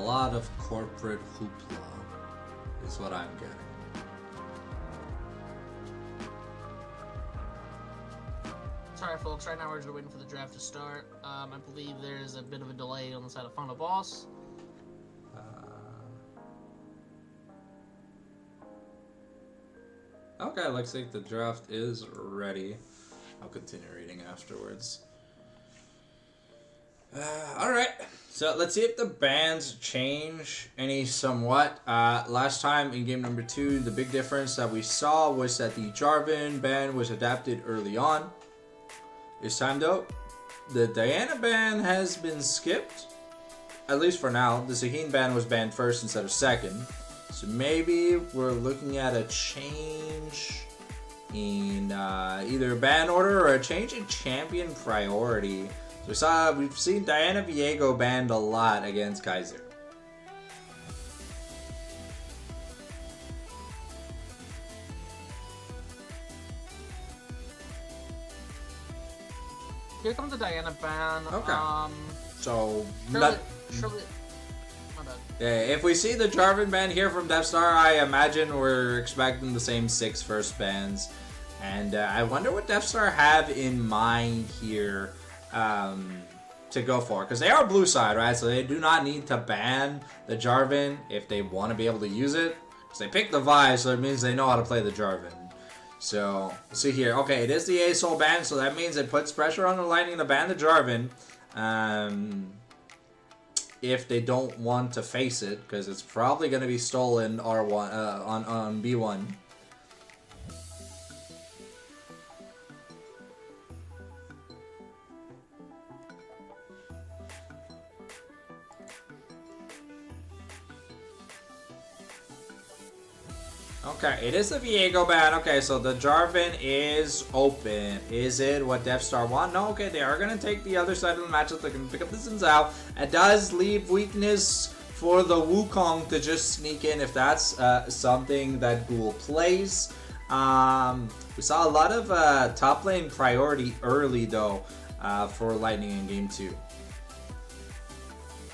lot of corporate hoopla is what I'm getting. Sorry, folks. Right now we're just waiting for the draft to start. I believe there's a bit of a delay on the side of Final Boss. Okay, looks like the draft is ready. I'll continue reading afterwards. Alright, so let's see if the bans change any somewhat. Last time in game number 2, the big difference that we saw was that the Jarvan ban was adapted early on. This time though, the Diana ban has been skipped, at least for now. The Zaheen ban was banned first instead of second. So maybe we're looking at a change in either ban order or a change in champion priority. So we've seen Diana Viego banned a lot against Kaiser. Here comes the Diana ban. Okay. So Surely. My bad. yeah, if we see the Jarvan ban here from Deathstar, I imagine we're expecting the same 6 first bans. And I wonder what Deathstar have in mind here to go for. Because they are blue side, right? So they do not need to ban the Jarvan if they want to be able to use it. Because they picked the Vi, so it means they know how to play the Jarvan. So, see here. Okay, it is the ASOL ban, so that means it puts pressure on the Lightning to ban the Jarvan. If they don't want to face it, because it's probably going to be stolen R1 on B1. Okay, it is the Viego ban. Okay, so the Jarvan is open. Is it what Deathstar want? No, okay, they are going to take the other side of the matchup. They're going to pick up the Xin Zhao. It does leave weakness for the Wukong to just sneak in if that's something that Ghoul plays. We saw a lot of top lane priority early, though, for Lightning in Game 2.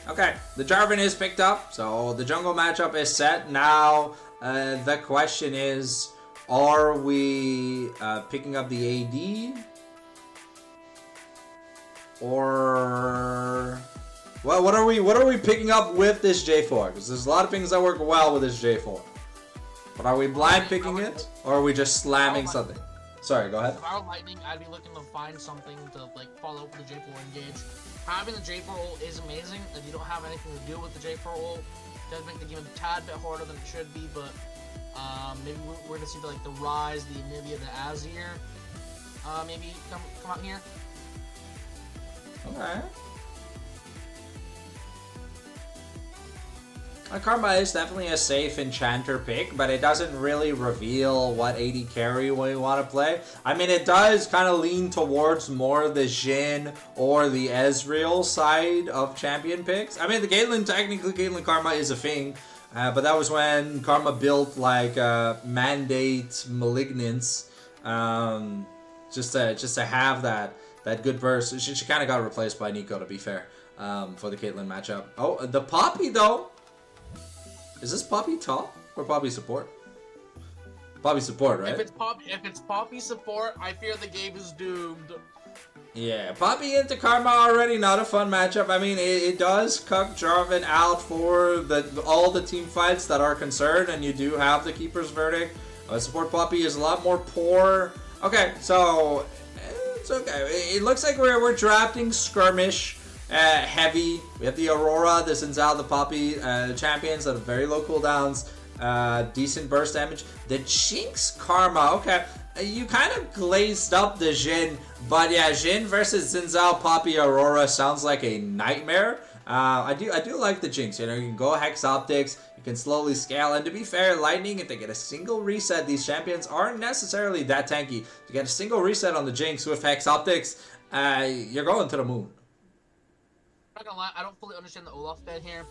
Okay, the Jarvan is picked up, so the jungle matchup is set. Now, the question is, are we picking up the AD? Or what are we picking up with this J4? Because there's a lot of things that work well with this J4. But are we blind picking it, or are we just slamming something? Sorry, go ahead. If I were Lightning, I'd be looking to find something to like follow up with the J4 engage. Having the J4 ult is amazing. If you don't have anything to do with the J4 ult, it does make the game a tad bit harder than it should be. But maybe we're gonna see like the Rise, the Anivia, the Azir. Maybe come out here. Okay. Karma is definitely a safe enchanter pick, but it doesn't really reveal what AD carry we want to play. I mean, it does kind of lean towards more the Jhin or the Ezreal side of champion picks. I mean, the technically Caitlyn Karma is a thing, but that was when Karma built like Mandate Malignance, just to have that good burst. She kind of got replaced by Nico, to be fair, for the Caitlyn matchup. Oh, the Poppy though. Is this Poppy top or Poppy support? Poppy support, right? If it's Poppy support, I fear the game is doomed. Yeah, Poppy into Karma already, not a fun matchup. I mean, it does cuck Jarvan out for all the team fights that are concerned, and you do have the Keeper's Verdict. Support Poppy is a lot more poor. Okay, so it's okay. It looks like we're drafting Skirmish. Heavy. We have the Aurora, the Xin Zhao, the Poppy champions that have very low cooldowns, decent burst damage. The Jinx Karma, okay. You kind of glazed up the Jhin, but yeah, Jhin versus Xin Zhao, Poppy, Aurora sounds like a nightmare. I do like the Jinx. You know, you can go Hex Optics, you can slowly scale, and to be fair, Lightning, if they get a single reset, these champions aren't necessarily that tanky. To get a single reset on the Jinx with Hex Optics, you're going to the moon. I'm not gonna lie, I don't fully understand the Olaf ban here.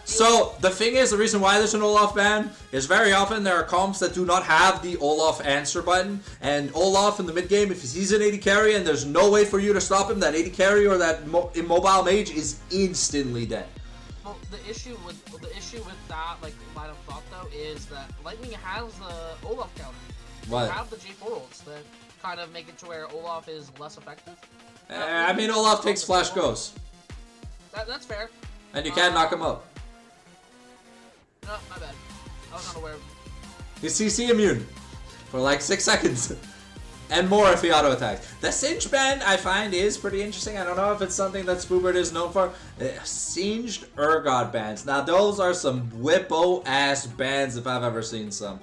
So the thing is, the reason why there's an Olaf ban is very often there are comps that do not have the Olaf answer button, and Olaf in the mid game, if he sees an AD carry and there's no way for you to stop him, that AD carry or that immobile mage is instantly dead. Well, the issue with that like line of thought though is that Lightning has the Olaf counter. What? They have the J4 ults that kind of make it to where Olaf is less effective. I mean, Olaf takes flash goes. That's fair. And you can't knock him up. No, my bad. I was not aware. He's CC immune for like 6 seconds. And more if he auto attacks. The Singed band I find is pretty interesting. I don't know if it's something that Spoobert is known for. Singed Urgot bands. Now those are some whippo ass bands if I've ever seen some.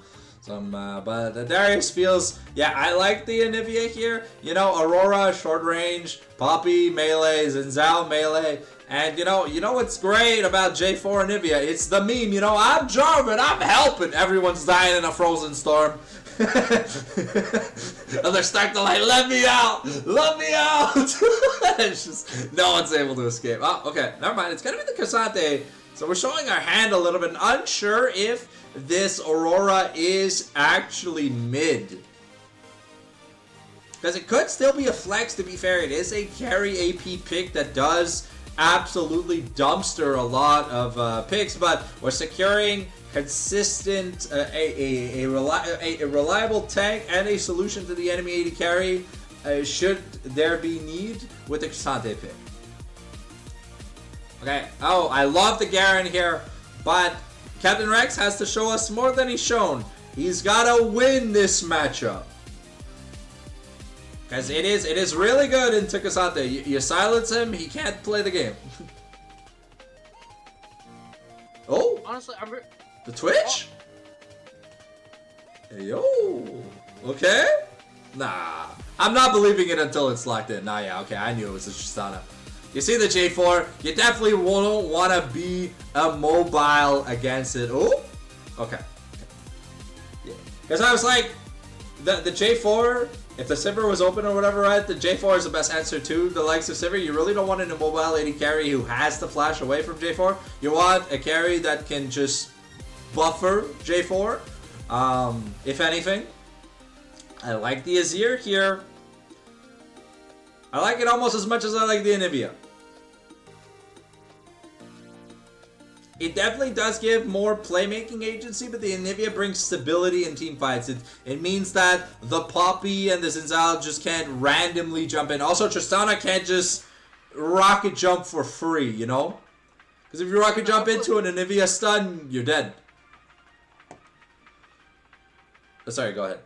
But Darius feels, yeah, I like the Anivia here. You know, Aurora short range, Poppy melee, Zinzao melee. And you know what's great about J4 Anivia? It's the meme, you know, I'm Jarvan, I'm helping. Everyone's dying in a frozen storm. And they're starting to like, let me out! Let me out! It's just, no one's able to escape. Oh, okay, never mind. It's gonna be the Cassante. So we're showing our hand a little bit. Unsure if this Aurora is actually mid. Because it could still be a flex, to be fair. It is a carry AP pick that does absolutely dumpster a lot of picks, but we're securing consistent, a reliable tank and a solution to the enemy AD carry should there be need with the Cassante pick. Okay, oh, I love the Garen here, but Captain Rex has to show us more than he's shown. He's gotta win this matchup. Because it is really good in Cassante. You silence him, he can't play the game. Oh! Honestly, The Twitch? Hey, yo. Okay? Nah. I'm not believing it until it's locked in. Nah, yeah, okay, I knew it was a Tristana. You see the J4, you definitely won't want to be immobile against it. Oh, okay. Yeah. Because I was like, the J4, if the Sivir was open or whatever, right, the J4 is the best answer to the likes of Sivir. You really don't want an immobile AD carry who has to flash away from J4. You want a carry that can just buffer J4, if anything. I like the Azir here. I like it almost as much as I like the Anivia. It definitely does give more playmaking agency, but the Anivia brings stability in team fights. It means that the Poppy and the Zinzal just can't randomly jump in. Also, Tristana can't just rocket jump for free, you know? Because if you rocket jump into an Anivia stun, you're dead. Oh, sorry, go ahead.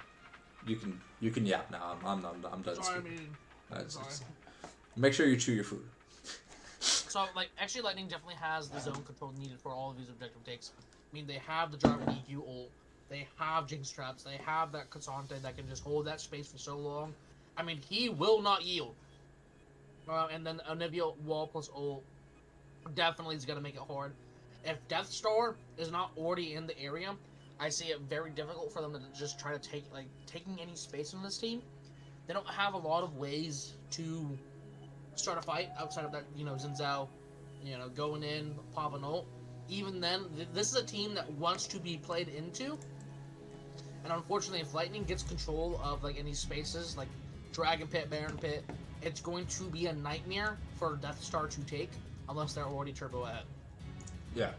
You can yap now. I'm done. Sorry, make sure you chew your food. So, like, actually, Lightning definitely has the zone control needed for all of these objective takes. I mean, they have the Jarvan EQ ult, they have Jinx traps, they have that Cassante that can just hold that space for so long. I mean, he will not yield. And then Anivia wall plus ult definitely is going to make it hard. If Deathstar is not already in the area, I see it very difficult for them to just try to taking any space in this team. They don't have a lot of ways to start a fight outside of that, you know, Zinzao, you know, going in, pop an ult. Even then, this is a team that wants to be played into. And unfortunately, if Lightning gets control of, like, any spaces, like Dragon Pit, Baron Pit, it's going to be a nightmare for Deathstar to take, unless they're already turbo ahead. Yeah.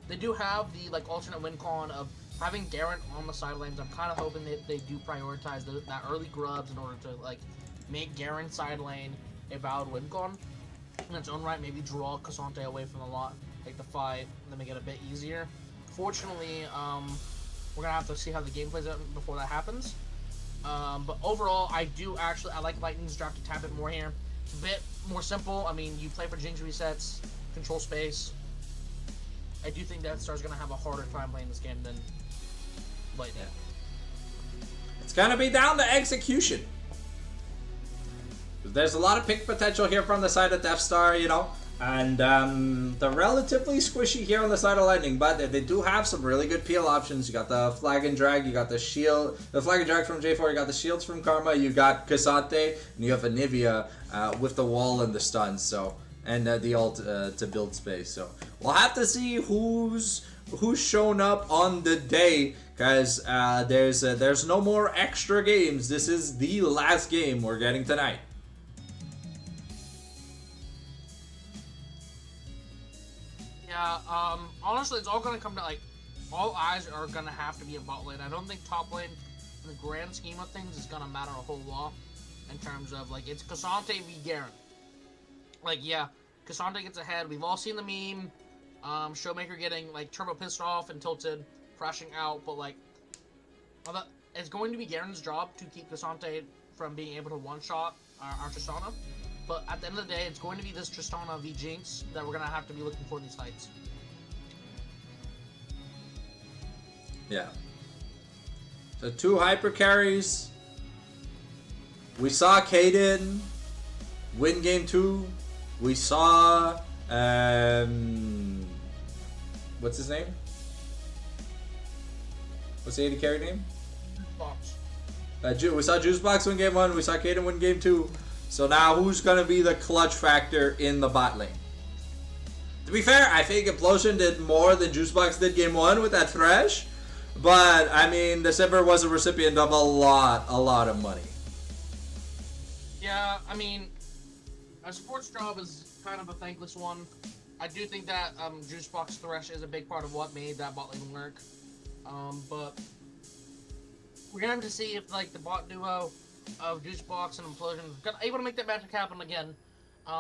They do have the, like, alternate win con of having Garen on the sidelines. I'm kind of hoping that they do prioritize that early grubs in order to, like, make Garen side lane a valid win con. In its own right, maybe draw Cassante away from the lot, take the fight, and then make it a bit easier. Fortunately, we're gonna have to see how the game plays out before that happens. But overall, I like Lightning's draft to tap it more here. It's a bit more simple. I mean, you play for Jinx resets, control space. I do think Deathstar's gonna have a harder time playing this game than Lightning. It's gonna be down to execution. There's a lot of pick potential here from the side of Deathstar, you know, and they're relatively squishy here on the side of Lightning, but they do have some really good peel options. You got the Flag and Drag, you got the shield, the Flag and Drag from J4, you got the shields from Karma, you got Cassante, and you have Anivia with the wall and the stuns, so, and the ult to build space. So we'll have to see who's shown up on the day, because there's no more extra games. This is the last game we're getting tonight. Yeah, honestly, it's all gonna come to, like, all eyes are gonna have to be in bot lane. I don't think top lane, in the grand scheme of things, is gonna matter a whole lot in terms of, like, it's Cassante v Garen. Like, yeah, Cassante gets ahead. We've all seen the meme, Showmaker getting, like, turbo pissed off and tilted, crashing out, but, like, it's going to be Garen's job to keep Cassante from being able to one-shot our Tristana. But at the end of the day, it's going to be this Tristana v Jinx that we're going to have to be looking for in these fights. Yeah. So 2 hyper carries. We saw Kaden win game 2. We saw what's his name? What's the AD carry name? Box. We saw Juicebox win game 1. We saw Kaden win game 2. So now who's gonna be the clutch factor in the bot lane? To be fair, I think Implosion did more than Juicebox did game 1 with that Thresh. But I mean, December was a recipient of a lot of money. Yeah, I mean, a sports job is kind of a thankless one. I do think that Juicebox Thresh is a big part of what made that bot lane work. But we're gonna have to see if, like, the bot duo of Juicebox and Implosion is able to make that magic happen again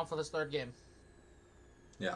for this 3rd game. Yeah.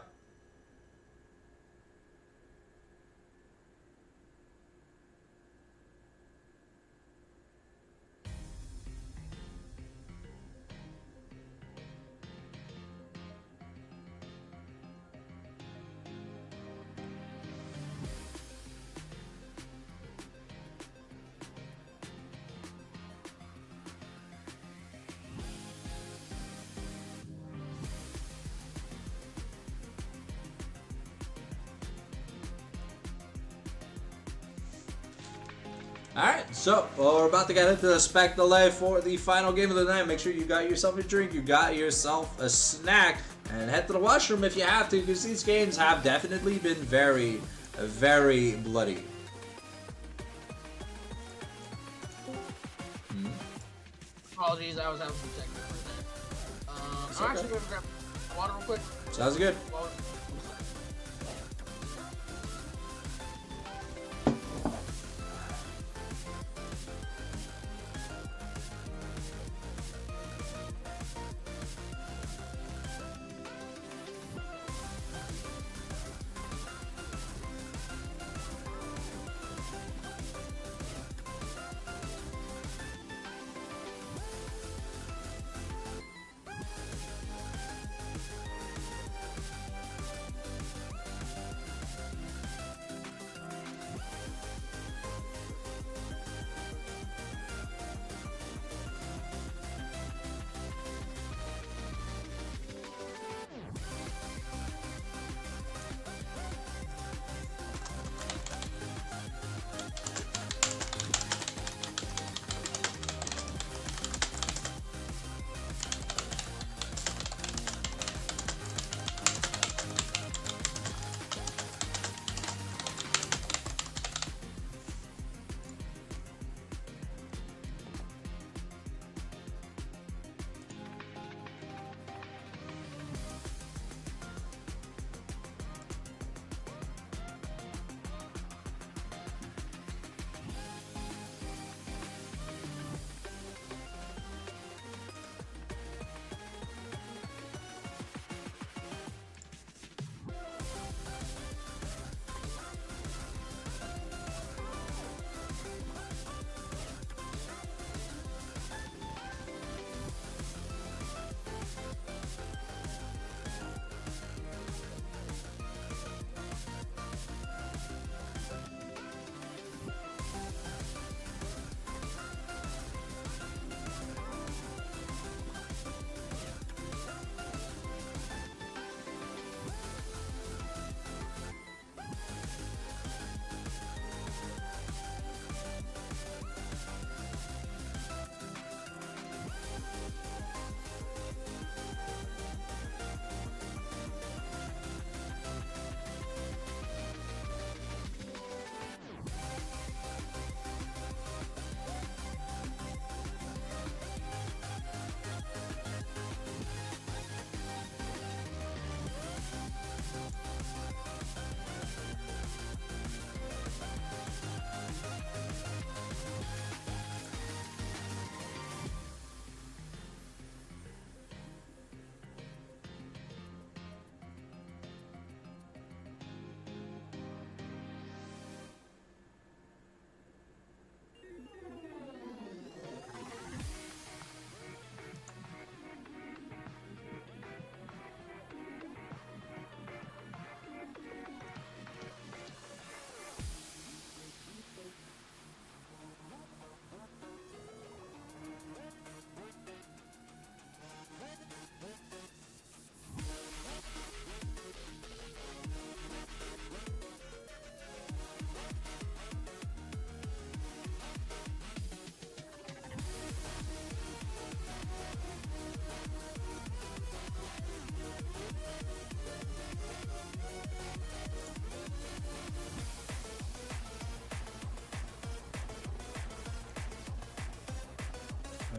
Alright, so we're about to get into the spec delay for the final game of the night. Make sure you got yourself a drink, you got yourself a snack, and head to the washroom if you have to, because these games have definitely been very, very bloody. Apologies, I was having some technical there. I'm actually going to grab water real quick. Sounds good.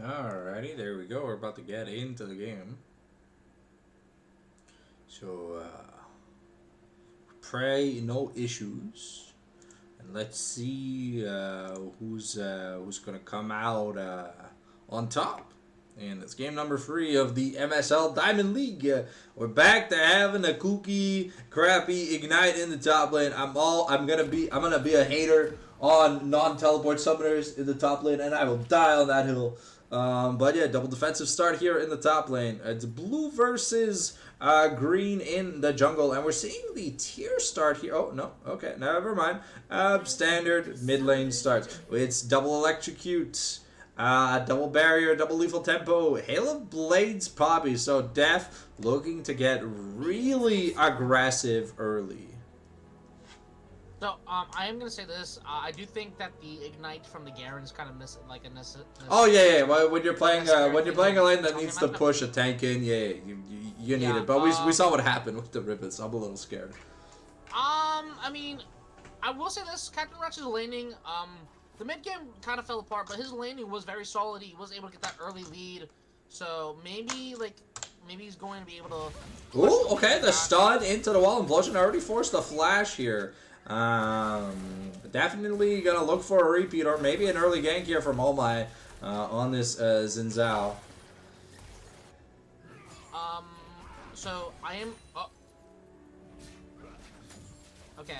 Alrighty, there we go. We're about to get into the game. So, pray no issues. And let's see who's gonna come out on top. And it's game number 3 of the MSL Diamond League. We're back to having a kooky, crappy Ignite in the top lane. I'm gonna be a hater on non-teleport summoners in the top lane, and I will die on that hill. But yeah, double defensive start here in the top lane. It's blue versus green in the jungle, and we're seeing the tier start here. Oh no, okay, never mind. Standard mid lane starts. It's double electrocute. Double barrier, double lethal tempo, Hail of Blades Poppy. So Death looking to get really aggressive early. So, I am gonna say this. I do think that the ignite from the Garen's kind of Oh yeah. Well, when you're playing a lane that needs to push a tank in, you need it. But we saw what happened with the Ribbons. I'm a little scared. I mean, I will say this: Captain Ratchet's laning. The mid game kind of fell apart, but his laning was very solid. He was able to get that early lead. So maybe he's going to be able to. Ooh, okay, the stun into the wall implosion already forced a flash here. Definitely gonna look for a repeat or maybe an early gank here from Oh My on this Xin Zhao. So I am. Oh. Okay.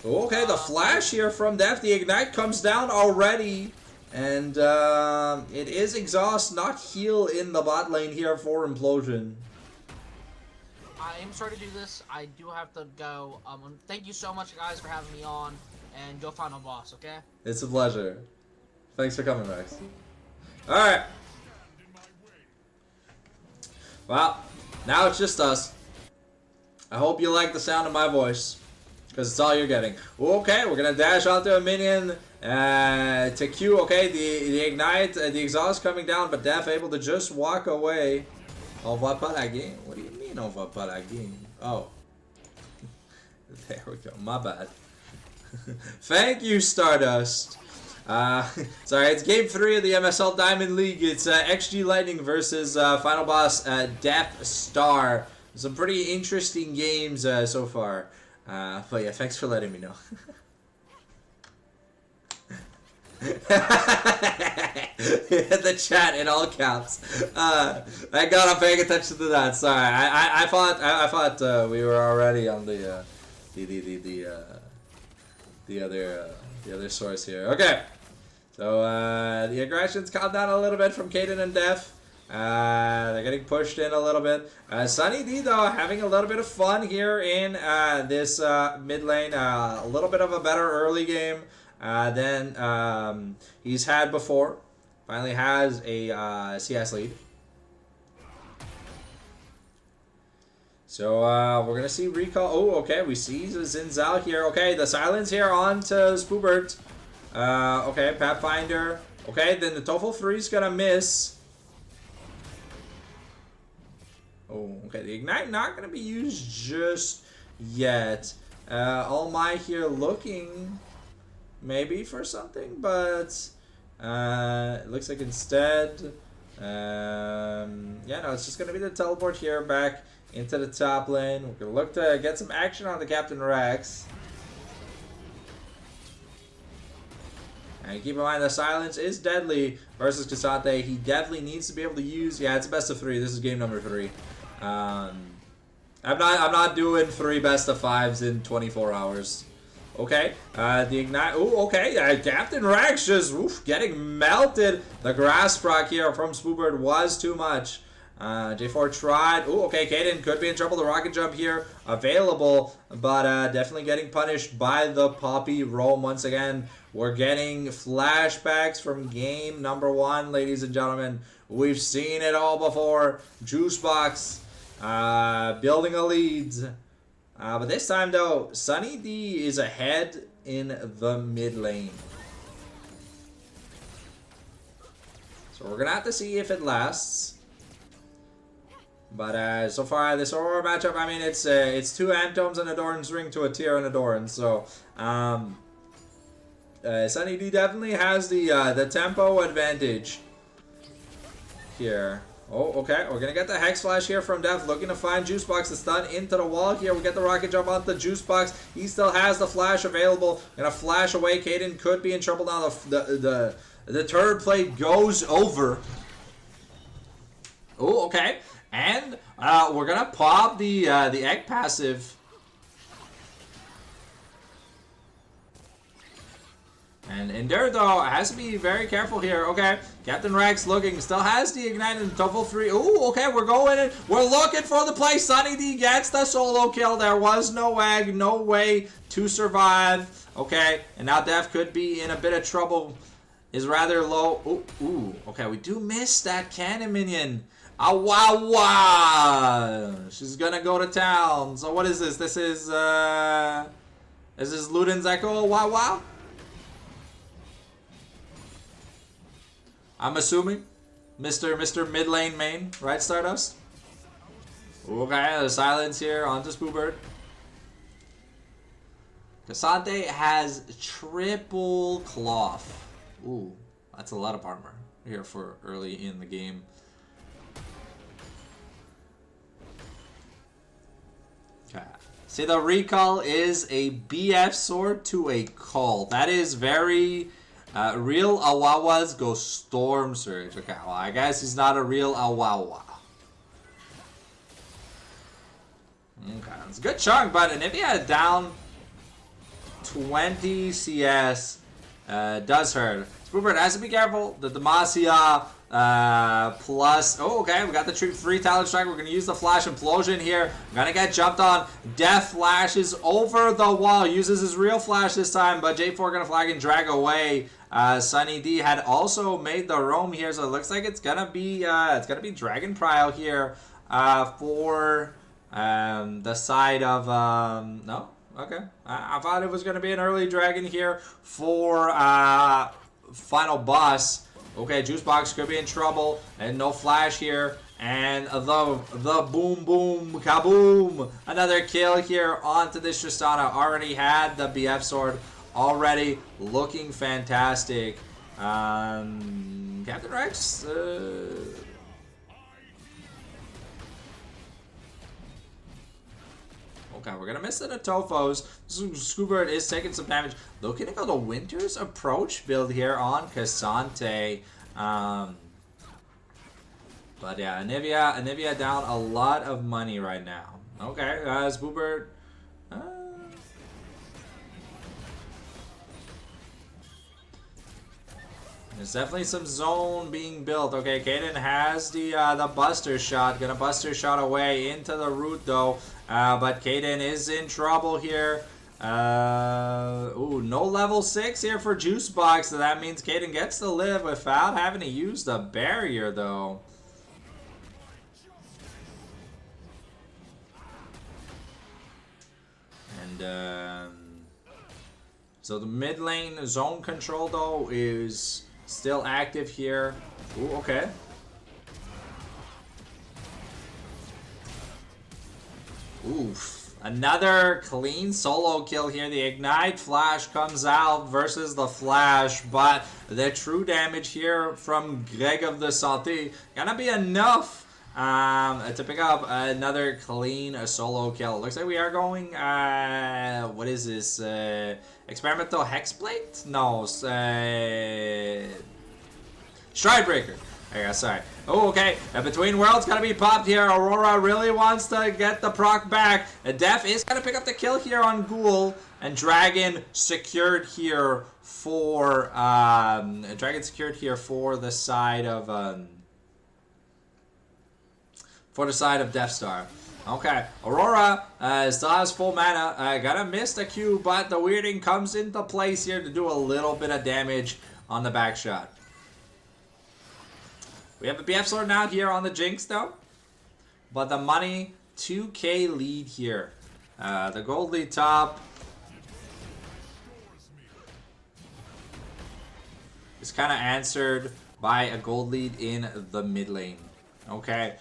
Okay, the flash here from Def. The Ignite comes down already. And it is Exhaust, not Heal in the bot lane here for Implosion. I am sorry to do this. I do have to go. Thank you so much, guys, for having me on. And go final boss, okay? It's a pleasure. Thanks for coming, Max. Alright. Well, now it's just us. I hope you like the sound of my voice. Because it's all you're getting. Okay, we're going to dash onto a minion to Q. Okay, the Ignite, the Exhaust coming down, but Def able to just walk away. On va pas la game? What do you mean on va pas la game? Oh. There we go. My bad. Thank you, Stardust. Sorry, it's game 3 of the MSL Diamond League. It's XG Lightning versus final boss Deathstar. Some pretty interesting games so far. But yeah, thanks for letting me know. The chat in all caps. Thank God I'm paying attention to that. Sorry, I thought we were already on the other source here. Okay, so the aggression's calmed down a little bit from Kaden and Def. They're getting pushed in a little bit. Sunny D, though, having a little bit of fun here in this mid lane. A little bit of a better early game than he's had before. Finally has a CS lead. So we're going to see recall. Oh, okay, we see Xin Zhao here. Okay, the silence here on to Spoobert. Okay, Pathfinder. Okay, then the TOEFL 3 is going to miss. Oh, okay. The Ignite not going to be used just yet. All My here looking maybe for something, but it looks like instead, yeah, no, it's just going to be the teleport here back into the top lane. We're going to look to get some action on the Captain Rex. And keep in mind, the silence is deadly versus Cassante. He definitely needs to be able to use. Yeah, it's a best of 3. This is game number 3. I'm not doing 3 best of 5s in 24 hours. Okay, the Ignite. Oh, okay. Captain Rex just getting melted. The grass proc here from Spoobert was too much. J4 tried. Oh, okay. Kaden could be in trouble. The rocket jump here available, but definitely getting punished by the Poppy roam once again. We're getting flashbacks from game number 1, ladies and gentlemen. We've seen it all before. Juicebox building a lead. But this time, though, Sunny D is ahead in the mid lane. So we're going to have to see if it lasts. But so far, this Aurora matchup, I mean, it's 2 Antoms and a Doran's Ring to a Tier and a Doran. So Sunny D definitely has the tempo advantage. here. Oh, okay. We're going to get the Hex Flash here from Def. Looking to find Juicebox to stun into the wall here. We get the Rocket Jump onto Juicebox. He still has the Flash available. Going to flash away. Kaden could be in trouble now. The turret plate goes over. Oh, okay. And we're going to pop the egg passive. And Endure, though, has to be very careful here. Okay, Captain Rex looking, still has the Ignite in double 3. Ooh, okay, we're going in. We're looking for the play. Sunny D gets the solo kill. There was no egg, no way to survive. Okay, and now Def could be in a bit of trouble. Is rather low. Ooh, okay, we do miss that cannon minion. Wow. She's gonna go to town. So what is this? This is Luden's Echo? Wow. I'm assuming Mr. Mid Lane main, right, Stardust? Okay, the silence here onto Spoobird. Cassante has triple cloth. Ooh, that's a lot of armor here for early in the game. Okay. See, the recall is a BF sword to a call. That is very... real Awawas go Storm Surge. Okay, well, I guess he's not a real Awawa. Okay, it's a good chunk, but Anivia down 20 CS does hurt. Spoobird has to be careful. The Demacia plus... Oh, okay, we got the free Talent Strike. We're going to use the Flash Implosion here. We're going to get jumped on. Death flashes over the wall. Uses his real Flash this time, but J4 going to flag and drag away. Sunny D had also made the roam here, so it looks like it's gonna be Dragon Prile here for the side of no, okay. I thought it was gonna be an early dragon here for final boss. Okay, Juicebox could be in trouble, and no flash here. And the boom boom kaboom, another kill here onto this Tristana. Already had the BF sword. Already looking fantastic. Captain Rex. Okay, we're gonna miss the Tofos. Scoobird is taking some damage. Looking to go the Winter's Approach build here on Cassante. But yeah, Anivia down a lot of money right now. Okay, Scoobird. There's definitely some zone being built. Okay, Kaden has the Buster Shot. Gonna Buster Shot away into the root though. But Kaden is in trouble here. Ooh, no level 6 here for Juicebox. So that means Kaden gets to live without having to use the barrier though. And so the mid lane zone control though is still active here. Ooh, okay. Oof. Another clean solo kill here. The Ignite Flash comes out versus the Flash, but the true damage here from Greg of the Santé gonna be enough to pick up another clean solo kill. Looks like we are going, what is this? Experimental Hexblade? No, Stridebreaker. Yeah, sorry. Oh, okay. Between Worlds gotta be popped here. Aurora really wants to get the proc back. Def is gonna pick up the kill here on Ghoul. And Dragon secured here for the side of Deathstar. Okay, Aurora still has full mana. Gotta miss the Q, but the weirding comes into place here to do a little bit of damage on the back shot. We have a BF sword now here on the Jinx though. But the money, 2k lead here. The gold lead top is kind of answered by a gold lead in the mid lane. Okay.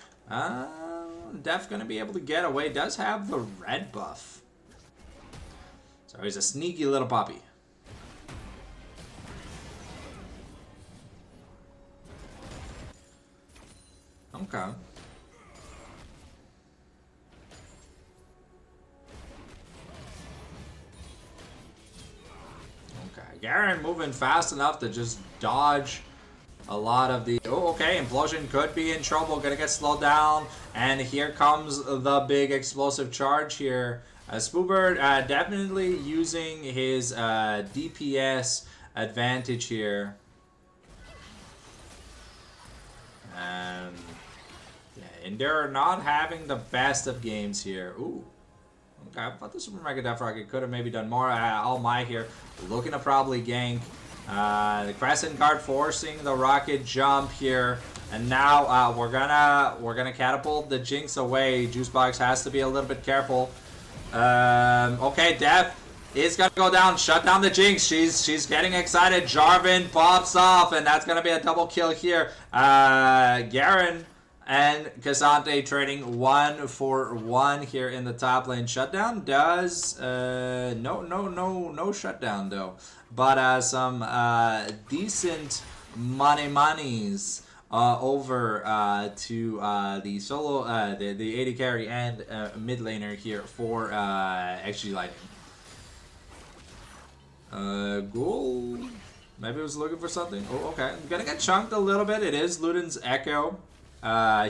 Def gonna be able to get away. Does have the red buff. So he's a sneaky little puppy. Okay. Okay, Garen moving fast enough to just dodge a lot of the... Oh, okay, Implosion could be in trouble. Gonna get slowed down. And here comes the big explosive charge here. Spoobird definitely using his DPS advantage here. Yeah, and they're not having the best of games here. Ooh. Okay, I thought the Super Mega Death Rocket could have maybe done more. All My here looking to probably gank. The Crescent Guard forcing the rocket jump here. And now we're gonna catapult the Jinx away. Juicebox has to be a little bit careful. Okay, Death is gonna go down, shut down the Jinx. She's getting excited. Jarvan pops off, and that's gonna be a double kill here. Garen and Cassante trading 1-for-1 here in the top lane. Shutdown does no shutdown though, but some decent monies over to the solo the AD carry and mid laner here for XG Lightning. Ghoul maybe was looking for something. Oh, okay. I'm gonna get chunked a little bit. It is Luden's Echo.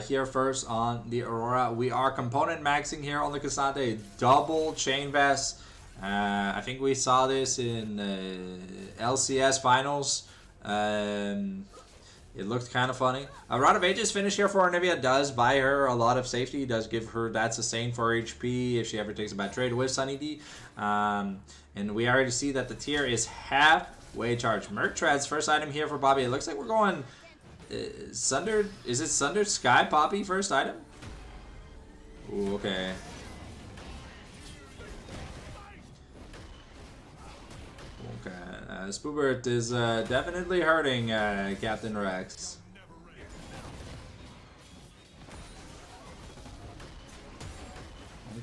Here first on the Aurora. We are component maxing here on the Cassante. Double chain vest. I think we saw this in LCS finals. It looked kind of funny. Rod of Ages finish here for Anivia does buy her a lot of safety. Does give her that sustain for HP if she ever takes a bad trade with Sunny D. And we already see that the tier is halfway charged. Mertrad's first item here for Bobby. It looks like we're going... Sundered, is it Sundered Sky Poppy first item? Ooh, okay. Okay, Spoobert is definitely hurting Captain Rex.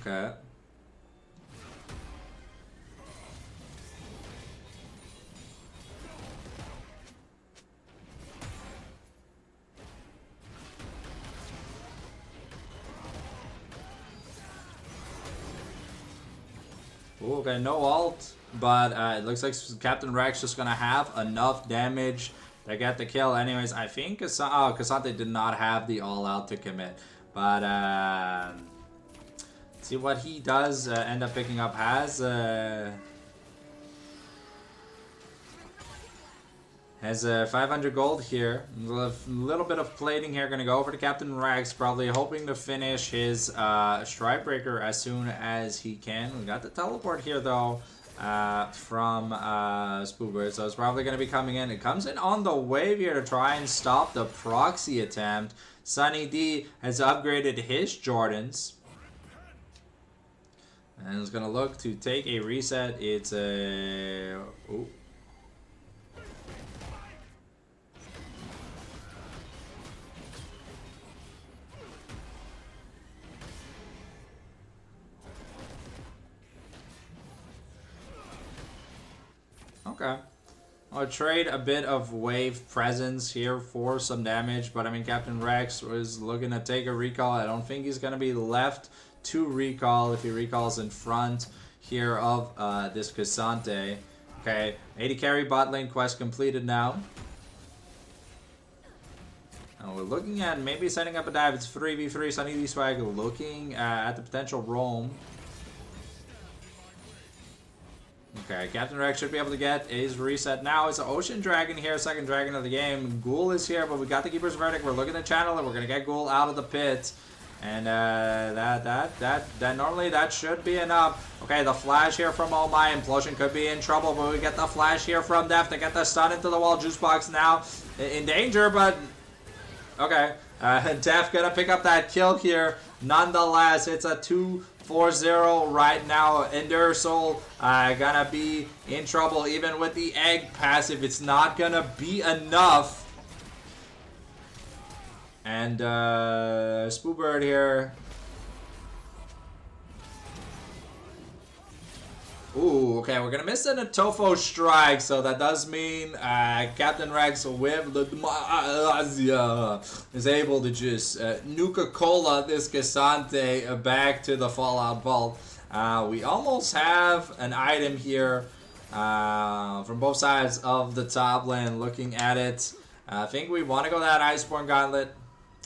Okay. Ooh, okay, no ult, but it looks like Captain Rex just gonna have enough damage to get the kill. Anyways, I think Cassante did not have the all-out to commit, but see what he does end up picking up. Has 500 gold here. A little bit of plating here. Gonna go over to Captain Rex. Probably hoping to finish his Strike Breaker as soon as he can. We got the teleport here though from Spoobert. So it's probably gonna be coming in. It comes in on the wave here to try and stop the proxy attempt. Sunny D has upgraded his Jordans. And is gonna look to take a reset. It's a... Ooh. Okay. I'll trade a bit of wave presence here for some damage, but I mean Captain Rex was looking to take a recall. I don't think he's gonna be left to recall if he recalls in front here of this Cassante. Okay, AD carry bot lane quest completed now. And we're looking at maybe setting up a dive. It's 3v3 Sunny D Swag looking at the potential roam. Okay, Captain Rex should be able to get his reset now. It's an Ocean Dragon here, second dragon of the game. Ghoul is here, but we got the Keeper's Verdict. We're looking to channel it. We're gonna get Ghoul out of the pit, and normally that should be enough. Okay, the flash here from All My. Implosion could be in trouble, but we get the flash here from Def to get the stun into the wall. Juicebox now in danger, but okay. Def gonna pick up that kill here. Nonetheless, it's a 2-4-0 right now. Ender Soul gonna be in trouble even with the egg passive. It's not gonna be enough. And Spoobird here. Ooh, okay, we're gonna miss an Atofo strike, so that does mean Captain Rex with the is able to just Nuka-Cola this Cassante back to the Fallout Vault. We almost have an item here from both sides of the top lane. Looking at it, I think we want to go that Iceborne Gauntlet,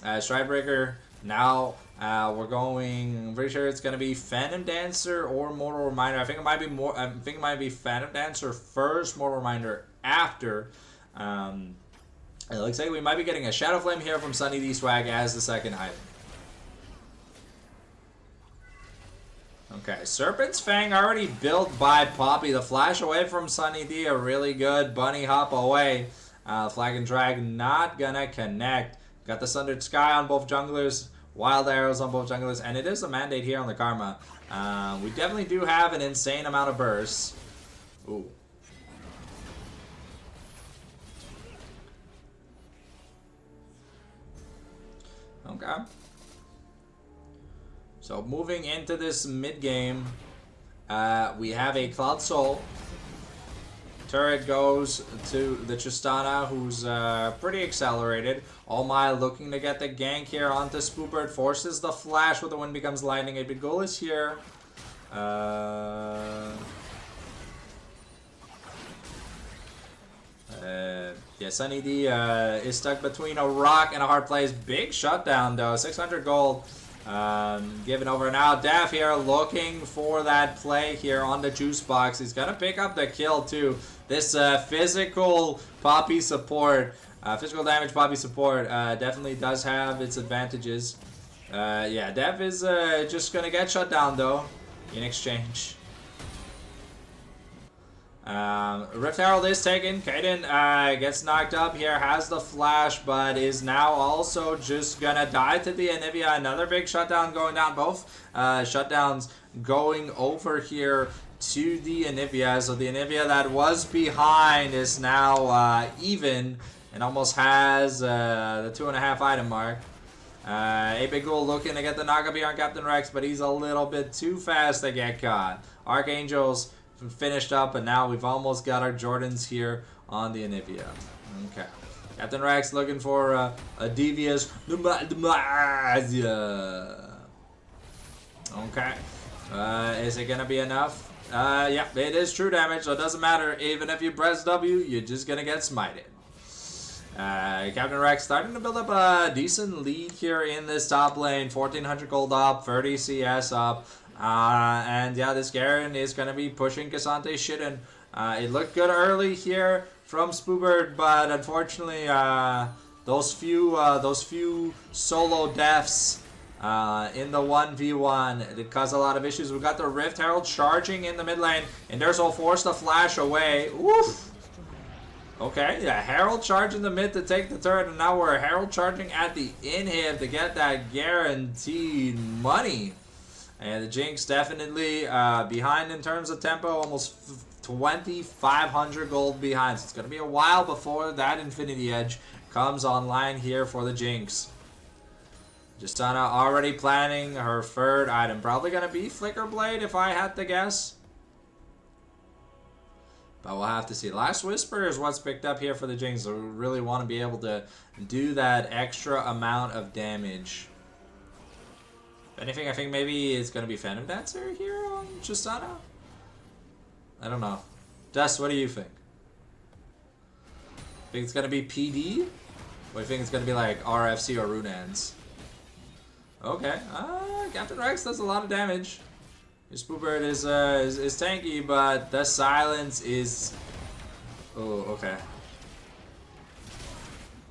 Stridebreaker. Now we're going. I'm pretty sure it's gonna be Phantom Dancer or Mortal Reminder. I think it might be more. I think it might be Phantom Dancer first, Mortal Reminder after. It looks like we might be getting a Shadow Flame here from Sunny D Swag as the second item. Okay, Serpent's Fang already built by Poppy. The flash away from Sunny D, a really good bunny hop away. Flag and Drag not gonna connect. Got the Sundered Sky on both junglers, Wild Arrows on both junglers, and it is a mandate here on the Karma. We definitely do have an insane amount of bursts. Ooh. Okay. So moving into this mid game, we have a Cloud Soul. Turret goes to the Tristana, who's pretty accelerated. All My looking to get the gank here onto Spoopert. Forces the flash with the Wind Becomes Lightning. A big goal is here. Yeah, Sunny D is stuck between a rock and a hard place. Big shutdown though, 600 gold. Given over now. Daff here looking for that play here on the juice box. He's gonna pick up the kill too. This physical Poppy support, physical damage Poppy support definitely does have its advantages. Yeah, Daff is just gonna get shut down though in exchange. Rift Herald is taken. Kaden gets knocked up here, has the flash, but is now also just gonna die to the Anivia. Another big shutdown going down. Both shutdowns going over here to the Anivia. So the Anivia that was behind is now even and almost has the 2.5 item mark. A big goal looking to get the knockup here on Captain Rex, but he's a little bit too fast to get caught. Archangels finished up, and now we've almost got our Jordans here on the Anivia. Okay. Captain Rex looking for a devious. Okay. Is it gonna be enough? Yeah, it is true damage, so it doesn't matter. Even if you press W, you're just gonna get smited. Captain Rex starting to build up a decent lead here in this top lane. 1400 gold up, 30 CS up. And yeah, this Garen is going to be pushing Cassante shit in. It looked good early here from Spoobert, but unfortunately, those few solo deaths in the 1v1 it caused a lot of issues. We've got the Rift Herald charging in the mid lane, and there's all forced to flash away. Oof. Okay, yeah, Herald charging the mid to take the turret, and now we're Herald charging at the inhib to get that guaranteed money. And the Jinx definitely behind in terms of tempo, almost 2,500 gold behind. So it's going to be a while before that Infinity Edge comes online here for the Jinx. Justana already planning her third item. Probably going to be Flicker Blade if I had to guess. But we'll have to see. Last Whisper is what's picked up here for the Jinx. So we really want to be able to do that extra amount of damage. If anything, I think maybe it's going to be Phantom Dancer here on Justana. I don't know. Dust, what do you think? Think it's going to be PD? Or do you think it's going to be like RFC or Runans? Okay. Captain Rex does a lot of damage. His Spoobert is tanky, but the silence is... Oh, okay.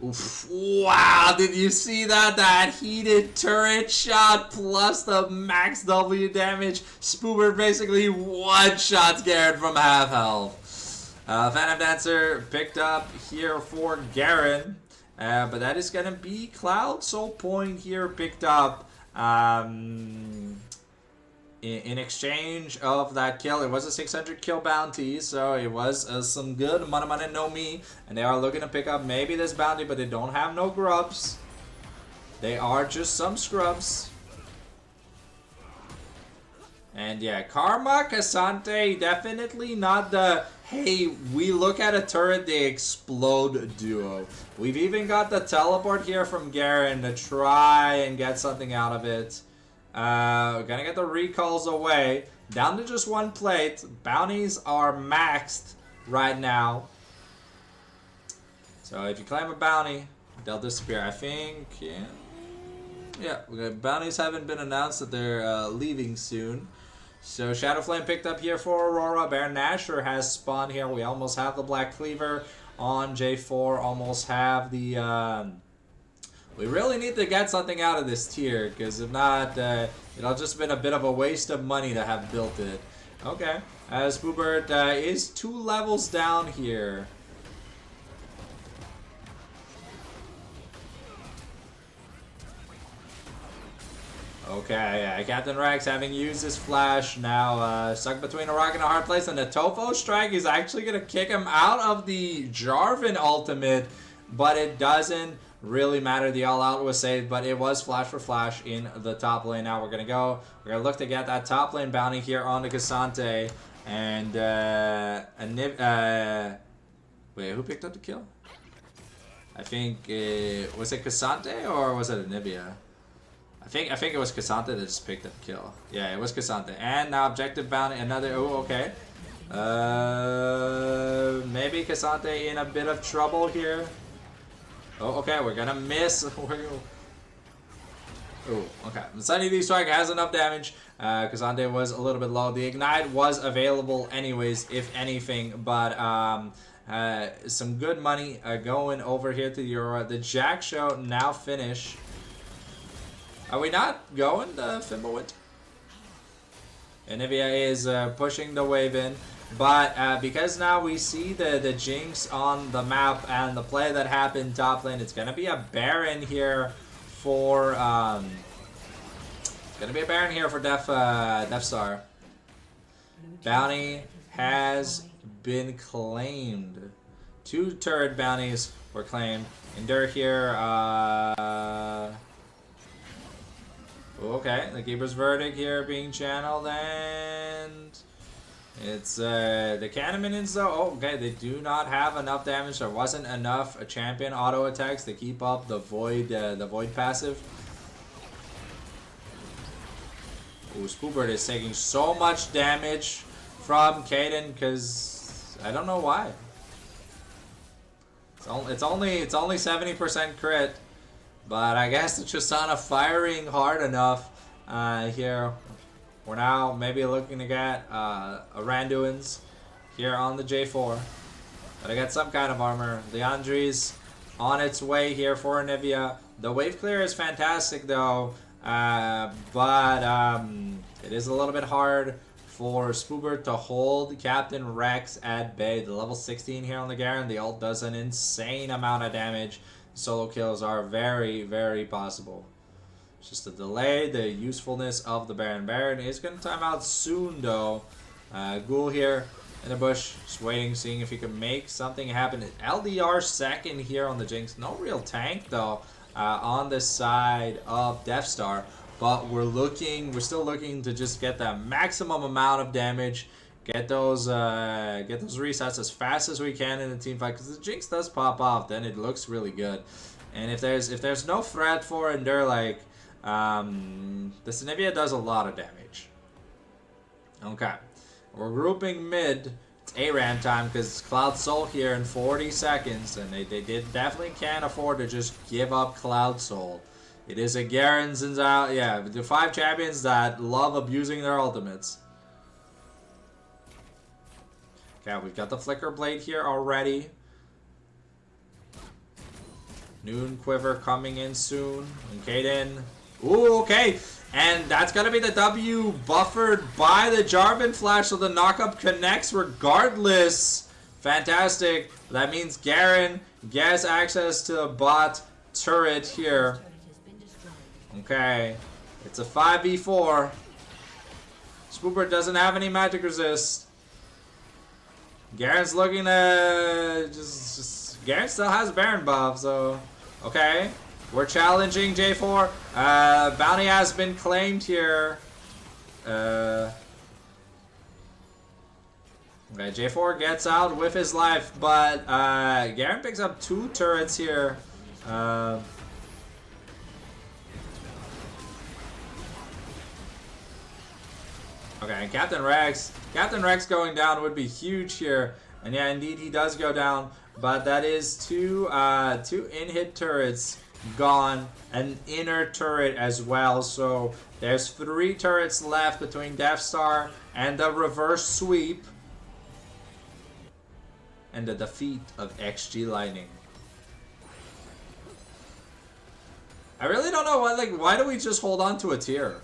Oof. Wow, did you see that? That heated turret shot plus the max W damage. Spoobert basically one-shots Garen from half health. Phantom Dancer picked up here for Garen. But that is going to be Cloud Soul Point here picked up. In exchange of that kill. It was a 600 kill bounty, so it was some good money no me, and they are looking to pick up maybe this bounty, but they don't have no grubs. They are just some scrubs. And yeah, Karma, Cassante, definitely not the, hey, we look at a turret, they explode duo. We've even got the teleport here from Garen to try and get something out of it. We're gonna get the recalls away. Down to just one plate. Bounties are maxed right now. So if you claim a bounty, they'll disappear. I think, yeah, bounties haven't been announced that they're leaving soon. So Shadow Flame picked up here for Aurora. Baron Nashor has spawned here. We almost have the Black Cleaver on J4. Almost have the... we really need to get something out of this tier, because if not, it'll just been a bit of a waste of money to have built it. Okay, Spoobert is 2 levels down here. Okay, Captain Rex having used his flash, now stuck between a rock and a hard place, and the Tofo strike is actually going to kick him out of the Jarvan ultimate, but it doesn't really matter. The all-out was saved, but it was flash for flash in the top lane. Now we're going to look to get that top lane bounty here on the Cassante, and wait, who picked up the kill? I think, was it Cassante or was it Anivia? I think it was Cassante that just picked up the kill. Yeah, it was Cassante. And now objective bounty, another, oh, okay. Maybe Cassante in a bit of trouble here. Oh, okay, we're gonna miss. Oh, okay. The Sunny D Strike has enough damage. Cassante was a little bit low. The Ignite was available anyways, if anything, but some good money going over here to the Aurora. The Jack Show now finish. Are we not going to Fimbulwinter? Anivia is pushing the wave in. But because now we see the Jinx on the map and the play that happened top lane, it's going to be a Baron here for... it's going to be a Baron here for Deathstar. Bounty has been claimed. 2 turret bounties were claimed. Endure here... okay, the Keeper's Verdict here being channeled, and it's the Cannon Minions though. Oh, okay, they do not have enough damage. There wasn't enough champion auto attacks to keep up the Void passive. Ooh, Spoobert is taking so much damage from Kaden because I don't know why. It's only 70% crit. But I guess it's just not firing hard enough here. We're now maybe looking to get a Randuin's here on the J4. But I got some kind of armor. Leandri's on its way here for Anivia. The wave clear is fantastic though. But it is a little bit hard for Spoobert to hold Captain Rex at bay. The level 16 here on the Garen. The ult does an insane amount of damage. Solo kills are very, very possible. It's just a delay, the usefulness of the Baron. Baron is going to time out soon, though. Ghoul here in the bush, just waiting, seeing if he can make something happen. LDR second here on the Jinx. No real tank, though, on the side of Deathstar. But we're still looking to just get the maximum amount of damage. Get those resets as fast as we can in the team fight, because the Jinx does pop off, then it looks really good. And if there's no threat for Endure, like the Anivia does a lot of damage. Okay, we're grouping mid. It's ARAM time because it's Cloud Soul here in 40 seconds, and they definitely can't afford to just give up Cloud Soul. It is a Garen's and yeah, the 5 champions that love abusing their ultimates. Okay, we've got the Flicker Blade here already. Noon Quiver coming in soon. And Kaden. Ooh, okay. And that's going to be the W buffered by the Jarvan Flash, so the knockup connects regardless. Fantastic. That means Garen gets access to the bot turret here. Okay. It's a 5v4. Spoobert doesn't have any magic resist. Garen's looking to Garen still has Baron buff, so okay. We're challenging J4. Bounty has been claimed here. Okay, J4 gets out with his life, but Garen picks up 2 turrets here. Okay, and Captain Rex going down would be huge here. And yeah, indeed he does go down, but that is two in-hit turrets gone, an inner turret as well. So there's 3 turrets left between Deathstar and the reverse sweep and the defeat of XG Lightning. I really don't know why do we just hold on to a tier?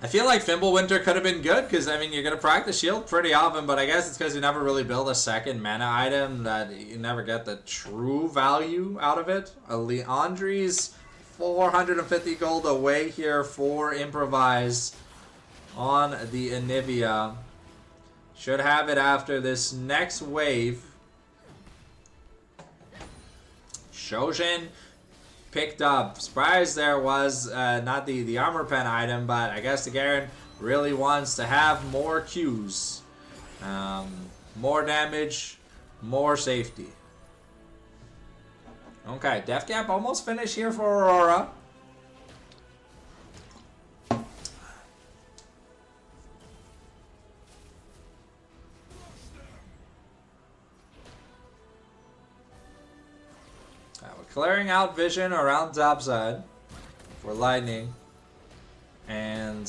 I feel like Fimbulwinter could have been good, because, I mean, you're going to practice shield pretty often, but I guess it's because you never really build a second mana item that you never get the true value out of it. Leandri's 450 gold away here for Improvise on the Anivia. Should have it after this next wave. Shojin picked up. Surprise there was not the armor pen item, but I guess the Garen really wants to have more Qs. More damage, more safety. Okay, Death Cap almost finished here for Aurora. Clearing out vision around topside for Lightning and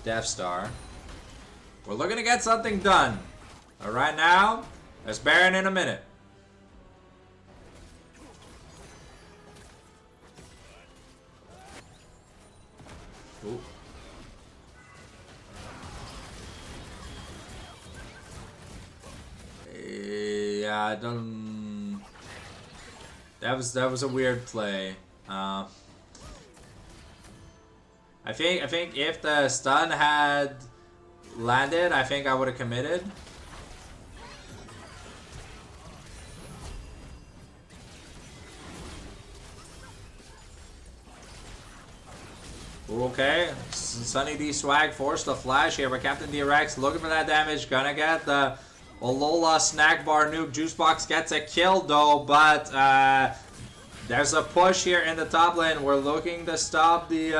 Deathstar. We're looking to get something done. But right now, there's Baron in a minute. Ooh. Yeah, I don't... That was a weird play. I think if the stun had landed, I think I would have committed. Okay, Sunny D Swag forced the flash here, but Captain D-Rex looking for that damage, gonna get the Olola snack bar nuke. Juicebox gets a kill though, but there's a push here in the top lane. We're looking to stop the...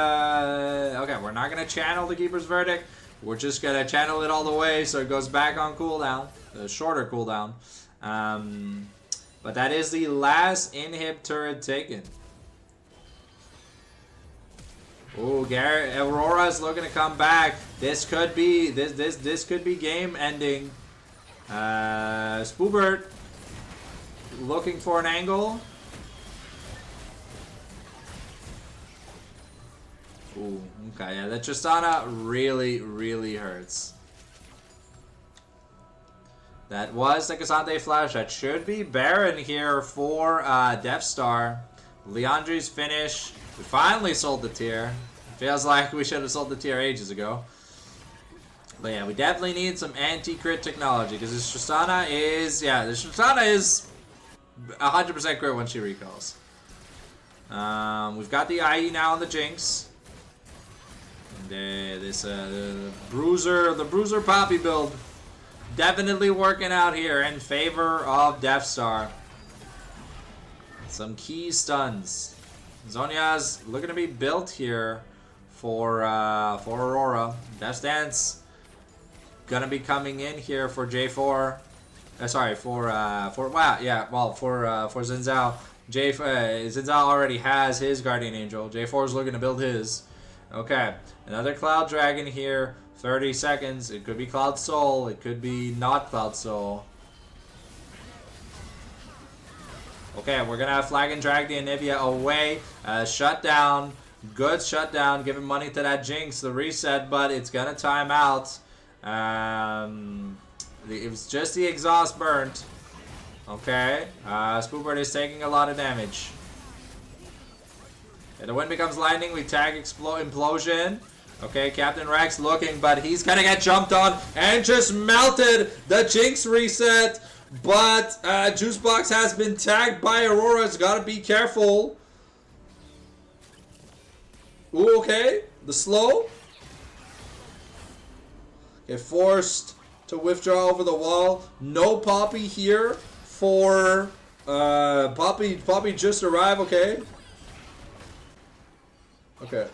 okay, we're not going to channel the Keeper's Verdict. We're just going to channel it all the way so it goes back on cooldown. The shorter cooldown. But that is the last inhib turret taken. Ooh, Aurora's looking to come back. This could be... This could be game ending. Spoobert looking for an angle. Ooh, okay, yeah, that Tristana really hurts. That was the Cassandre Flash. That should be Baron here for Deathstar. Leandri's finish. We finally sold the tier. Feels like we should have sold the tier ages ago. But yeah, we definitely need some anti-crit technology, because this Tristana is... Yeah, this Tristana is 100% crit when she recalls. We've got the IE now on the Jinx. And the Bruiser Poppy build definitely working out here in favor of Deathstar. Some key stuns. Zhonya's looking to be built here for Aurora. Death Dance gonna be coming in here for J4. Sorry, for Xin Zhao. Xin Zhao already has his Guardian Angel. J4 is looking to build his. Okay, another Cloud Dragon here. 30 seconds. It could be Cloud Soul. It could be not Cloud Soul. Okay, we're gonna have Flag and drag the Anivia away. Shutdown. Good shutdown. Giving money to that Jinx. The reset, but it's gonna time out. It was just the exhaust burnt. Okay. Spoobert is taking a lot of damage. And the wind becomes lightning. We tag Implosion. Okay, Captain Rex looking, but he's gonna get jumped on and just melted. The Jinx reset. But Juicebox has been tagged by Aurora's. Gotta be careful. Ooh, okay. The slow. Get forced to withdraw over the wall. No Poppy here for Poppy. Poppy just arrived. Okay. Okay.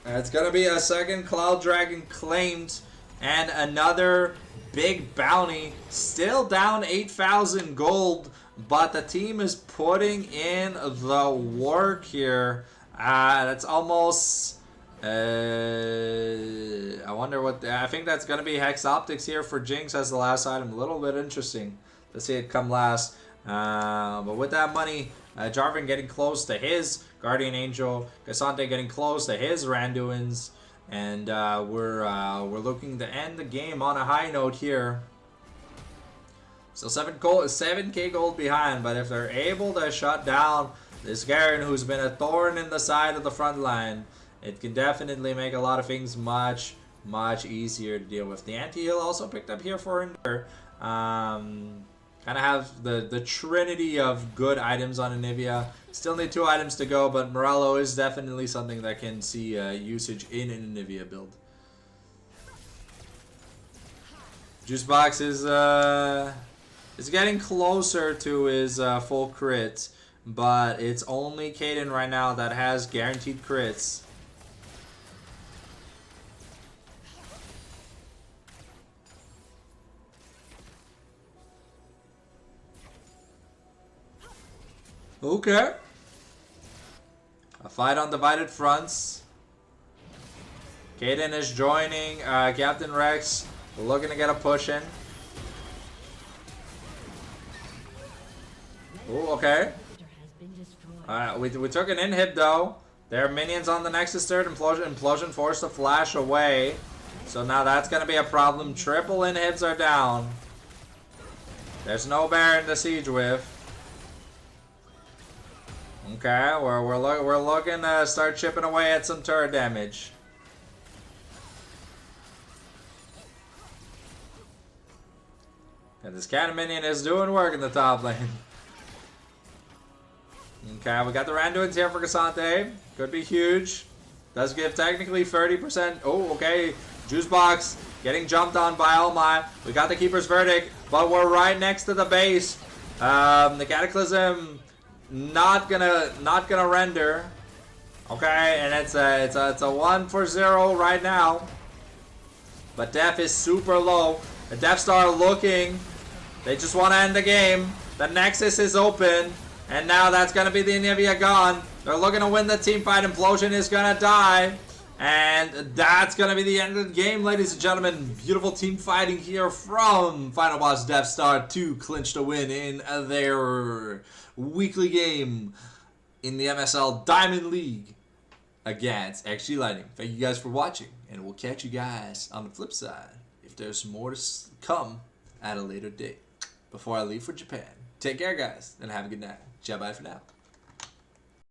It's gonna be a second Cloud Dragon claimed and another big bounty. Still down 8,000 gold, but the team is putting in the work here. That's almost. I wonder what. I think that's gonna be Hex Optics here for Jinx as the last item. A little bit interesting to see it come last. But with that money, Jarvan getting close to his Guardian Angel, Cassante getting close to his Randuins, and we're looking to end the game on a high note here. So 7K gold behind, but if they're able to shut down this Garen, who's been a thorn in the side of the front line, it can definitely make a lot of things much easier to deal with. The anti-heal also picked up here for Ender. Kind of have the trinity of good items on Anivia. Still need 2 items to go, but Morello is definitely something that can see usage in an Anivia build. Juicebox is getting closer to his full crit, but it's only Kaden right now that has guaranteed crits. Okay. A fight on divided fronts. Kaden is joining Captain Rex. We're looking to get a push in. Ooh, okay. We took an inhib though. There are minions on the Nexus third. Implosion forced to flash away. So now that's going to be a problem. Triple inhibs are down. There's no Baron to siege with. Okay, we're looking to start chipping away at some turret damage. And this cannon minion is doing work in the top lane. Okay, we got the Randuins here for Cassante. Could be huge. Does give technically 30%. Oh, okay. Juicebox getting jumped on by Almai. We got the Keeper's Verdict, but we're right next to the base. The Cataclysm not gonna render. Okay, and it's a 1-for-0 right now. But Def is super low. The Deathstar looking. They just want to end the game. The Nexus is open. And now that's going to be the Anivia gone. They're looking to win the team fight. Implosion is going to die. And that's going to be the end of the game, ladies and gentlemen. Beautiful team fighting here from Final Boss Deathstar to clinch the win in their weekly game in the MSL Diamond League against XG Lightning. Thank you guys for watching, and we'll catch you guys on the flip side if there's more to come at a later date. Before I leave for Japan, take care, guys, and have a good night. Bye for now.